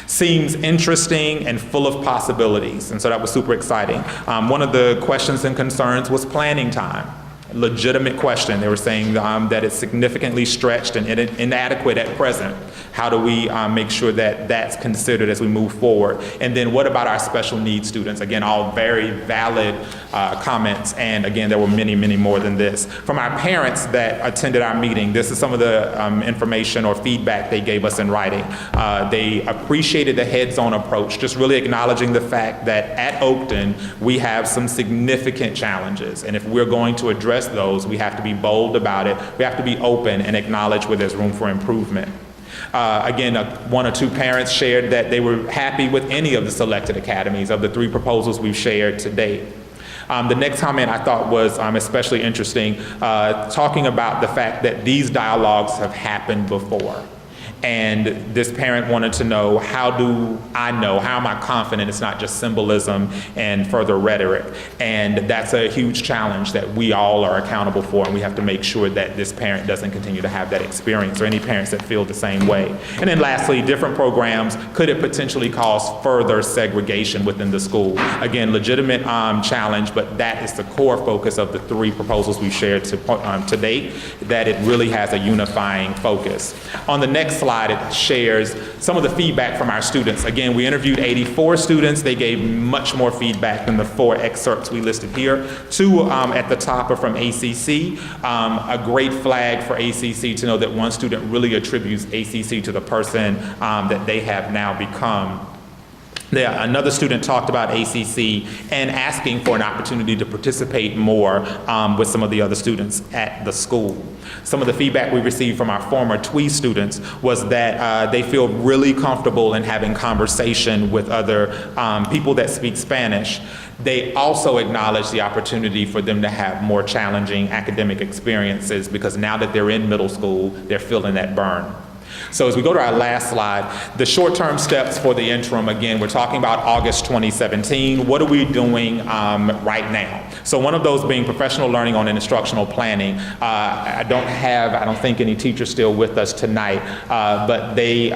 Seems interesting and full of possibilities, and so that was super exciting. One of the questions and concerns was planning time. legitimate question. They were saying that it's significantly stretched and inadequate at present. How do we make sure that that's considered as we move forward? And then what about our special needs students? Again, all very valid comments. And again, there were many, many more than this. From our parents that attended our meeting, this is some of the information or feedback they gave us in writing. They appreciated the heads-on approach, just really acknowledging the fact that at Oakton, we have some significant challenges. And if we're going to address those, we have to be bold about it. We have to be open and acknowledge where there's room for improvement. Again, one or two parents shared that they were happy with any of the selected academies of the 3 proposals we've shared to date. The next comment I thought was especially interesting, talking about the fact that these dialogues have happened before. And this parent wanted to know, how am I confident it's not just symbolism and further rhetoric? And that's a huge challenge that we all are accountable for, and we have to make sure that this parent doesn't continue to have that experience, or any parents that feel the same way. And then lastly, different programs, could it potentially cause further segregation within the school? Again, legitimate challenge, but that is the core focus of the 3 proposals we've shared to date, that it really has a unifying focus. On the next slide, it shares some of the feedback from our students. Again, we interviewed 84 students. They gave much more feedback than the 4 excerpts we listed here. 2 at the top are from ACC. A great flag for ACC to know that one student really attributes ACC to the person that they have now become. Another student talked about ACC and asking for an opportunity to participate more with some of the other students at the school. Some of the feedback we received from our former TWE students was that they feel really comfortable in having conversation with other people that speak Spanish. They also acknowledge the opportunity for them to have more challenging academic experiences, because now that they're in middle school, they're feeling that burn. So as we go to our last slide, the short-term steps for the interim, again, we're talking about August 2017. What are we doing right now? So one of those being professional learning on instructional planning. I don't think any teachers still with us tonight, but they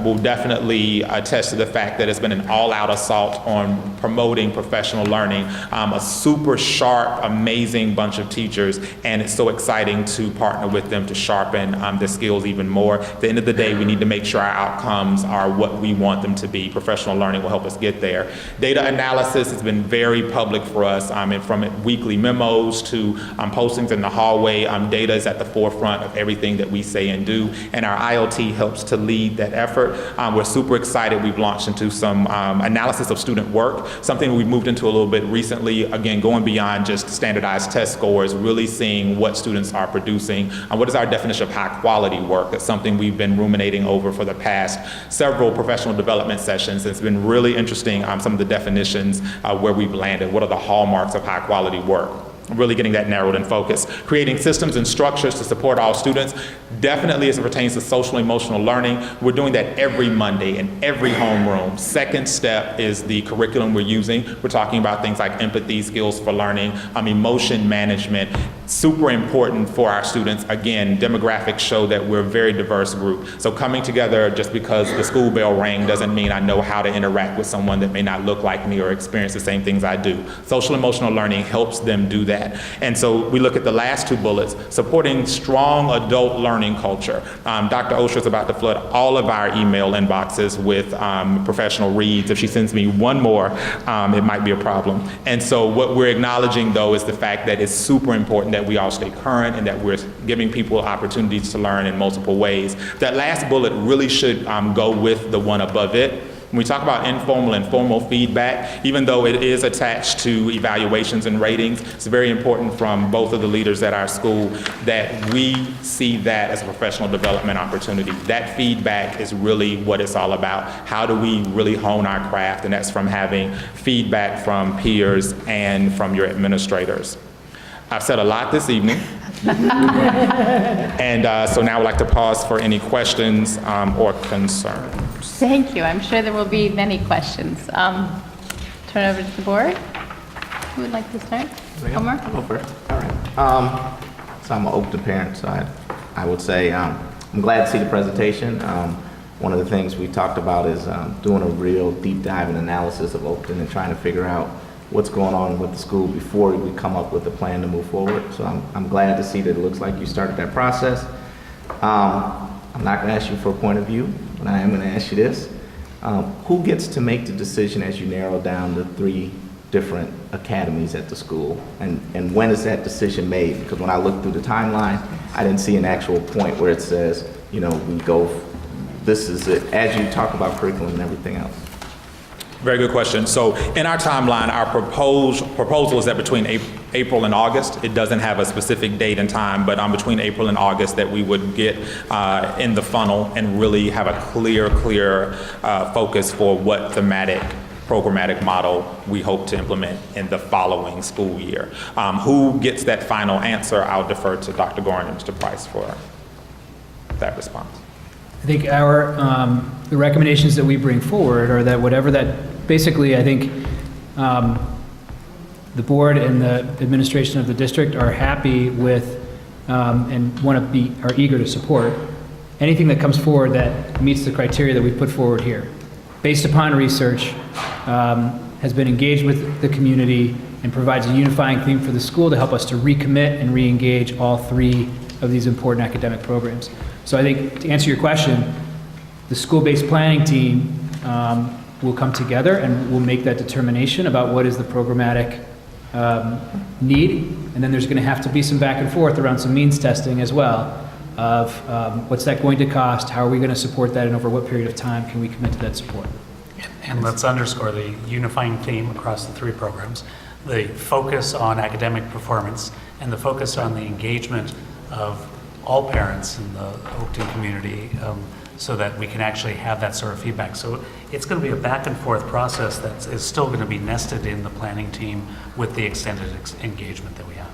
will definitely attest to the fact that it's been an all-out assault on promoting professional learning. A super sharp, amazing bunch of teachers, and it's so exciting to partner with them to sharpen their skills even more. At the end of the day, we need to make sure our outcomes are what we want them to be. Professional learning will help us get there. Data analysis has been very public for us, and from weekly memos to postings in the hallway, data is at the forefront of everything that we say and do, and our IoT helps to lead that effort. We're super excited. We've launched into some analysis of student work, something we've moved into a little bit recently, again, going beyond just standardized test scores, really seeing what students are producing, and what is our definition of high quality work. That's something we've been ruminating over for the past several professional development sessions. It's been really interesting, some of the definitions where we've landed. What are the hallmarks of high quality work? Really getting that narrowed in focus. Creating systems and structures to support all students, definitely as it pertains to social emotional learning. We're doing that every Monday in every homeroom. Second step is the curriculum we're using. We're talking about things like empathy, skills for learning, emotion management. Super important for our students. Again, demographics show that we're a very diverse group. So coming together just because the school bell rang doesn't mean I know how to interact with someone that may not look like me or experience the same things I do. Social emotional learning helps them do that. And so we look at the last 2 bullets, supporting strong adult learning culture. Dr. Osher's about to flood all of our email inboxes with professional reads. If she sends me one more, it might be a problem. And so what we're acknowledging, though, is the fact that it's super important that we all stay current and that we're giving people opportunities to learn in multiple ways. That last bullet really should go with the one above it. When we talk about informal and formal feedback, even though it is attached to evaluations and ratings, it's very important from both of the leaders at our school that we see that as a professional development opportunity. That feedback is really what it's all about. How do we really hone our craft? And that's from having feedback from peers and from your administrators. I've said a lot this evening. And so now I'd like to pause for any questions or concerns. Thank you. I'm sure there will be many questions. Turn over to the board. Who would like to start? Omar? Over. All right. So I'm an Oakton parent, so I would say I'm glad to see the presentation. One of the things we talked about is doing a real deep dive and analysis of Oakton and trying to figure out what's going on with the school before we come up with a plan to move forward. So I'm glad to see that it looks like you started that process. I'm not going to ask you for a point of view, but I am going to ask you this. Who gets to make the decision as you narrow down the 3 different academies at the school? And when is that decision made? Because when I looked through the timeline, I didn't see an actual point where it says, you know, we go, this is it, as you talk about curriculum and everything else. Very good question. So in our timeline, our proposal is that between April and August. It doesn't have a specific date and time, but between April and August that we would get in the funnel and really have a clear focus for what thematic programmatic model we hope to implement in the following school year. Who gets that final answer? I'll defer to Dr. Goren and Mr. Price for that response. I think the recommendations that we bring forward are that whatever that, basically, I think the board and the administration of the district are happy with and are eager to support anything that comes forward that meets the criteria that we put forward here. Based upon research, has been engaged with the community and provides a unifying theme for the school to help us to recommit and re-engage all 3 of these important academic programs. So I think to answer your question, the school-based planning team will come together and we'll make that determination about what is the programmatic need, and then there's going to have to be some back and forth around some means testing as well of what's that going to cost, how are we going to support that, and over what period of time can we commit to that support. And let's underscore the unifying theme across the 3 programs, the focus on academic performance and the focus on the engagement of all parents in the Oakton community so that we can actually have that sort of feedback. So it's going to be a back and forth process that is still going to be nested in the planning team with the extended engagement that we have.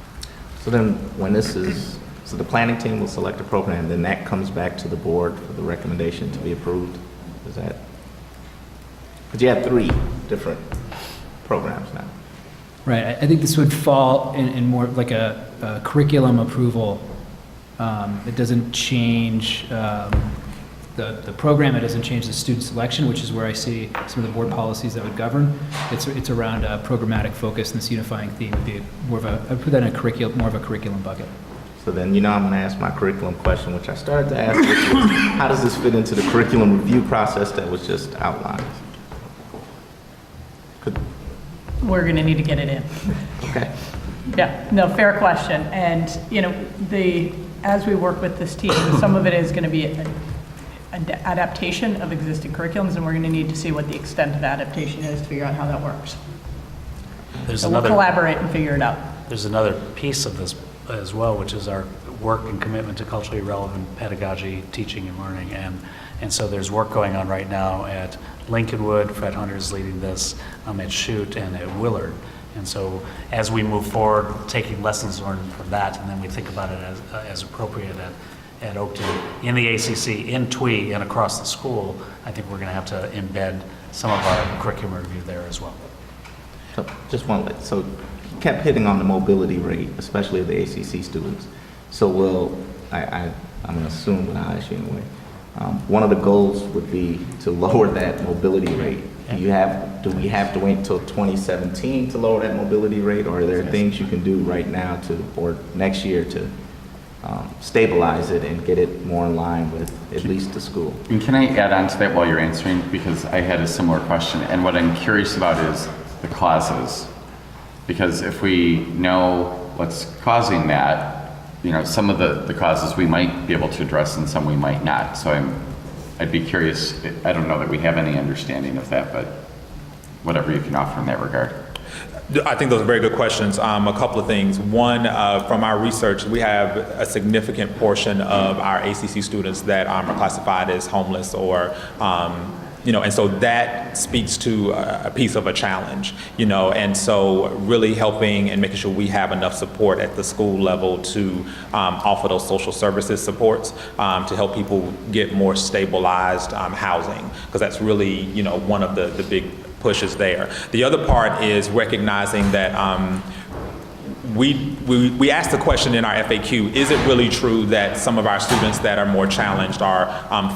So then when this is, so the planning team will select a program, then that comes back to the board for the recommendation to be approved? Is that? Because you have 3 different programs now. Right, I think this would fall in more like a curriculum approval. It doesn't change the program, it doesn't change the student selection, which is where I see some of the board policies that would govern. It's around a programmatic focus, and this unifying theme would be more of I'd put that in a curriculum, more of a curriculum bucket. So then, you know, I'm going to ask my curriculum question, which I started to ask, which is, how does this fit into the curriculum review process that was just outlined? We're going to need to get it in. Okay. Yeah, no, fair question. And, you know, as we work with this team, some of it is going to be an adaptation of existing curriculums, and we're going to need to see what the extent of adaptation is to figure out how that works. So we'll collaborate and figure it out. There's another piece of this as well, which is our work and commitment to culturally relevant pedagogy, teaching and learning. And so there's work going on right now at Lincolnwood. Fred Hunter is leading this, at Chute and at Willard. And so as we move forward, taking lessons learned from that, and then we think about it as appropriate at Oakton, in the ACC, in TWE, and across the school, I think we're going to have to embed some of our curriculum review there as well. So just one, so you kept hitting on the mobility rate, especially of the ACC students. So I'm going to assume, but I'll ask you anyway, one of the goals would be to lower that mobility rate. Do we have to wait until 2017 to lower that mobility rate, or are there things you can do right now or next year to stabilize it and get it more in line with at least the school? And can I add on to that while you're answering? Because I had a similar question, and what I'm curious about is the causes. Because if we know what's causing that, you know, some of the causes we might be able to address and some we might not. So I'd be curious, I don't know that we have any understanding of that, but whatever you can offer in that regard. I think those are very good questions. A couple of things. One, from our research, we have a significant portion of our ACC students that are classified as homeless or and so that speaks to a piece of a challenge, and so really helping and making sure we have enough support at the school level to offer those social services supports to help people get more stabilized housing, because that's really, one of the big pushes there. The other part is recognizing that we asked the question in our FAQ, is it really true that some of our students that are more challenged are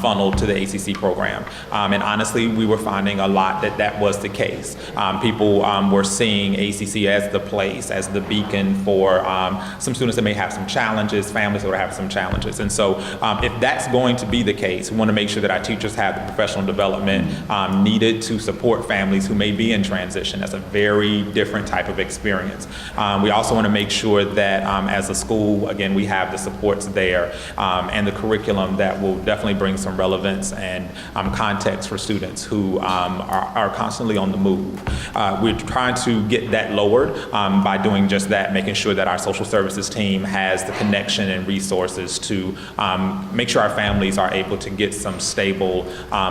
funneled to the ACC program? And honestly, we were finding a lot that was the case. People were seeing ACC as the place, as the beacon for some students that may have some challenges, families that would have some challenges. And so if that's going to be the case, we want to make sure that our teachers have the professional development needed to support families who may be in transition. That's a very different type of experience. We also want to make sure that as a school, again, we have the supports there and the curriculum that will definitely bring some relevance and context for students who are constantly on the move. We're trying to get that lowered by doing just that, making sure that our social services team has the connection and resources to make sure our families are able to get some stable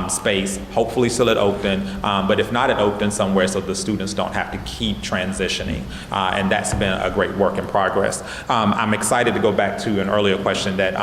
space, hopefully still at Oakton, but if not at Oakton, somewhere so the students don't have to keep transitioning. And that's been a great work in progress. I'm excited to go back to an earlier question that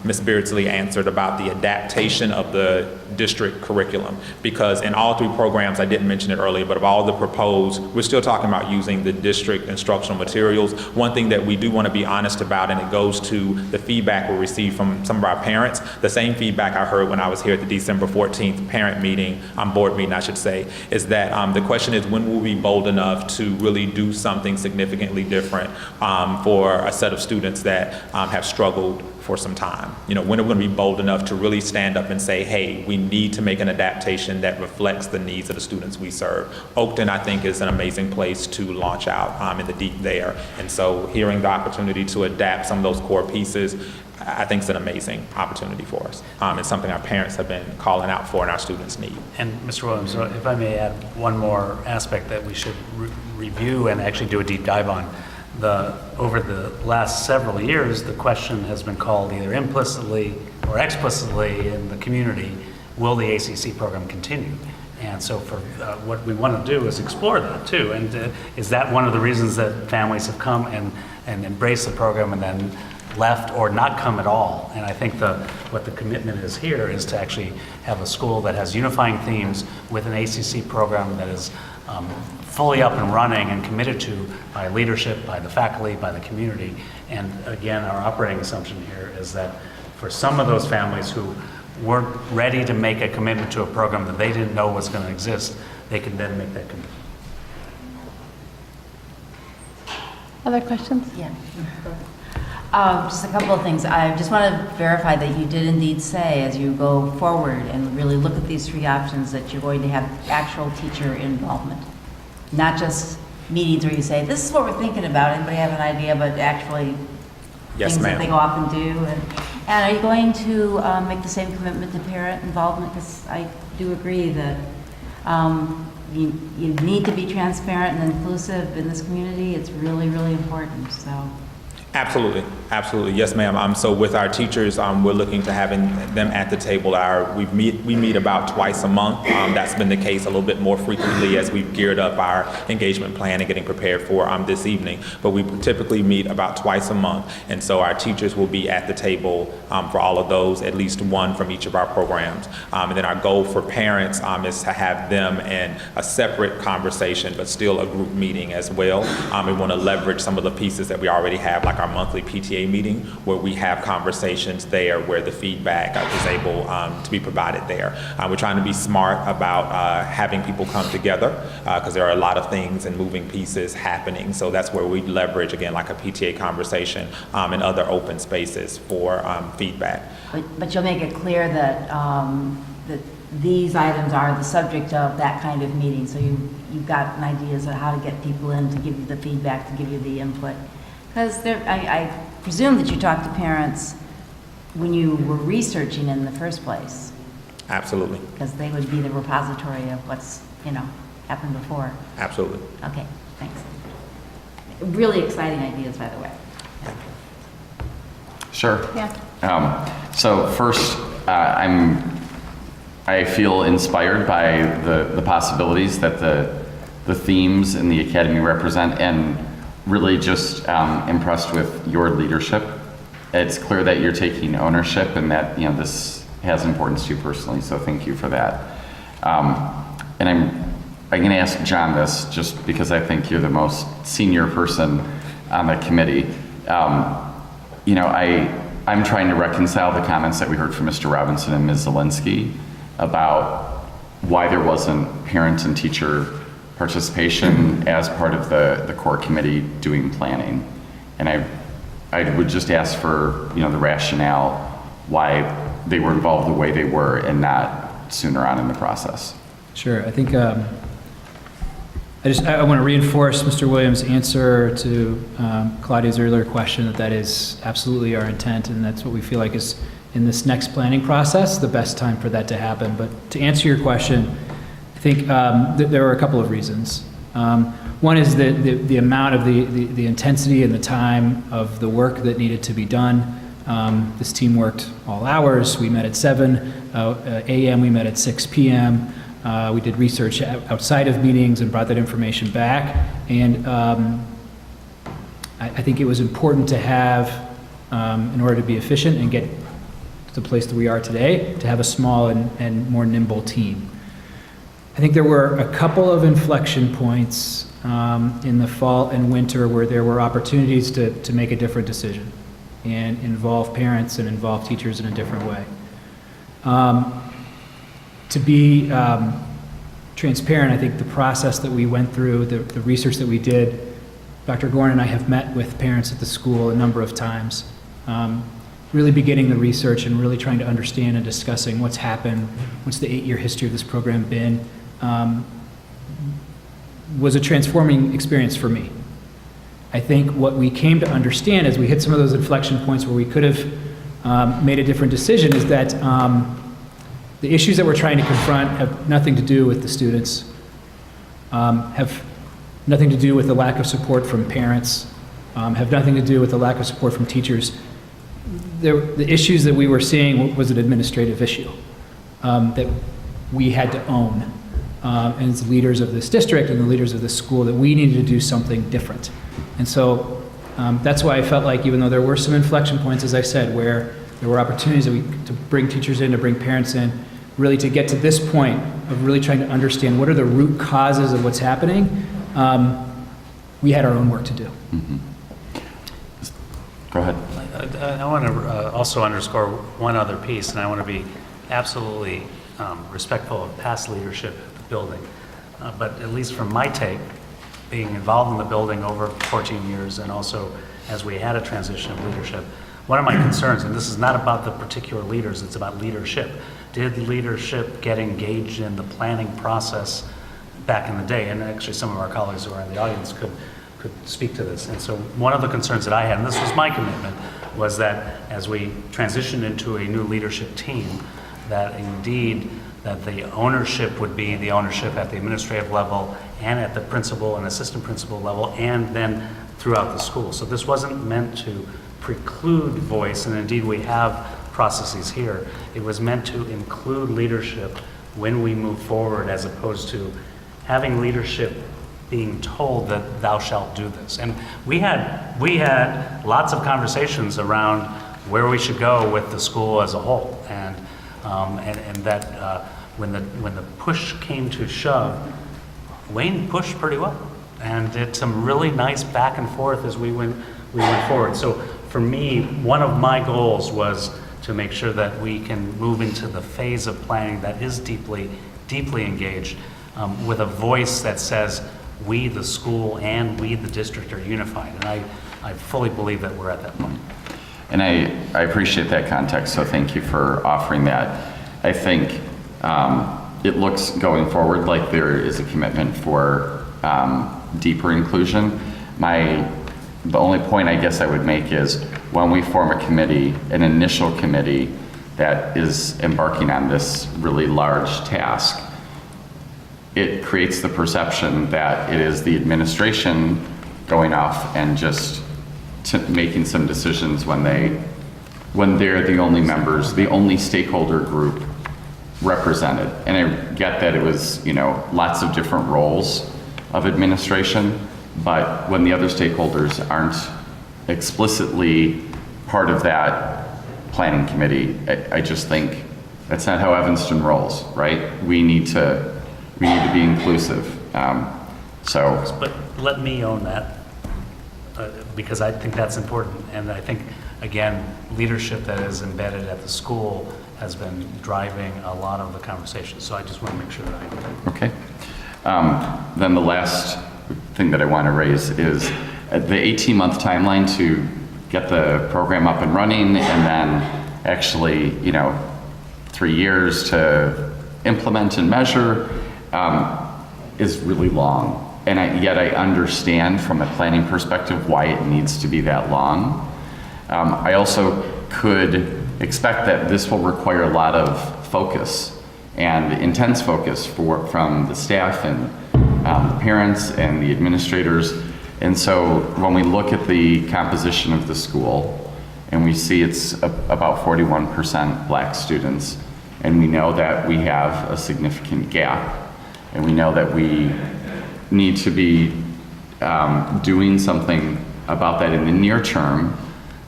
Ms. Beardsley answered about the adaptation of the district curriculum, because in all three programs, I didn't mention it earlier, but of all the proposed, we're still talking about using the district instructional materials. One thing that we do want to be honest about, and it goes to the feedback we received from some of our parents, the same feedback I heard when I was here at the December 14th parent meeting, board meeting, I should say, is that the question is, when will we be bold enough to really do something significantly different for a set of students that have struggled for some time? You know, when are we going to be bold enough to really stand up and say, hey, we need to make an adaptation that reflects the needs of the students we serve? Oakton, I think, is an amazing place to launch out in the deep there. And so hearing the opportunity to adapt some of those core pieces, I think is an amazing opportunity for us. It's something our parents have been calling out for and our students need. And Mr. Williams, if I may add one more aspect that we should review and actually do a deep dive on. Over the last several years, the question has been called either implicitly or explicitly in the community, will the ACC program continue? And so for what we want to do is explore that too. And is that one of the reasons that families have come and embraced the program and then left or not come at all? And I think what the commitment is here is to actually have a school that has unifying themes with an ACC program that is fully up and running and committed to by leadership, by the faculty, by the community. And again, our operating assumption here is that for some of those families who weren't ready to make a commitment to a program that they didn't know was going to exist, they can then make that commitment. Other questions? Yeah. Just a couple of things. I just want to verify that you did indeed say, as you go forward and really look at these three options, that you're going to have actual teacher involvement, not just meetings where you say, this is what we're thinking about, anybody have an idea, but actually Yes, things ma'am. that they go off and do. And are you going to make the same commitment to parent involvement? Because I do agree that you need to be transparent and inclusive in this community. It's really, really important, so. Absolutely, absolutely. Yes, ma'am. So with our teachers, we're looking to having them at the table. We meet about twice a month. That's been the case a little bit more frequently as we've geared up our engagement plan and getting prepared for this evening. But we typically meet about twice a month. And so our teachers will be at the table for all of those, at least one from each of our programs. And then our goal for parents is to have them in a separate conversation, but still a group meeting as well. We want to leverage some of the pieces that we already have, like our monthly PTA meeting, where we have conversations there where the feedback is able to be provided there. We're trying to be smart about having people come together because there are a lot of things and moving pieces happening. So that's where we leverage, again, like a PTA conversation and other open spaces for feedback. But you'll make it clear that that these items are the subject of that kind of meeting, so you've got ideas of how to get people in to give you the feedback, to give you the input. Because I presume that you talked to parents when you were researching in the first place. Absolutely. Because they would be the repository of what's, happened before. Absolutely. Okay, thanks. Really exciting ideas, by the way. Sure. Yeah. So first, I feel inspired by the possibilities that the themes in the Academy represent, and really just impressed with your leadership. It's clear that you're taking ownership and that this has importance to you personally, so thank you for that. And I'm going to ask John this just because I think you're the most senior person on the committee. You know, I'm trying to reconcile the comments that we heard from Mr. Robinson and Ms. Zielinski about why there wasn't parent and teacher participation as part of the core committee doing planning. And I would just ask for, you know, the rationale why they were involved the way they were and not sooner on in the process. Sure. I think I want to reinforce Mr. Williams' answer to Claudia's earlier question, that is absolutely our intent, and that's what we feel like is in this next planning process, the best time for that to happen. But to answer your question, I think there are a couple of reasons. One is the amount of the intensity and the time of the work that needed to be done. This team worked all hours. We met at 7 a.m., we met at 6 p.m. We did research outside of meetings and brought that information back. And I think it was important to have, in order to be efficient and get to the place that we are today, to have a small and more nimble team. I think there were a couple of inflection points in the fall and winter where there were opportunities to make a different decision and involve parents and involve teachers in a different way. To be transparent, I think the process that we went through, the research that we did, Dr. Goren and I have met with parents at the school a number of times, really beginning the research and really trying to understand and discussing what's happened, what's the 8-year history of this program been, was a transforming experience for me. I think what we came to understand as we hit some of those inflection points where we could have made a different decision is that the issues that we're trying to confront have nothing to do with the students, have nothing to do with the lack of support from parents, have nothing to do with the lack of support from teachers. The issues that we were seeing was an administrative issue that we had to own. And as leaders of this district and the leaders of this school, that we needed to do something different. And so that's why I felt like, even though there were some inflection points, as I said, where there were opportunities to bring teachers in, to bring parents in, really to get to this point of really trying to understand what are the root causes of what's happening, we had our own work to do. Mm-hmm. Go ahead. I want to also underscore one other piece, and I want to be absolutely respectful of past leadership at the building. But at least from my take, being involved in the building over 14 years and also as we had a transition of leadership, one of my concerns, and this is not about the particular leaders, it's about leadership. Did leadership get engaged in the planning process back in the day? And actually some of our colleagues who are in the audience could speak to this. And so one of the concerns that I had, and this was my commitment, was that as we transitioned into a new leadership team, that indeed that the ownership would be the ownership at the administrative level and at the principal and assistant principal level and then throughout the school. So this wasn't meant to preclude voice, and indeed we have processes here. It was meant to include leadership when we move forward, as opposed to having leadership being told that thou shalt do this. And we had lots of conversations around where we should go with the school as a whole, and that when the push came to shove, Wayne pushed pretty well and did some really nice back and forth as we went forward. So for me, one of my goals was to make sure that we can move into the phase of planning that is deeply engaged, with a voice that says we, the school, and we, the district, are unified. And I fully believe that we're at that point. And I appreciate that context, so thank you for offering that. I think it looks going forward like there is a commitment for deeper inclusion. The only point I guess I would make is when we form a committee, an initial committee that is embarking on this really large task, it creates the perception that it is the administration going off and just making some decisions when they're the only members, the only stakeholder group represented. And I get that it was, lots of different roles of administration, but when the other stakeholders aren't explicitly part of that planning committee, I just think that's not how Evanston rolls, right? We need to be inclusive. But let me own that. because I think that's important. And I think, again, leadership that is embedded at the school has been driving a lot of the conversation. So I just want to make sure that I... Okay. Then the last thing that I want to raise is the 18-month timeline to get the program up and running, and then actually, 3 years to implement and measure is really long. And yet I understand from a planning perspective why it needs to be that long. I also could expect that this will require a lot of focus and intense focus from the staff and the parents and the administrators. And so when we look at the composition of the school and we see it's about 41% Black students, and we know that we have a significant gap, and we know that we need to be doing something about that in the near term,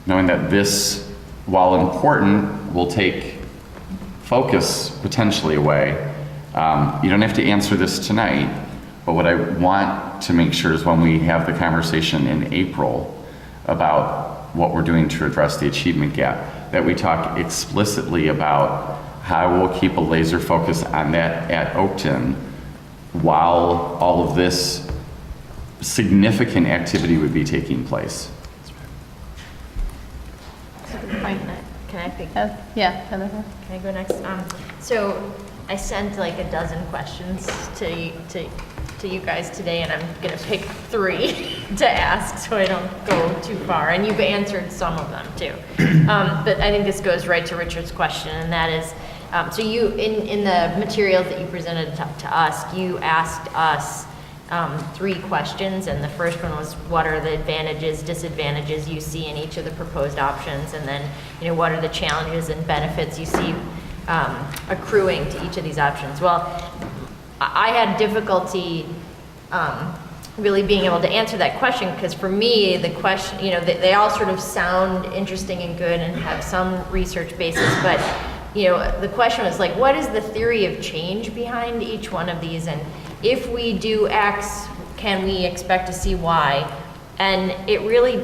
knowing that this, while important, will take focus potentially away. You don't have to answer this tonight, but what I want to make sure is when we have the conversation in April about what we're doing to address the achievement gap, that we talk explicitly about how we'll keep a laser focus on that at Oakton while all of this significant activity would be taking place. Can I pick? Yeah. Can I go next? So I sent like a dozen questions to you guys today, and I'm gonna pick 3 to ask so I don't go too far. And you've answered some of them too. But I think this goes right to Richard's question, and that is, so you, in the materials that you presented to us, you asked us 3 questions, and the first one was, what are the advantages, disadvantages you see in each of the proposed options, and then, what are the challenges and benefits you see accruing to each of these options? Well, I had difficulty really being able to answer that question, because for me, the question, they all sort of sound interesting and good and have some research basis, but the question was like, what is the theory of change behind each one of these? And if we do X, can we expect to see Y? And it really,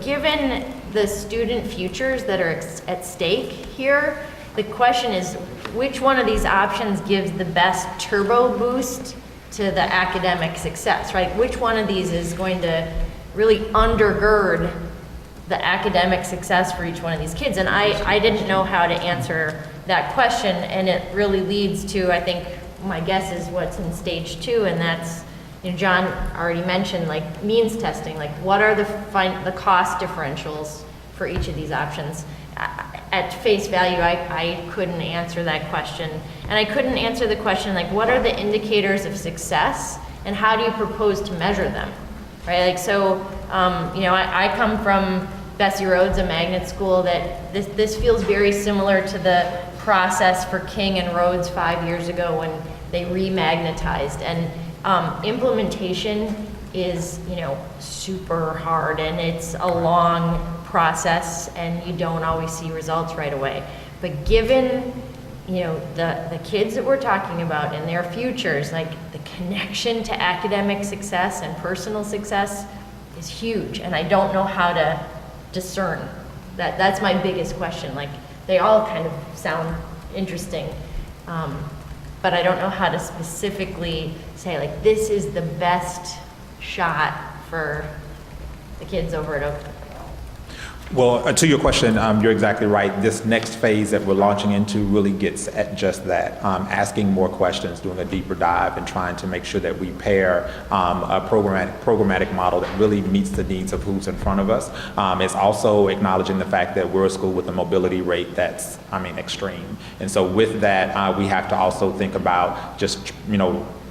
given the student futures that are at stake here, the question is, which one of these options gives the best turbo boost to the academic success, right? Which one of these is going to really undergird the academic success for each one of these kids? And I didn't know how to answer that question, and it really leads to, I think, my guess is what's in stage 2, and that's, John already mentioned, like means testing, like what are the cost differentials for each of these options? At face value, I couldn't answer that question. And I couldn't answer the question, like, what are the indicators of success and how do you propose to measure them, right? Like, so, I come from Bessie Rhodes, a magnet school, that this feels very similar to the process for King and Rhodes 5 years ago when they remagnetized. And implementation is, super hard, and it's a long process, and you don't always see results right away. But given, the kids that we're talking about and their futures, like the connection to academic success and personal success is huge, and I don't know how to discern that. That's my biggest question. Like, they all kind of sound interesting, but I don't know how to specifically say, like, this is the best shot for the kids over at Oakton. Well, to your question, you're exactly right. This next phase that we're launching into really gets at just that, asking more questions, doing a deeper dive, and trying to make sure that we pair a programmatic model that really meets the needs of who's in front of us. It's also acknowledging the fact that we're a school with a mobility rate that's, extreme. And so with that, we have to also think about just,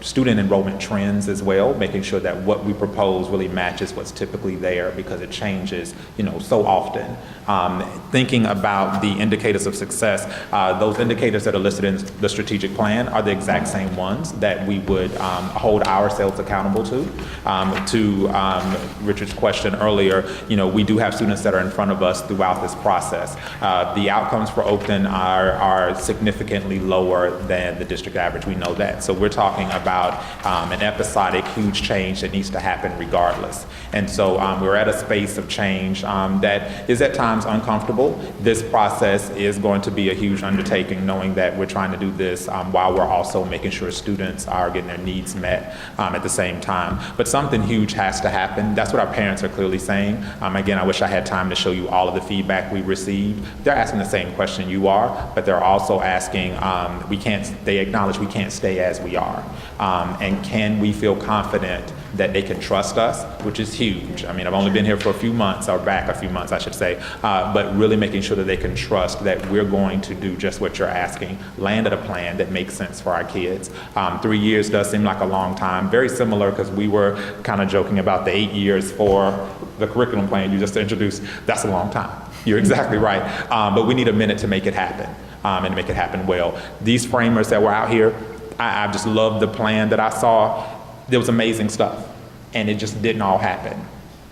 student enrollment trends as well, making sure that what we propose really matches what's typically there, because it changes, so often. Thinking about the indicators of success, those indicators that are listed in the strategic plan are the exact same ones that we would hold ourselves accountable to. To Richard's question earlier, we do have students that are in front of us throughout this process. The outcomes for Oakton are significantly lower than the district average. We know that. So we're talking about about an episodic, huge change that needs to happen regardless. And so we're at a space of change that is at times uncomfortable. This process is going to be a huge undertaking, knowing that we're trying to do this while we're also making sure students are getting their needs met at the same time. But something huge has to happen. That's what our parents are clearly saying. Again, I wish I had time to show you all of the feedback we received. They're asking the same question you are, but they're also asking, they acknowledge we can't stay as we are. And can we feel confident that they can trust us, which is huge. I mean, I've only been here for a few months, or back a few months, I should say, but really making sure that they can trust that we're going to do just what you're asking, land at a plan that makes sense for our kids. 3 years does seem like a long time, very similar, because we were kind of joking about the 8 years for the curriculum plan you just introduced. That's a long time. You're exactly right. But we need a minute to make it happen, and make it happen well. These framers that were out here, I just love the plan that I saw. There was amazing stuff, and it just didn't all happen.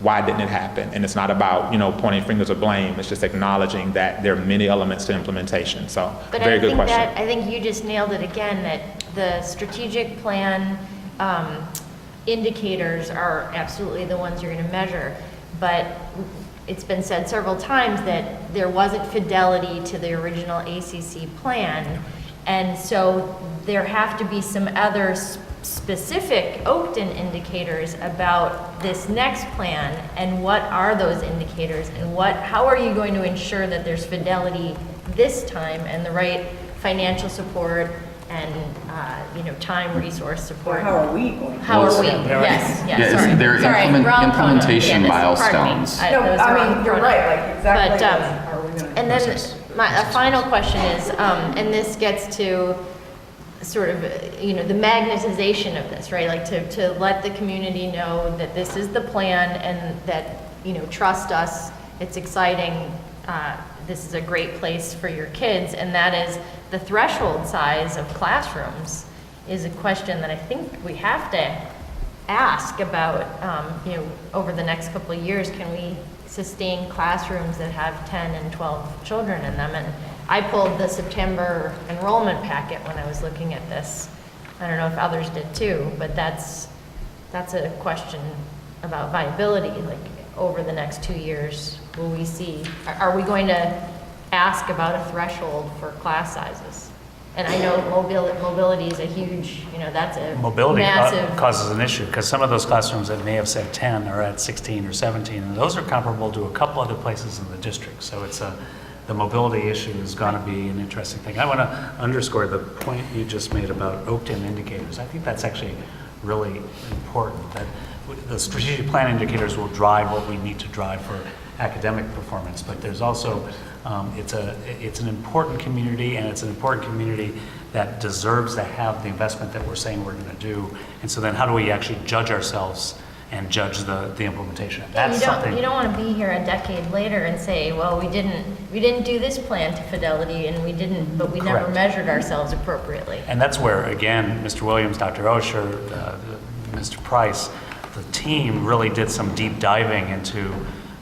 Why didn't it happen? And it's not about, pointing fingers of blame. It's just acknowledging that there are many elements to implementation. So, but very good question. I think you just nailed it again, that the strategic plan indicators are absolutely the ones you're going to measure. But it's been said several times that there wasn't fidelity to the original ACC plan. And so there have to be some other specific Oakton indicators about this next plan, and what are those indicators, and how are you going to ensure that there's fidelity this time and the right financial support and time, resource support. How are we going to? How are we? Yes, sorry. They're implementation milestones. You're right, like exactly. But, are we going to and then a final question is, and this gets to sort of, the magnetization of this, right? Like to let the community know that this is the plan, and that, trust us, it's exciting, this is a great place for your kids, and that is the threshold size of classrooms is a question that I think we have to ask about, over the next couple of years. Can we sustain classrooms that have 10 and 12 children in them? And I pulled the September enrollment packet when I was looking at this. I don't know if others did too, but that's a question about viability. Like, over the next 2 years, will we see, are we going to ask about a threshold for class sizes? And I know mobility is a huge, that's a Mobility massive. causes an issue, because some of those classrooms that may have said 10 are at 16 or 17, and those are comparable to a couple other places in the district. So the mobility issue is going to be an interesting thing. I want to underscore the point you just made about Oakton indicators. I think that's actually really important, that the strategic plan indicators will drive what we need to drive for academic performance, but there's also, it's an important community, and it's an important community that deserves to have the investment that we're saying we're going to do. And so then how do we actually judge ourselves and judge the implementation? That's something. You don't want to be here a decade later and say, well, we didn't do this plan to fidelity, and but we never Correct. measured ourselves appropriately. And that's where, again, Mr. Williams, Dr. Osher, Mr. Price, the team really did some deep diving into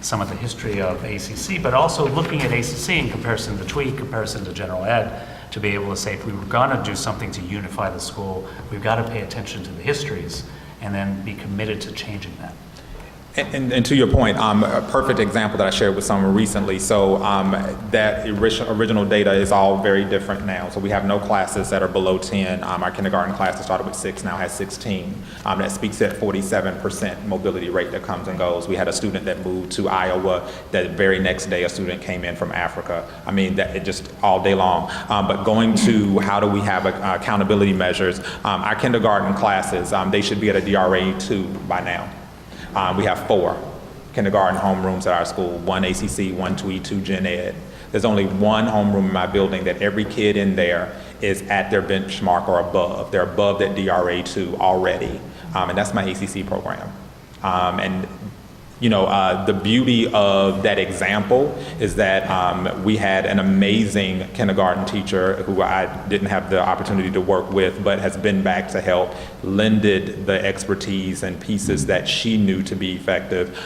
some of the history of ACC, but also looking at ACC in comparison to TWEAK, comparison to general ed, to be able to say, if we were going to do something to unify the school, we've got to pay attention to the histories and then be committed to changing that. And to your point, a perfect example that I shared with someone recently. So that original data is all very different now. So we have no classes that are below 10. Our kindergarten class that started with 6 now has 16. That speaks at 47% mobility rate that comes and goes. We had a student that moved to Iowa. That very next day, a student came in from Africa. I mean, that it just all day long. But going to how do we have accountability measures? Our kindergarten classes, they should be at a DRA 2 by now. We have 4 kindergarten homerooms at our school, 1 ACC, 1 TWE, 2 Gen Ed. There's only 1 homeroom in my building that every kid in there is at their benchmark or above. They're above that DRA 2 already, and that's my ACC program. And The beauty of that example is that we had an amazing kindergarten teacher who I didn't have the opportunity to work with, but has been back to help, lended the expertise and pieces that she knew to be effective.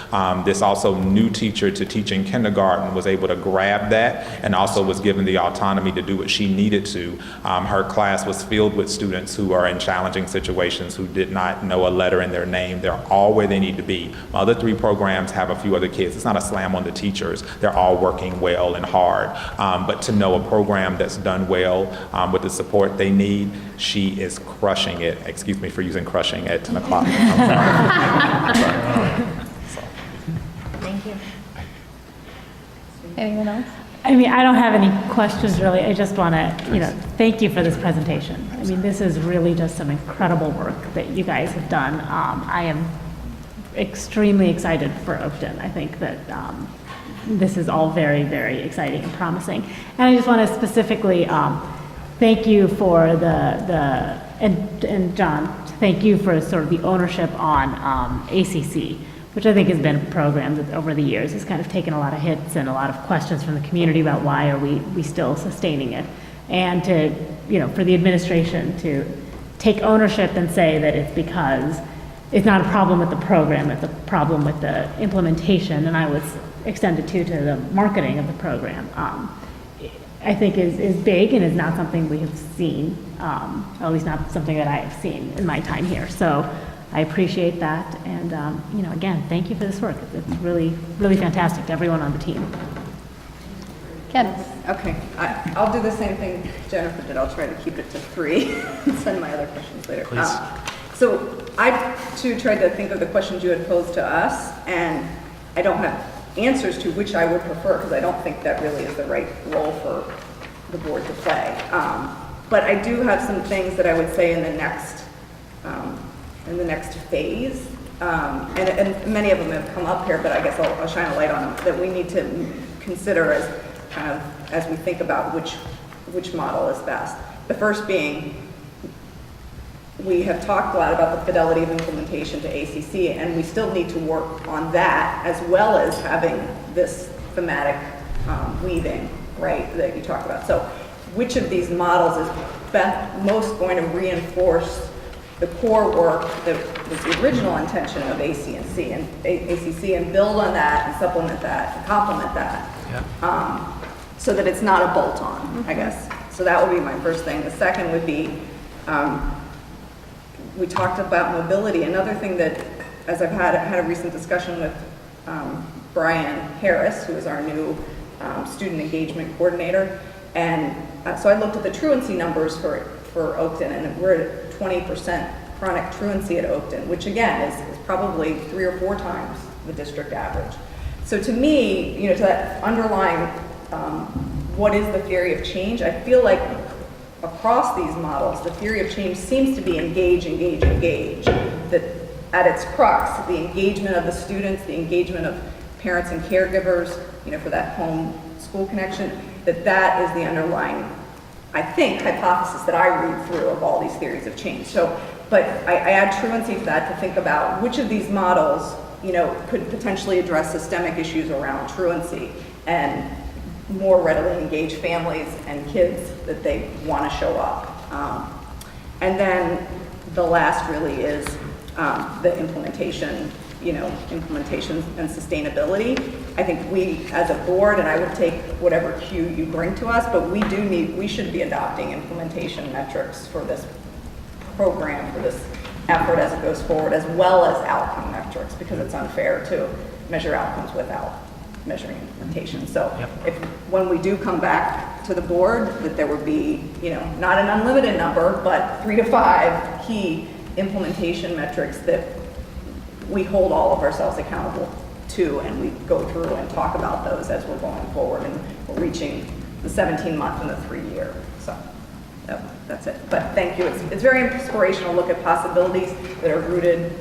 This also new teacher to teaching kindergarten was able to grab that and also was given the autonomy to do what she needed to. Her class was filled with students who are in challenging situations, who did not know a letter in their name. They're all where they need to be. My other 3 programs have a few other kids. It's not a slam on the teachers. They're all working well and hard. But to know a program that's done well with the support they need, she is crushing it. Excuse me for using crushing at 10 o'clock. I'm sorry. Thank you. Anyone else? I mean, I don't have any questions really. I just want to, thank you for this presentation. I mean, this is really just some incredible work that you guys have done. I am extremely excited for Oakton. I think that this is all very, very exciting and promising. And I just want to specifically thank you for and John, thank you for sort of the ownership on ACC, which I think has been a program that over the years has kind of taken a lot of hits and a lot of questions from the community about why are we still sustaining it. And to, for the administration to take ownership and say that it's because it's not a problem with the program, it's a problem with the implementation, and I would extend it to the marketing of the program, I think is big and is not something we have seen, or at least not something that I have seen in my time here. So I appreciate that, and again, thank you for this work. It's really, really fantastic to everyone on the team. Candance. Okay, I'll do the same thing Jennifer did. I'll try to keep it to 3 and send my other questions later. Please. So I too tried to think of the questions you had posed to us, and I don't have answers to which I would prefer, because I don't think that really is the right role for the board to play. But I do have some things that I would say in the next phase, and many of them have come up here, but I guess I'll shine a light on them, that we need to consider as kind of as we think about which model is best. The first being, we have talked a lot about the fidelity of implementation to ACC, and we still need to work on that, as well as having this thematic weaving, right, that you talked about. So which of these models is most going to reinforce the core work that was the original intention of ACC and build on that and supplement that and complement that, so that it's not a bolt-on, I guess. So that would be my first thing. The second would be, we talked about mobility. Another thing that, as I've had a recent discussion with Brian Harris, who is our new student engagement coordinator, and so I looked at the truancy numbers for Oakton, and we're at 20% chronic truancy at Oakton, which again is probably 3 or 4 times the district average. So to me, to that underlying what is the theory of change, I feel like across these models, the theory of change seems to be engage, engage, engage. That at its crux, the engagement of the students, the engagement of parents and caregivers, for that home school connection, that is the underlying, I think, hypothesis that I read through of all these theories of change. So, but I add truancy to that to think about which of these models, could potentially address systemic issues around truancy and more readily engage families and kids that they want to show up. And then the last really is the implementation and sustainability. I think we, as a board, and I would take whatever cue you bring to us, but we should be adopting implementation metrics for this program, for this effort as it goes forward, as well as outcome metrics, because it's unfair to measure outcomes without measuring implementation. So when we do come back to the board, that there would be, not an unlimited number, but 3 to 5 key implementation metrics that we hold all of ourselves accountable to, and we go through and talk about those as we're going forward, and we're reaching the 17-month and the 3-year. So that's it. But thank you. It's very inspirational to look at possibilities that are rooted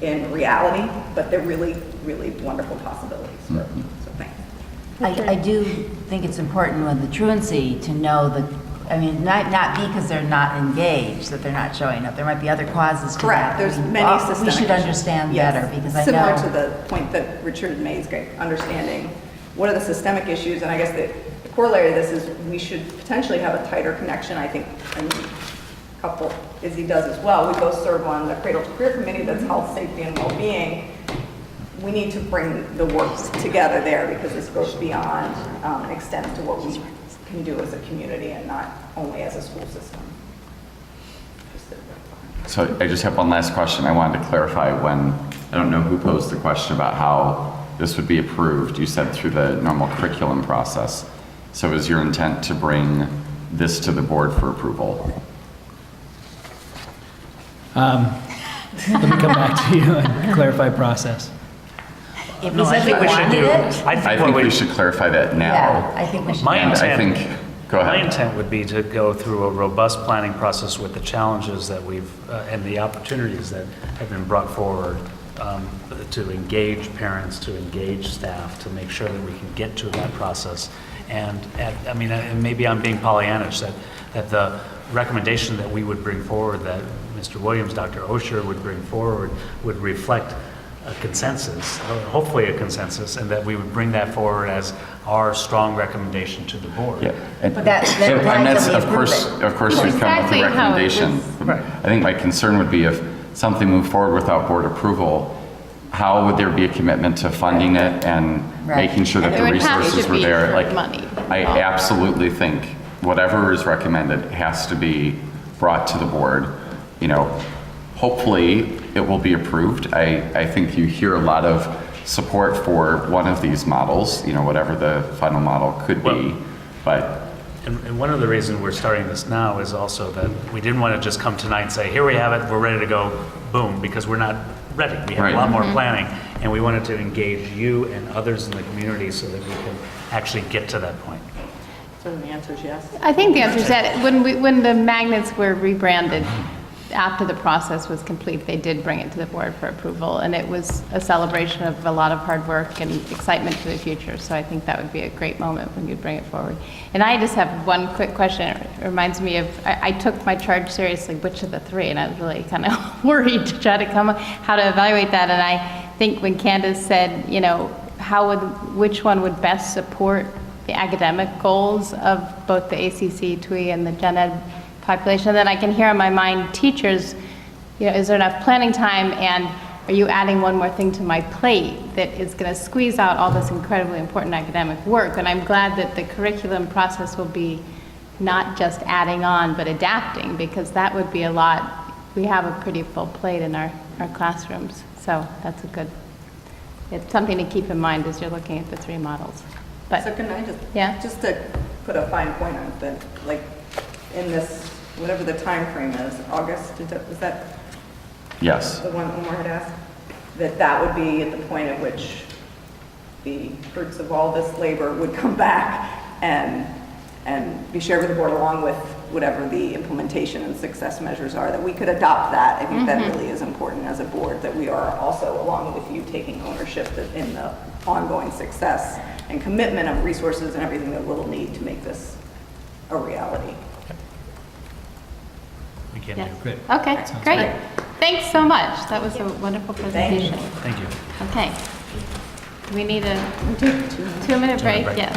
in reality, but they're really, really wonderful possibilities. So thanks. I do think it's important with the truancy to know I mean, not because they're not engaged, that they're not showing up. There might be other causes to Correct, that. there's We- many systemic We should issues. understand Yes. better, because I Similar know. to the point that Richard made, is great, understanding what are the systemic issues, and I guess the corollary of this is we should potentially have a tighter connection, I think, and a couple, Izzy does as well. We both serve on the Cradle to Career Committee that's health, safety, and well-being. We need to bring the work together there because this goes beyond and extends to what we can do as a community and not only as a school system. So I just have one last question. I wanted to clarify when, I don't know who posed the question about how this would be approved. You said through the normal curriculum process. So is your intent to bring this to the board for approval? Let me come back to you and clarify process. If No, we I said think we we should wanted do, it, I think we should clarify that now. yeah, I think we should. My And I intent- think, go ahead. My intent would be to go through a robust planning process with the challenges that we've, and the opportunities that have been brought forward to engage parents, to engage staff, to make sure that we can get to that process. And maybe I'm being Pollyannish, that the recommendation that we would bring forward, that Mr. Williams, Dr. Osher would bring forward, would reflect a consensus, hopefully a consensus, and that we would bring that forward as our strong recommendation to the board. Yeah. And, But that and implies that's, that we of approve course, it. of course, we'd come with Exactly a how it recommendation. was. I think my concern would be if something moved forward without board approval, how would there be a commitment to funding it and Right. making sure that There the would have resources to were be there? for Like, money. I absolutely think whatever is recommended has to be brought to the board. You know, hopefully it will be approved. I think you hear a lot of support for one of these models, you know, whatever the final model could be, but And one of the reasons we're starting this now is also that we didn't want to just come tonight and say, here we have it, we're ready to go, boom, because we're not ready. We have Right. a lot more planning, and we wanted to engage you and others in the community so that we can actually get to that point. So the answer is yes. I think the answer is that when the magnets were rebranded, after the process was complete, they did bring it to the board for approval, and it was a celebration of a lot of hard work and excitement for the future. So I think that would be a great moment when you bring it forward. And I just have one quick question. It reminds me of, I took my charge seriously, which of the three, and I was really kind of worried to try to come up, how to evaluate that. And I think when Candace said, you know, which one would best support the academic goals of both the ACC, TWE, and the Gen Ed population, then I can hear in my mind teachers, you know, is there enough planning time, and are you adding one more thing to my plate that is going to squeeze out all this incredibly important academic work? And I'm glad that the curriculum process will be not just adding on, but adapting, because that would be a lot. We have a pretty full plate in our classrooms, so that's it's something to keep in mind as you're looking at the three models. But So can I yeah? just to put a fine point on it, like in this, whatever the time frame is, August, was that yes. the one Omar had asked? That would be at the point at which the fruits of all this labor would come back and be shared with the board along with whatever the implementation and success measures are, that we could adopt that. I think that really is important as a board, that we are also, along with you, taking ownership in the ongoing success and commitment of resources and everything that we'll need to make this a reality. We can Yes. do. Great. Okay, great. Thanks so much. That was a wonderful presentation. Thank you. Okay. Do we need a 2-minute break? break. Yes.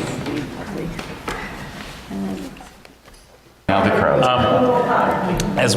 And then- Now the crowd. As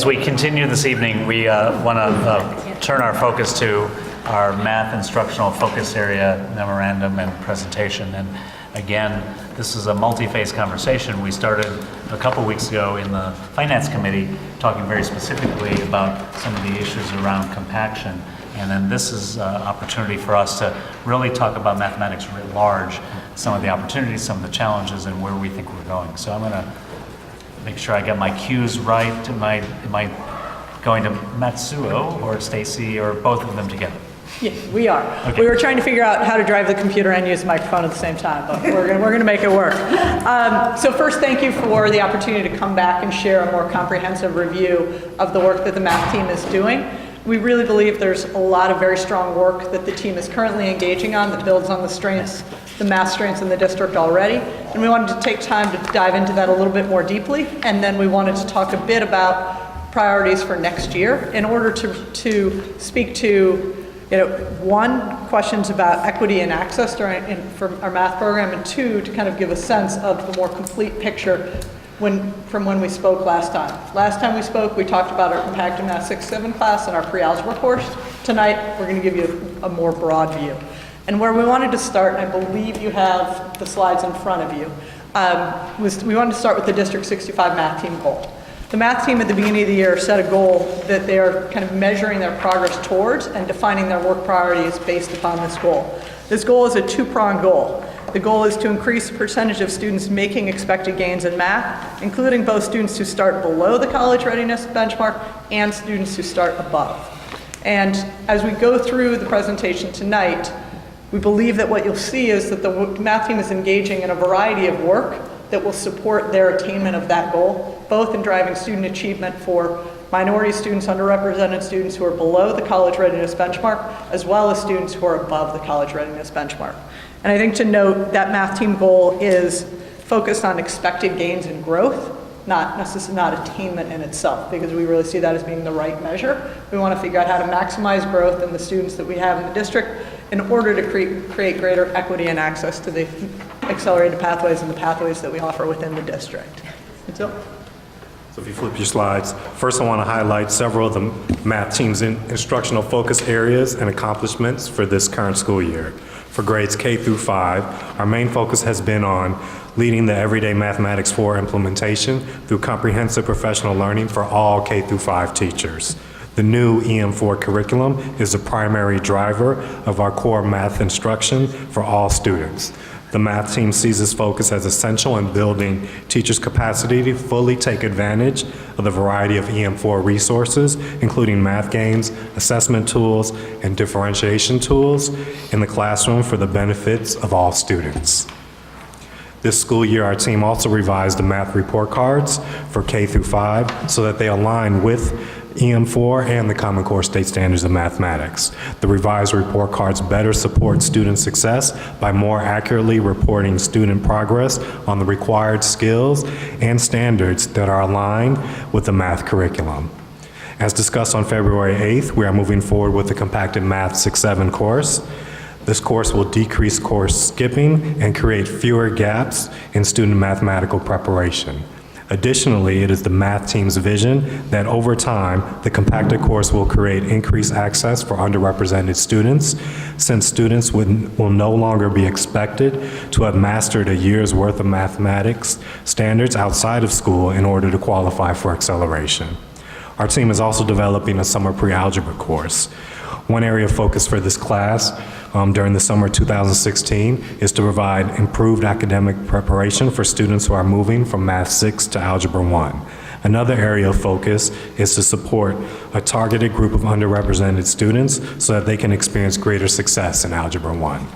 we continue this evening, we want to turn our focus to our math instructional focus area memorandum and presentation. And again, this is a multi-phase conversation. We started a couple weeks ago in the Finance Committee talking very specifically about some of the issues around compaction. And then this is an opportunity for us to really talk about mathematics writ large, some of the opportunities, some of the challenges, and where we think we're going. So I'm going to make sure I get my cues right. Am I going to Matsuo or Stacy or both of them together? Yeah, we are. Okay. We were trying to figure out how to drive the computer and use the microphone at the same time, but we're going to make it work. So first, thank you for the opportunity to come back and share a more comprehensive review of the work that the math team is doing. We really believe there's a lot of very strong work that the team is currently engaging on that builds on the strengths the math strengths in the district already, and we wanted to take time to dive into that a little bit more deeply, and then we wanted to talk a bit about priorities for next year in order to speak to, one, questions about equity and access for our math program, and two, to kind of give a sense of the more complete picture from when we spoke last time. Last time we spoke, we talked about our Compacted Math 6-7 class and our pre-algebra course. Tonight, we're going to give you a more broad view. And where we wanted to start, I believe you have the slides in front of you, we wanted to start with the District 65 math team goal. The math team at the beginning of the year set a goal that they are kind of measuring their progress towards and defining their work priorities based upon this goal. This goal is a two-pronged goal. The goal is to increase the percentage of students making expected gains in math, including both students who start below the college readiness benchmark and students who start above. And as we go through the presentation tonight, we believe that what you'll see is that the math team is engaging in a variety of work that will support their attainment of that goal, both in driving student achievement for minority students, underrepresented students who are below the college readiness benchmark, as well as students who are above the college readiness benchmark. And I think to note that math team goal is focused on expected gains in growth, not attainment in itself, because we really see that as being the right measure. We want to figure out how to maximize growth in the students that we have in the district in order to create greater equity and access to the accelerated pathways and the pathways that we offer within the district. So if you flip your slides, first I want to highlight several of the math team's instructional focus areas and accomplishments for this current school year. For grades K through 5, our main focus has been on leading the Everyday Mathematics 4 implementation through comprehensive professional learning for all K through 5 teachers. The new EM4 curriculum is the primary driver of our core math instruction for all students. The math team sees this focus as essential in building teachers' capacity to fully take advantage of the variety of EM4 resources, including math games, assessment tools, and differentiation tools in the classroom for the benefits of all students. This school year, our team also revised the math report cards for K through 5 so that they align with EM4 and the Common Core State Standards of Mathematics. The revised report cards better support student success by more accurately reporting student progress on the required skills and standards that are aligned with the math curriculum. As discussed on February 8th, we are moving forward with the Compacted Math 6-7 course. This course will decrease course skipping and create fewer gaps in student mathematical preparation. Additionally, it is the math team's vision that over time, the compacted course will create increased access for underrepresented students, since students will no longer be expected to have mastered a year's worth of mathematics standards outside of school in order to qualify for acceleration. Our team is also developing a summer pre-algebra course. One area of focus for this class during the summer 2016 is to provide improved academic preparation for students who are moving from Math 6 to Algebra 1. Another area of focus is to support a targeted group of underrepresented students so that they can experience greater success in Algebra 1.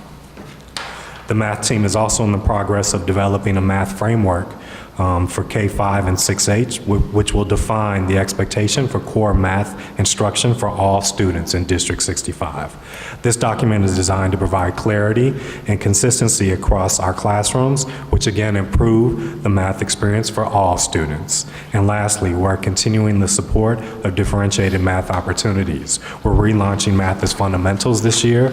The math team is also in the progress of developing a math framework for K-5 and 6H, which will define the expectation for core math instruction for all students in District 65. This document is designed to provide clarity and consistency across our classrooms, which again improve the math experience for all students. And lastly, we're continuing the support of differentiated math opportunities. We're relaunching Math as Fundamentals this year,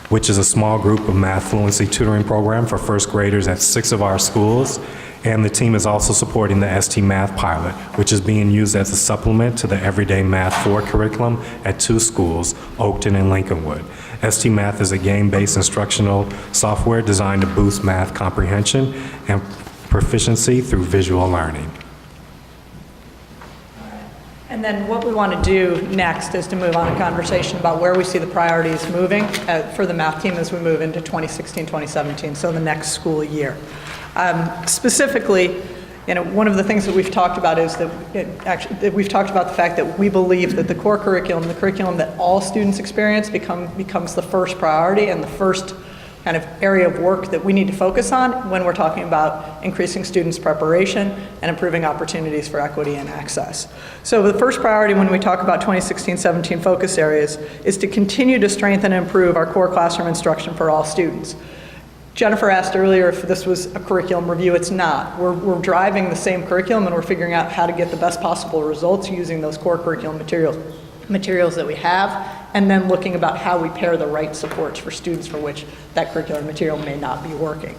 which is a small group of math fluency tutoring program for first graders at 6 of our schools. And the team is also supporting the ST Math pilot, which is being used as a supplement to the Everyday Math 4 curriculum at 2 schools, Oakton and Lincolnwood. ST Math is a game-based instructional software designed to boost math comprehension and proficiency through visual learning. And then what we want to do next is to move on a conversation about where we see the priorities moving for the math team as we move into 2016-2017, so the next school year. Specifically, one of the things that we've talked about is that we've talked about the fact that we believe that the core curriculum, the curriculum that all students experience, becomes the first priority and the first kind of area of work that we need to focus on when we're talking about increasing students' preparation and improving opportunities for equity and access. So the first priority when we talk about 2016-17 focus areas is to continue to strengthen and improve our core classroom instruction for all students. Jennifer asked earlier if this was a curriculum review. It's not. We're driving the same curriculum, and we're figuring out how to get the best possible results using those core curriculum materials that we have, and then looking about how we pair the right supports for students for which that curricular material may not be working.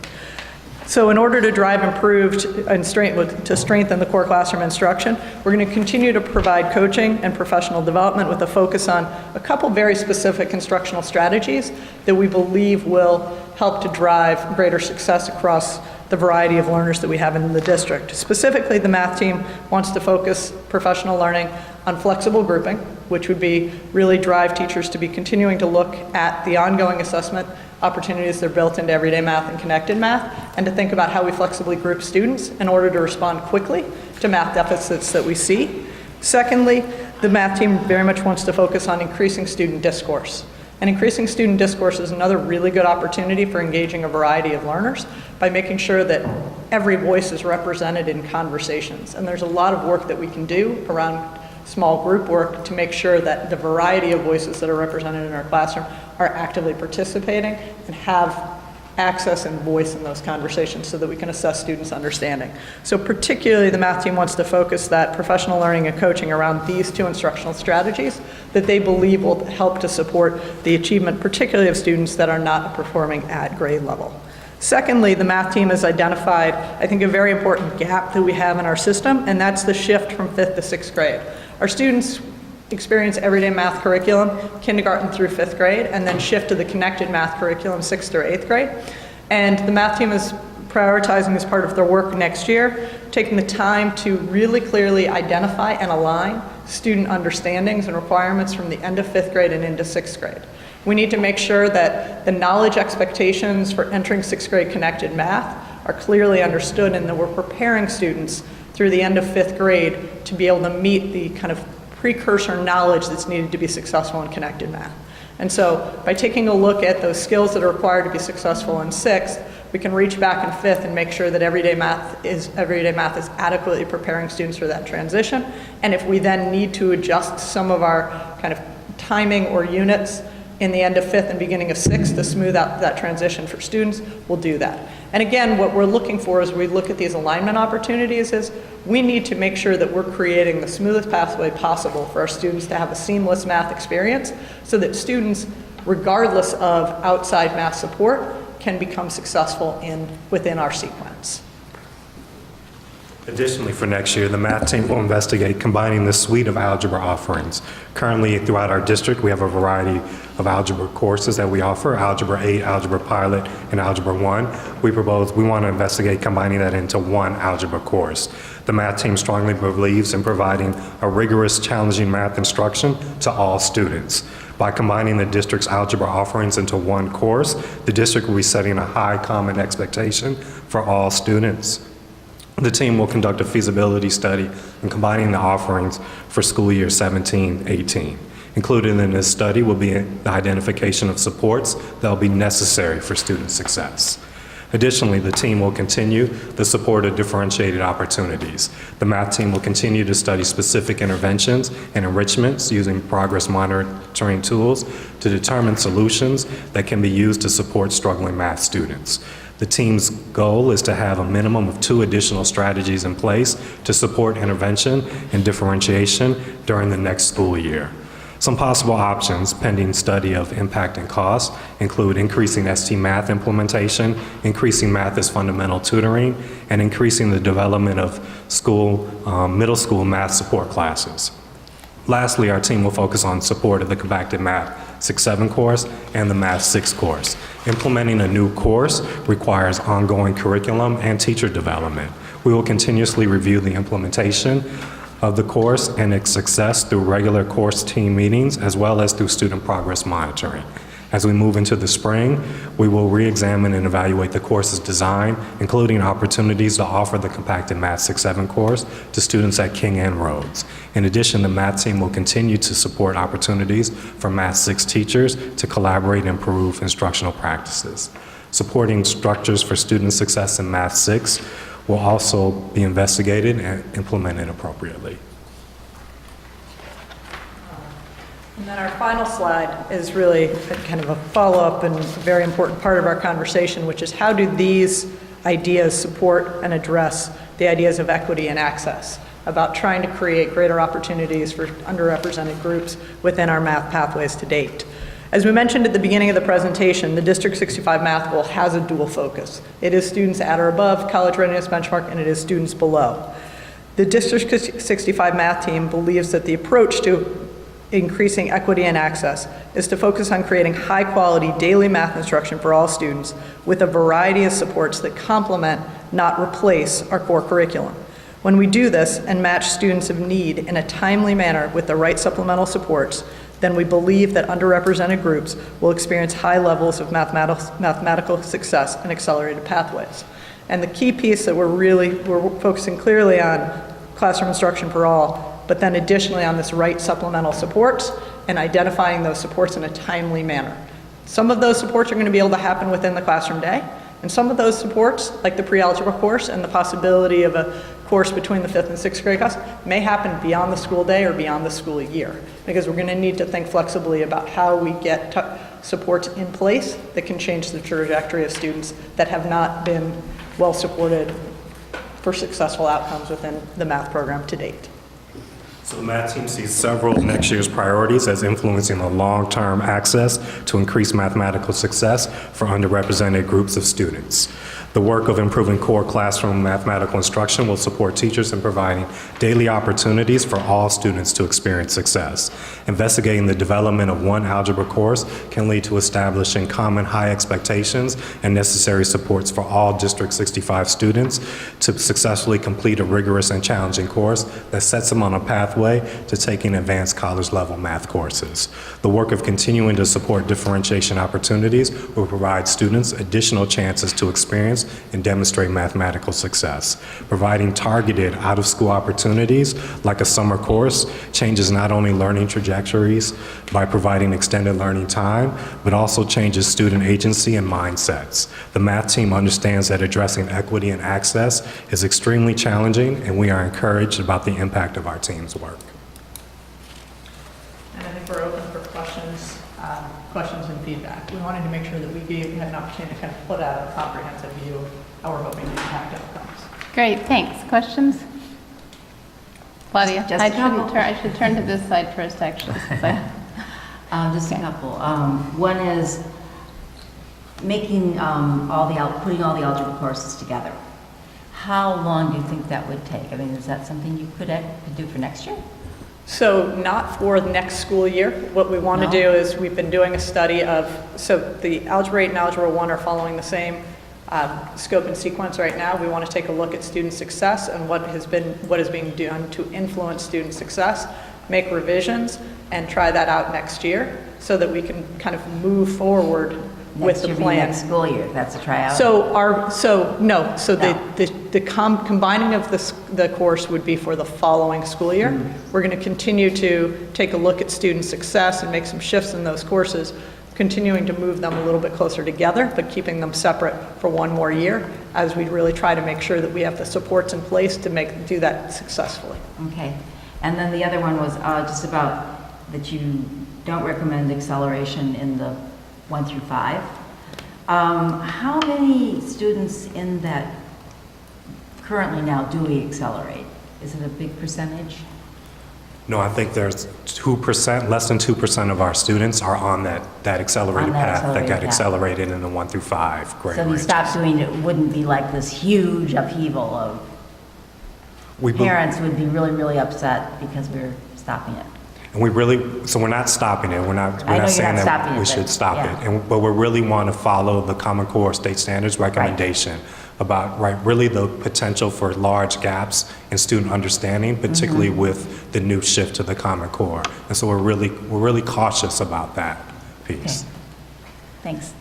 So in order to drive improved and to strengthen the core classroom instruction, we're going to continue to provide coaching and professional development with a focus on a couple very specific instructional strategies that we believe will help to drive greater success across the variety of learners that we have in the district. Specifically, the math team wants to focus professional learning on flexible grouping, which would be really drive teachers to be continuing to look at the ongoing assessment opportunities that are built into everyday math and connected math, and to think about how we flexibly group students in order to respond quickly to math deficits that we see. Secondly, the math team very much wants to focus on increasing student discourse. And increasing student discourse is another really good opportunity for engaging a variety of learners by making sure that every voice is represented in conversations. And there's a lot of work that we can do around small group work to make sure that the variety of voices that are represented in our classroom are actively participating and have access and voice in those conversations so that we can assess students' understanding. So particularly the math team wants to focus that professional learning and coaching around these two instructional strategies that they believe will help to support the achievement, particularly of students that are not performing at grade level. Secondly, the math team has identified, I think, a very important gap that we have in our system, and that's the shift from 5th to 6th grade. Our students experience everyday math curriculum, kindergarten through 5th grade, and then shift to the connected math curriculum 6th through 8th grade. And the math team is prioritizing as part of their work next year, taking the time to really clearly identify and align student understandings and requirements from the end of 5th grade and into 6th grade. We need to make sure that the knowledge expectations for entering 6th grade connected math are clearly understood, and that we're preparing students through the end of 5th grade to be able to meet the kind of precursor knowledge that's needed to be successful in connected math. And so by taking a look at those skills that are required to be successful in 6th, we can reach back in 5th and make sure that everyday math is adequately preparing students for that transition. And if we then need to adjust some of our kind of timing or units in the end of 5th and beginning of 6th to smooth out that transition for students, we'll do that. And again, what we're looking for as we look at these alignment opportunities is we need to make sure that we're creating the smoothest pathway possible for our students to have a seamless math experience so that students, regardless of outside math support, can become successful within our sequence. Additionally, for next year, the math team will investigate combining the suite of algebra offerings. Currently, throughout our district, we have a variety of algebra courses that we offer: Algebra 8, Algebra Pilot, and Algebra 1. We want to investigate combining that into one algebra course. The math team strongly believes in providing a rigorous, challenging math instruction to all students. By combining the district's algebra offerings into one course, the district will be setting a high common expectation for all students. The team will conduct a feasibility study in combining the offerings for school year 17-18. Included in this study will be the identification of supports that will be necessary for student success. Additionally, the team will continue the support of differentiated opportunities. The math team will continue to study specific interventions and enrichments using progress monitoring tools to determine solutions that can be used to support struggling math students. The team's goal is to have a minimum of 2 additional strategies in place to support intervention and differentiation during the next school year. Some possible options pending study of impact and cost include increasing ST Math implementation, increasing math as fundamental tutoring, and increasing the development of middle school math support classes. Lastly, our team will focus on support of the compacted Math 6-7 course and the Math 6 course. Implementing a new course requires ongoing curriculum and teacher development. We will continuously review the implementation of the course and its success through regular course team meetings as well as through student progress monitoring. As we move into the spring, we will re-examine and evaluate the course's design, including opportunities to offer the compacted Math 6-7 course to students at King and Rhodes. In addition, the math team will continue to support opportunities for Math 6 teachers to collaborate and improve instructional practices. Supporting structures for student success in Math 6 will also be investigated and implemented appropriately. And then our final slide is really a kind of a follow-up and a very important part of our conversation, which is how do these ideas support and address the ideas of equity and access, about trying to create greater opportunities for underrepresented groups within our math pathways to date. As we mentioned at the beginning of the presentation, the District 65 math goal has a dual focus. It is students at or above college readiness benchmark, and it is students below. The District 65 math team believes that the approach to increasing equity and access is to focus on creating high-quality daily math instruction for all students with a variety of supports that complement, not replace, our core curriculum. When we do this and match students of need in a timely manner with the right supplemental supports, then we believe that underrepresented groups will experience high levels of mathematical success and accelerated pathways. And the key piece that we're focusing clearly on classroom instruction for all, but then additionally on this right supplemental supports and identifying those supports in a timely manner. Some of those supports are going to be able to happen within the classroom day, and some of those supports, like the pre-algebra course and the possibility of a course between the 5th and 6th grade class, may happen beyond the school day or beyond the school year, because we're going to need to think flexibly about how we get supports in place that can change the trajectory of students that have not been well supported for successful outcomes within the math program to date. So the math team sees several of next year's priorities as influencing the long-term access to increase mathematical success for underrepresented groups of students. The work of improving core classroom mathematical instruction will support teachers in providing daily opportunities for all students to experience success. Investigating the development of one algebra course can lead to establishing common high expectations and necessary supports for all District 65 students to successfully complete a rigorous and challenging course that sets them on a pathway to taking advanced college-level math courses. The work of continuing to support differentiation opportunities will provide students additional chances to experience and demonstrate mathematical success. Providing targeted out-of-school opportunities like a summer course changes not only learning trajectories by providing extended learning time, but also changes student agency and mindsets. The math team understands that addressing equity and access is extremely challenging, and we are encouraged about the impact of our team's work. And I think we're open for questions and feedback. We wanted to make sure that we had an opportunity to kind of put out a comprehensive view of how we're hoping to impact outcomes. Great, thanks. Questions? Claudia? Just a couple. I should turn to this side first, actually. Since Just a couple. One is making putting all the algebra courses together. How long do you think that would take? I mean, is that something you could do for next year? So not for the next school year. What we want to do is we've been doing a study of, so the Algebra 8 and Algebra 1 are following the same scope and sequence right now. We want to take a look at student success and what is being done to influence student success, make revisions, and try that out next year so that we can kind of move forward with the plan. Next school year, that's a tryout? The combining of the course would be for the following school year. Mm-hmm. We're going to continue to take a look at student success and make some shifts in those courses, continuing to move them a little bit closer together, but keeping them separate for one more year as we really try to make sure that we have the supports in place to do that successfully. Okay. And then the other one was just about that you don't recommend acceleration in the 1 through 5. How many students in that currently now do we accelerate? Is it a big percentage? No, I think there's 2%, less than 2% of our students are on that accelerated path that got accelerated in the 1 through 5 grade. So if you stop doing it, wouldn't be like this huge upheaval of parents would be really, really upset because we're stopping it. And we're not stopping it. We're not saying that we should stop it. But we really want to follow the Common Core state standards recommendation about really the potential for large gaps in student understanding, particularly with the new shift to the Common Core. And so we're really cautious about that piece. Okay. Thanks.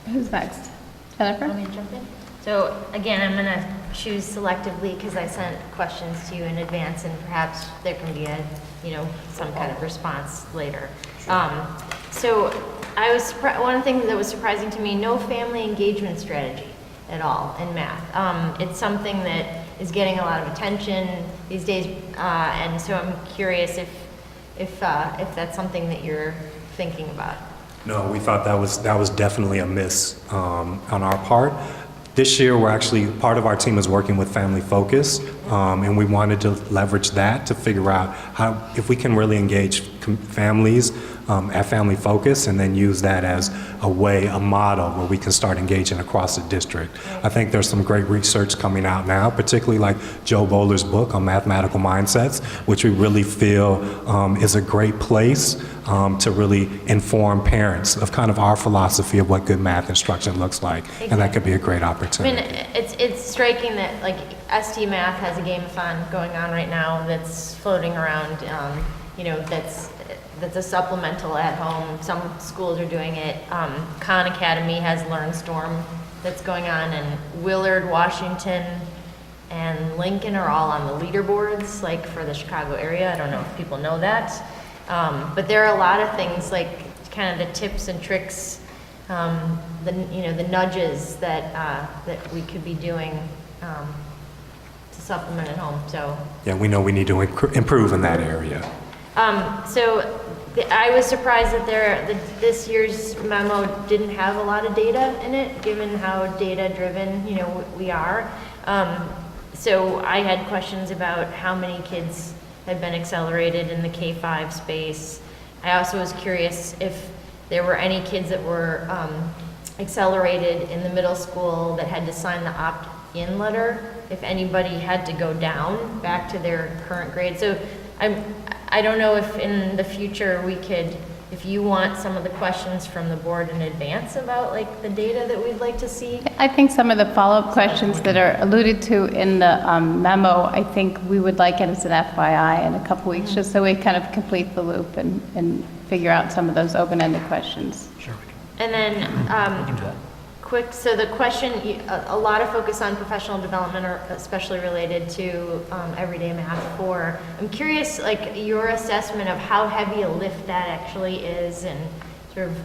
Who's next? Jennifer? Want me to jump in? So again, I'm going to choose selectively because I sent questions to you in advance, and perhaps there can be some kind of response later. So I was one thing that was surprising to me: no family engagement strategy at all in math. It's something that is getting a lot of attention these days. And so I'm curious if that's something that you're thinking about. No, we thought that was definitely a miss on our part. This year, we're actually, part of our team is working with Family Focus, and we wanted to leverage that to figure out how, if we can really engage families at Family Focus and then use that as a model where we can start engaging across the district. I think there's some great research coming out now, particularly like Joe Bowler's book on mathematical mindsets, which we really feel is a great place to really inform parents of kind of our philosophy of what good math instruction looks like. Exactly. And that could be a great I opportunity. mean, it's striking that like ST Math has a game-a-thon going on right now that's floating around, that's a supplemental at home. Some schools are doing it. Khan Academy has LearnStorm that's going on, and Willard, Washington, and Lincoln are all on the leaderboards, like for the Chicago area. I don't know if people know that. But there are a lot of things like kind of the tips and tricks, the nudges that we could be doing to supplement at home. So Yeah, we know we need to improve in that area. I was surprised that this year's memo didn't have a lot of data in it, given how data-driven we are. So I had questions about how many kids had been accelerated in the K-5 space. I also was curious if there were any kids that were accelerated in the middle school that had to sign the opt-in letter, if anybody had to go down back to their current grade. So I don't know if in the future we could, if you want some of the questions from the board in advance about like the data that we'd like to see. I think some of the follow-up questions that are alluded to in the memo, I think we would like it as an FYI in a couple weeks, just so we kind of complete the loop and figure out some of those open-ended questions. Sure. And then, so the question, a lot of focus on professional development, or especially related to everyday math 4. I'm curious, like your assessment of how heavy a lift that actually is, and sort of,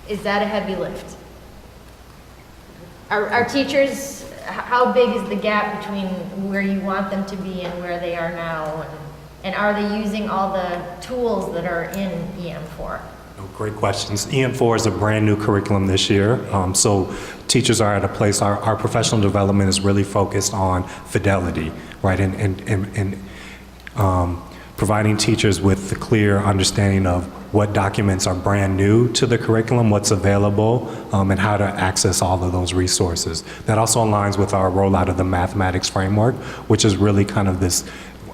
is that a heavy lift? Are teachers, how big is the gap between where you want them to be and where they are now? And are they using all the tools that are in EM4? Great questions. EM4 is a brand new curriculum this year. So teachers are at a place, our professional development is really focused on fidelity, right? And providing teachers with the clear understanding of what documents are brand new to the curriculum, what's available, and how to access all of those resources. That also aligns with our rollout of the mathematics framework, which is really kind of this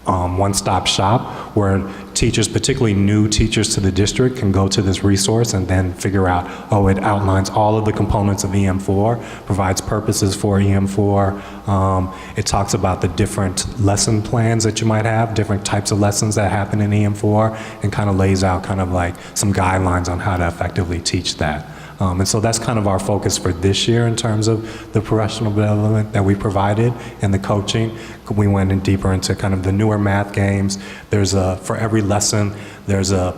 one-stop shop where teachers, particularly new teachers to the district, can go to this resource and then figure out, it outlines all of the components of EM4, provides purposes for EM4. It talks about the different lesson plans that you might have, different types of lessons that happen in EM4, and kind of lays out kind of like some guidelines on how to effectively teach that. And so that's kind of our focus for this year in terms of the professional development that we provided and the coaching. We went in deeper into kind of the newer math games. For every lesson, there's a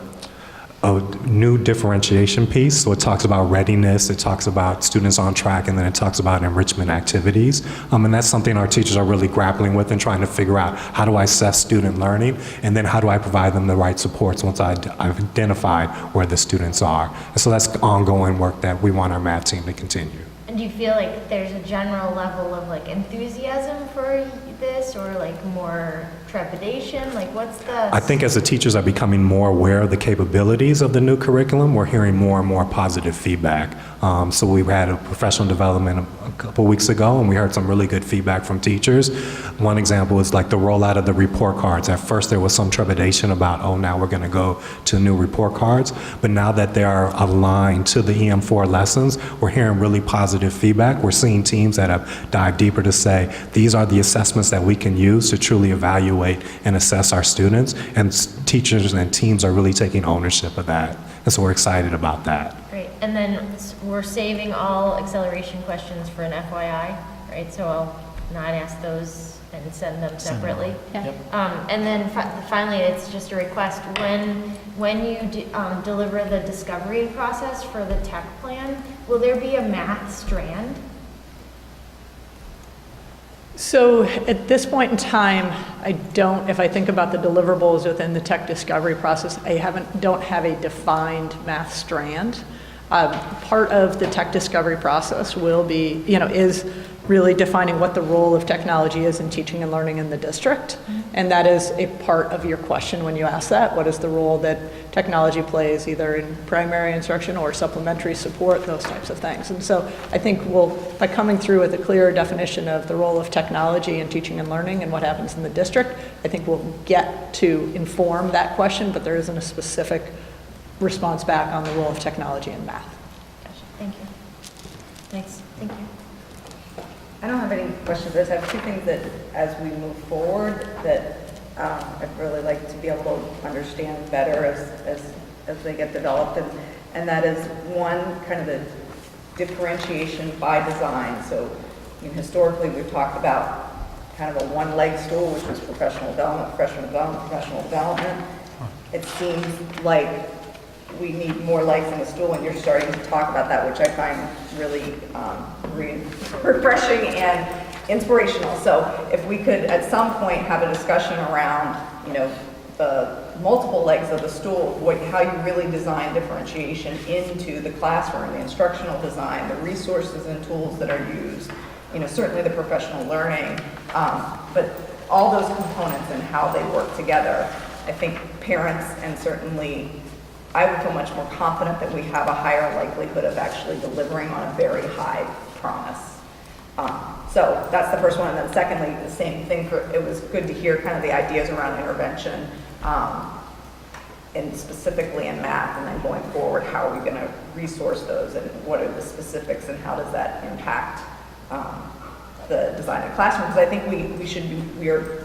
new differentiation piece. So it talks about readiness, it talks about students on track, and then it talks about enrichment activities. And that's something our teachers are really grappling with and trying to figure out, how do I assess student learning? And then how do I provide them the right supports once I've identified where the students are? And so that's ongoing work that we want our math team to continue. And do you feel like there's a general level of like enthusiasm for this, or like more trepidation? Like what's the... I think as the teachers are becoming more aware of the capabilities of the new curriculum, we're hearing more and more positive feedback. So we had a professional development a couple weeks ago, and we heard some really good feedback from teachers. One example is like the rollout of the report cards. At first there was some trepidation about, now we're going to go to new report cards. But now that they are aligned to the EM4 lessons, we're hearing really positive feedback. We're seeing teams that have dived deeper to say, these are the assessments that we can use to truly evaluate and assess our students. And teachers and teams are really taking ownership of that. And so we're excited about that. Great. And then we're saving all acceleration questions for an FYI, right? So I'll not ask those and send them separately. Yeah. And then finally, it's just a request. When you deliver the discovery process for the tech plan, will there be a math strand? So at this point in time, if I think about the deliverables within the tech discovery process, don't have a defined math strand. Part of the tech discovery process will be, is really defining what the role of technology is in teaching and learning in the district. And that is a part of your question when you ask that. What is the role that technology plays either in primary instruction or supplementary support, those types of things. And so I think by coming through with a clearer definition of the role of technology in teaching and learning and what happens in the district, I think we'll get to inform that question, but there isn't a specific response back on the role of technology in math. Gotcha. Thank you. Thanks. Thank you. I don't have any questions. I just have two things that, as we move forward, that I'd really like to be able to understand better as they get developed. And that is one, kind of the differentiation by design. So, historically, we've talked about kind of a one-leg stool, which was professional development, professional development. It seems like we need more legs in the stool, and you're starting to talk about that, which I find really refreshing and inspirational. So if we could at some point have a discussion around, the multiple legs of the stool, how you really design differentiation into the classroom, the instructional design, the resources and tools that are used, certainly the professional learning, but all those components and how they work together. I think parents, and certainly I would feel much more confident that we have a higher likelihood of actually delivering on a very high promise. So that's the first one. And then secondly, the same thing, it was good to hear kind of the ideas around intervention, and specifically in math, and then going forward, how are we going to resource those, and what are the specifics, and how does that impact the design of the classroom? Because I think we are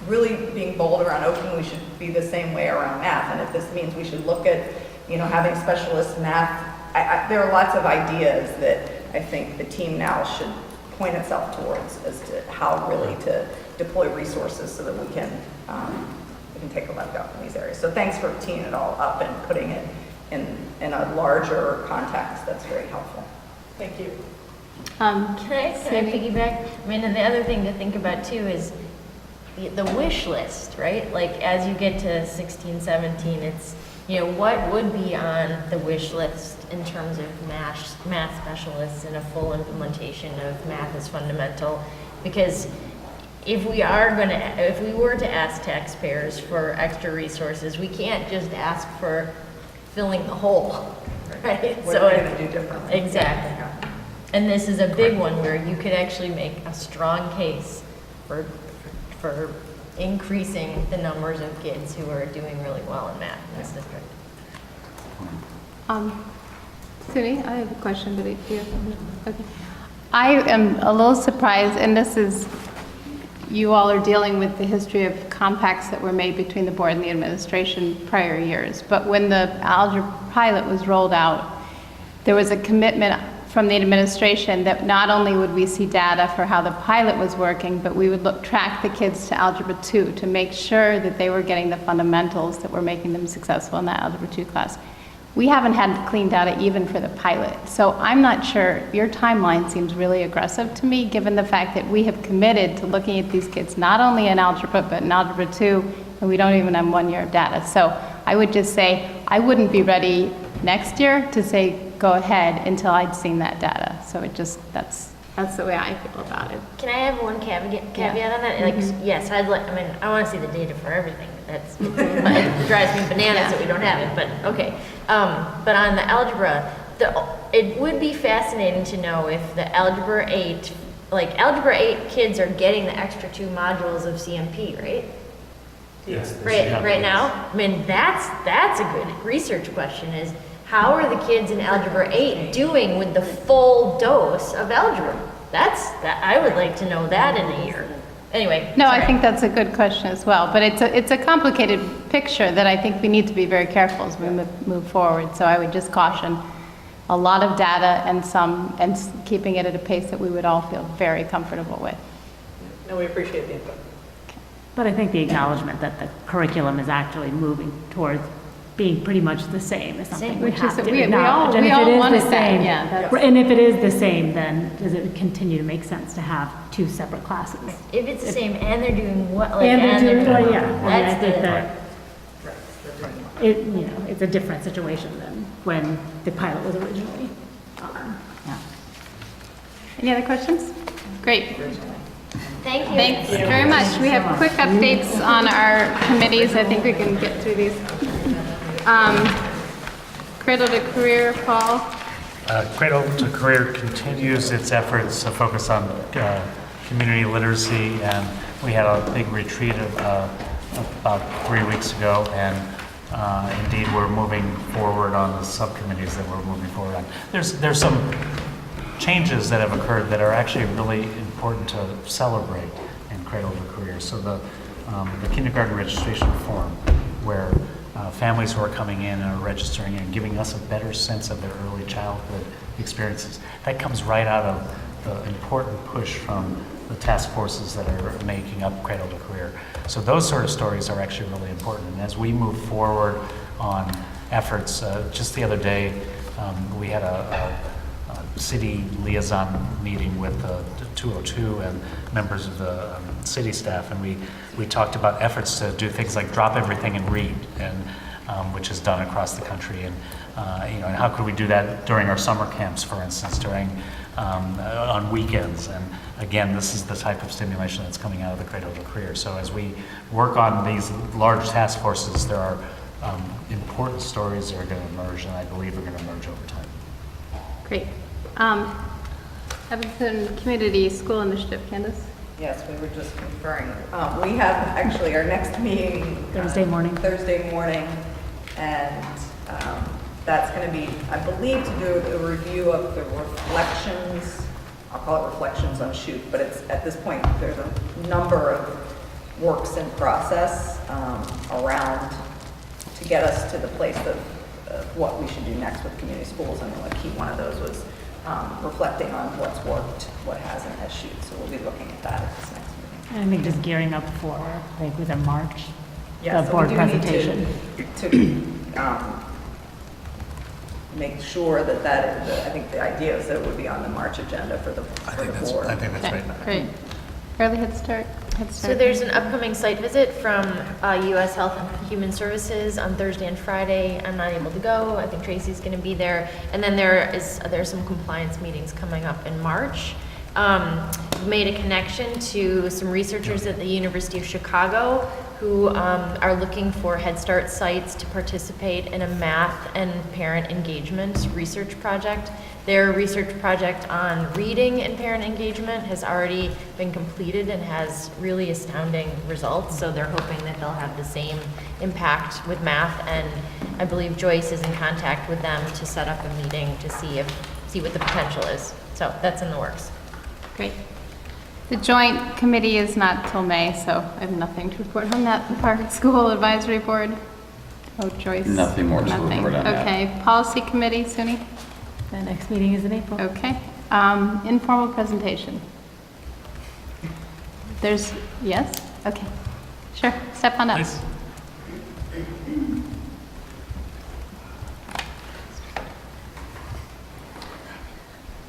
really being bold around open. We should be the same way around math. And if this means we should look at, having specialist math, there are lots of ideas that I think the team now should point itself towards as to how really to deploy resources so that we can take a leg up in these areas. So thanks for teeing it all up and putting it in a larger context. That's very helpful. Thank you. Can I piggyback? And the other thing to think about too is the wish list, right? Like as you get to 16, 17, it's, what would be on the wish list in terms of math specialists and a full implementation of math as fundamental? Because if we were to ask taxpayers for extra resources, we can't just ask for filling the hole, right? What are we going to do differently? Exactly. Yeah. And this is a big one where you could actually make a strong case for increasing the numbers of kids who are doing really well in math in this district. Suni, I have a question, but okay. I am a little surprised, and this is, you all are dealing with the history of compacts that were made between the board and the administration prior years. But when the algebra pilot was rolled out, there was a commitment from the administration that not only would we see data for how the pilot was working, but we would track the kids to Algebra 2 to make sure that they were getting the fundamentals that were making them successful in that Algebra 2 class. We haven't had clean data even for the pilot. So I'm not sure, your timeline seems really aggressive to me, given the fact that we have committed to looking at these kids not only in algebra, but in Algebra 2, and we don't even have 1 year of data. So I would just say, I wouldn't be ready next year to say, go ahead until I'd seen that data. So that's the way I feel about it. Can I have one caveat on that? Like, yes, I want to see the data for everything. It drives me bananas that we don't have it, but okay. But on the algebra, it would be fascinating to know if the Algebra 8 kids are getting the extra 2 modules of CMP, right? Yes. Right now? That's a good research question is, how are the kids in Algebra 8 doing with the full dose of algebra? I would like to know that in a year. Anyway. No, sorry. I think that's a good question as well. But it's a complicated picture that I think we need to be very careful as we move forward. So I would just caution a lot of data and keeping it at a pace that we would all feel very comfortable with. No, we appreciate the input. But I think the acknowledgement that the curriculum is actually moving towards being pretty much the same is something we Which have is- to we all- acknowledge. And we if all it is wanted the that, same, yeah, that's- and if it is the same, then does it continue to make sense to have two separate classes? If it's the same and they're doing what, like, And they're doing, well, yeah, I mean, I that's think the, that it's a different situation than when the pilot was originally. Any other questions? Great. thank you. Thanks very much. We have quick updates on our committees. I think we can get through these. Cradle to Career, Paul. Cradle to Career continues its efforts to focus on community literacy, and we had a big retreat about 3 weeks ago, and indeed we're moving forward on the subcommittees that we're moving forward on. There's some changes that have occurred that are actually really important to celebrate in Cradle to Career. So the kindergarten registration form, where families who are coming in and are registering and giving us a better sense of their early childhood experiences, that comes right out of the important push from the task forces that are making up Cradle to Career. So those sort of stories are actually really important. And as we move forward on efforts, just the other day, we had a city liaison meeting with the 202 and members of the city staff, and we talked about efforts to do things like drop everything and read, and which is done across the country, and and how could we do that during our summer camps, for instance, during on weekends. And again, this is the type of stimulation that's coming out of the Cradle to Career. So as we work on these large task forces, there are important stories that are going to emerge, and I believe are going to emerge over time. Great. Evanston Community School Initiative, Candace? Yes, we were just conferring. We have actually our next meeting Thursday morning. And that's going to be, I believe, to do a review of the reflections. I'll call it reflections on shoot, but it's at this point there's a number of works in process around to get us to the place of what we should do next with community schools, and a key one of those was reflecting on what's worked, what hasn't as shoot. So we'll be looking at that at this next meeting. And I think just gearing up for, I think was in March, Yeah, the so board we do need presentation. to make sure that I think the idea is that it would be on the March agenda for the board. I think that's Okay, right. great. Early Head Start. So there's an upcoming site visit from U.S. Health and Human Services on Thursday and Friday. I'm not able to go. I think Tracy's going to be there. And then there's some compliance meetings coming up in March. We made a connection to some researchers at the University of Chicago who are looking for Head Start sites to participate in a math and parent engagement research project. Their research project on reading and parent engagement has already been completed and has really astounding results. So they're hoping that they'll have the same impact with math. And I believe Joyce is in contact with them to set up a meeting to see what the potential is. So that's in the works. Great. The joint committee is not till May, so I have nothing to report on that. The Park School Advisory Board. Oh, Joyce. Nothing more to report on that. Okay. Policy Committee, Suni? The next meeting is in April. Okay. Informal presentation. Yes? Okay. Sure. Step on up. Please.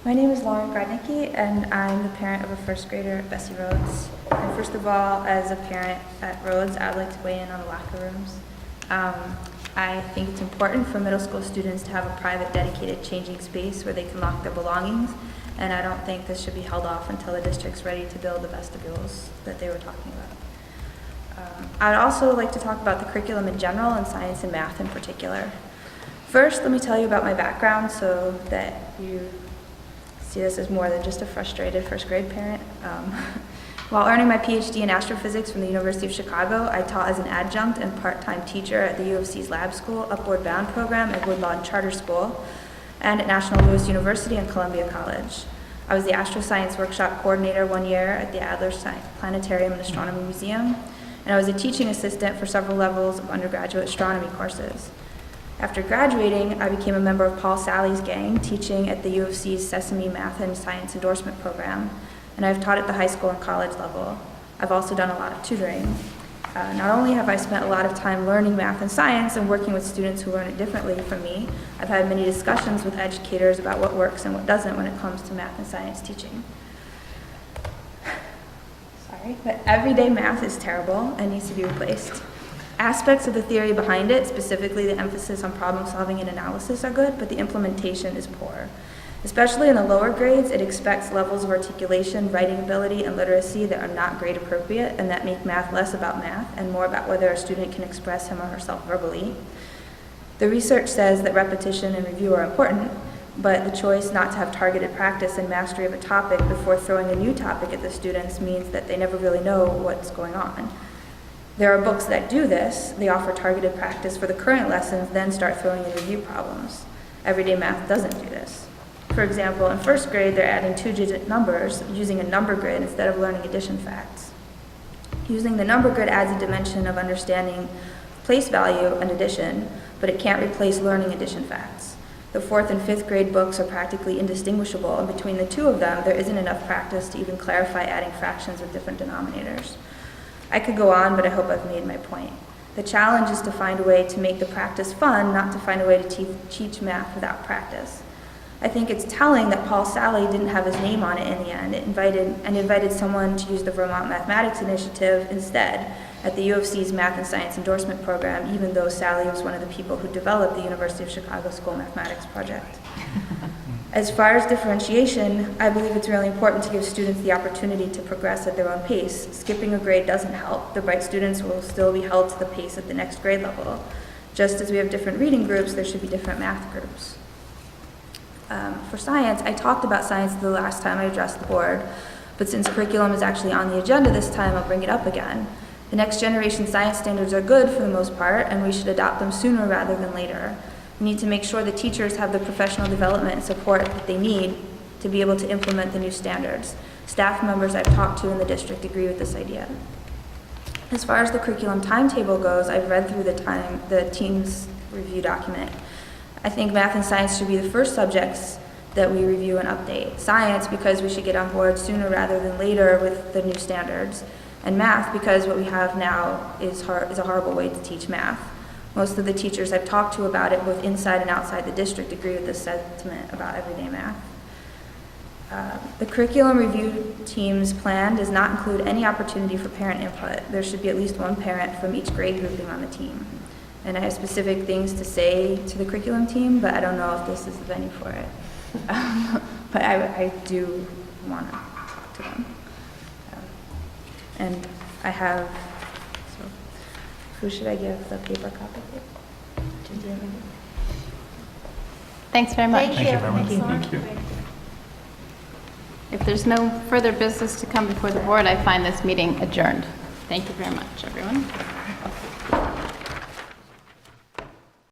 My name is Lauren Gradnicki, and I'm the parent of a first grader at Bessie Rhodes. And first of all, as a parent at Rhodes, I'd like to weigh in on the locker rooms. I think it's important for middle school students to have a private, dedicated changing space where they can lock their belongings, and I don't think this should be held off until the district's ready to build the vestibules that they were talking about. I'd also like to talk about the curriculum in general and science and math in particular. First, let me tell you about my background so that you see this as more than just a frustrated first grade parent. While earning my PhD in astrophysics from the University of Chicago, I taught as an adjunct and part-time teacher at the U of C's Lab School Upward Bound program at Woodlawn Charter School and at National Louis University and Columbia College. I was the astroscience workshop coordinator 1 year at the Adler Planetarium and Astronomy Museum, and I was a teaching assistant for several levels of undergraduate astronomy courses. After graduating, I became a member of Paul Sally's gang, teaching at the U of C's Sesame Math and Science Endorsement Program, and I've taught at the high school and college level. I've also done a lot of tutoring. Not only have I spent a lot of time learning math and science and working with students who learn it differently from me, I've had many discussions with educators about what works and what doesn't when it comes to math and science teaching. Sorry, but everyday math is terrible and needs to be replaced. Aspects of the theory behind it, specifically the emphasis on problem solving and analysis, are good, but the implementation is poor. Especially in the lower grades, it expects levels of articulation, writing ability, and literacy that are not grade appropriate and that make math less about math and more about whether a student can express him or herself verbally. The research says that repetition and review are important, but the choice not to have targeted practice and mastery of a topic before throwing a new topic at the students means that they never really know what's going on. There are books that do this. They offer targeted practice for the current lessons, then start throwing in review problems. Everyday math doesn't do this. For example, in first grade, they're adding 2-digit numbers using a number grid instead of learning addition facts. Using the number grid adds a dimension of understanding place value and addition, but it can't replace learning addition facts. The 4th and 5th grade books are practically indistinguishable, and between the two of them, there isn't enough practice to even clarify adding fractions with different denominators. I could go on, but I hope I've made my point. The challenge is to find a way to make the practice fun, not to find a way to teach math without practice. I think it's telling that Paul Sally didn't have his name on it in the end. It invited someone to use the Vermont Mathematics Initiative instead at the U of C's Math and Science Endorsement Program, even though Sally was one of the people who developed the University of Chicago School Mathematics Project. As far as differentiation, I believe it's really important to give students the opportunity to progress at their own pace. Skipping a grade doesn't help. The bright students will still be held to the pace at the next grade level. Just as we have different reading groups, there should be different math groups. For science, I talked about science the last time I addressed the board, but since curriculum is actually on the agenda this time, I'll bring it up again. The next generation science standards are good for the most part, and we should adopt them sooner rather than later. We need to make sure the teachers have the professional development and support that they need to be able to implement the new standards. Staff members I've talked to in the district agree with this idea. As far as the curriculum timetable goes, I've read through the team's review document. I think math and science should be the first subjects that we review and update. Science, because we should get on board sooner rather than later with the new standards. And math, because what we have now is a horrible way to teach math. Most of the teachers I've talked to about it, both inside and outside the district, agree with this sentiment about everyday math. The curriculum review team's plan does not include any opportunity for parent input. There should be at least one parent from each grade grouping on the team. And I have specific things to say to the curriculum team, but I don't know if this is the venue for it. But I do want to talk to them. And I have, so who should I give the paper copy to? Thanks very much. Thank you very much. Thank you. If there's no further business to come before the board, I find this meeting adjourned. Thank you very much, everyone.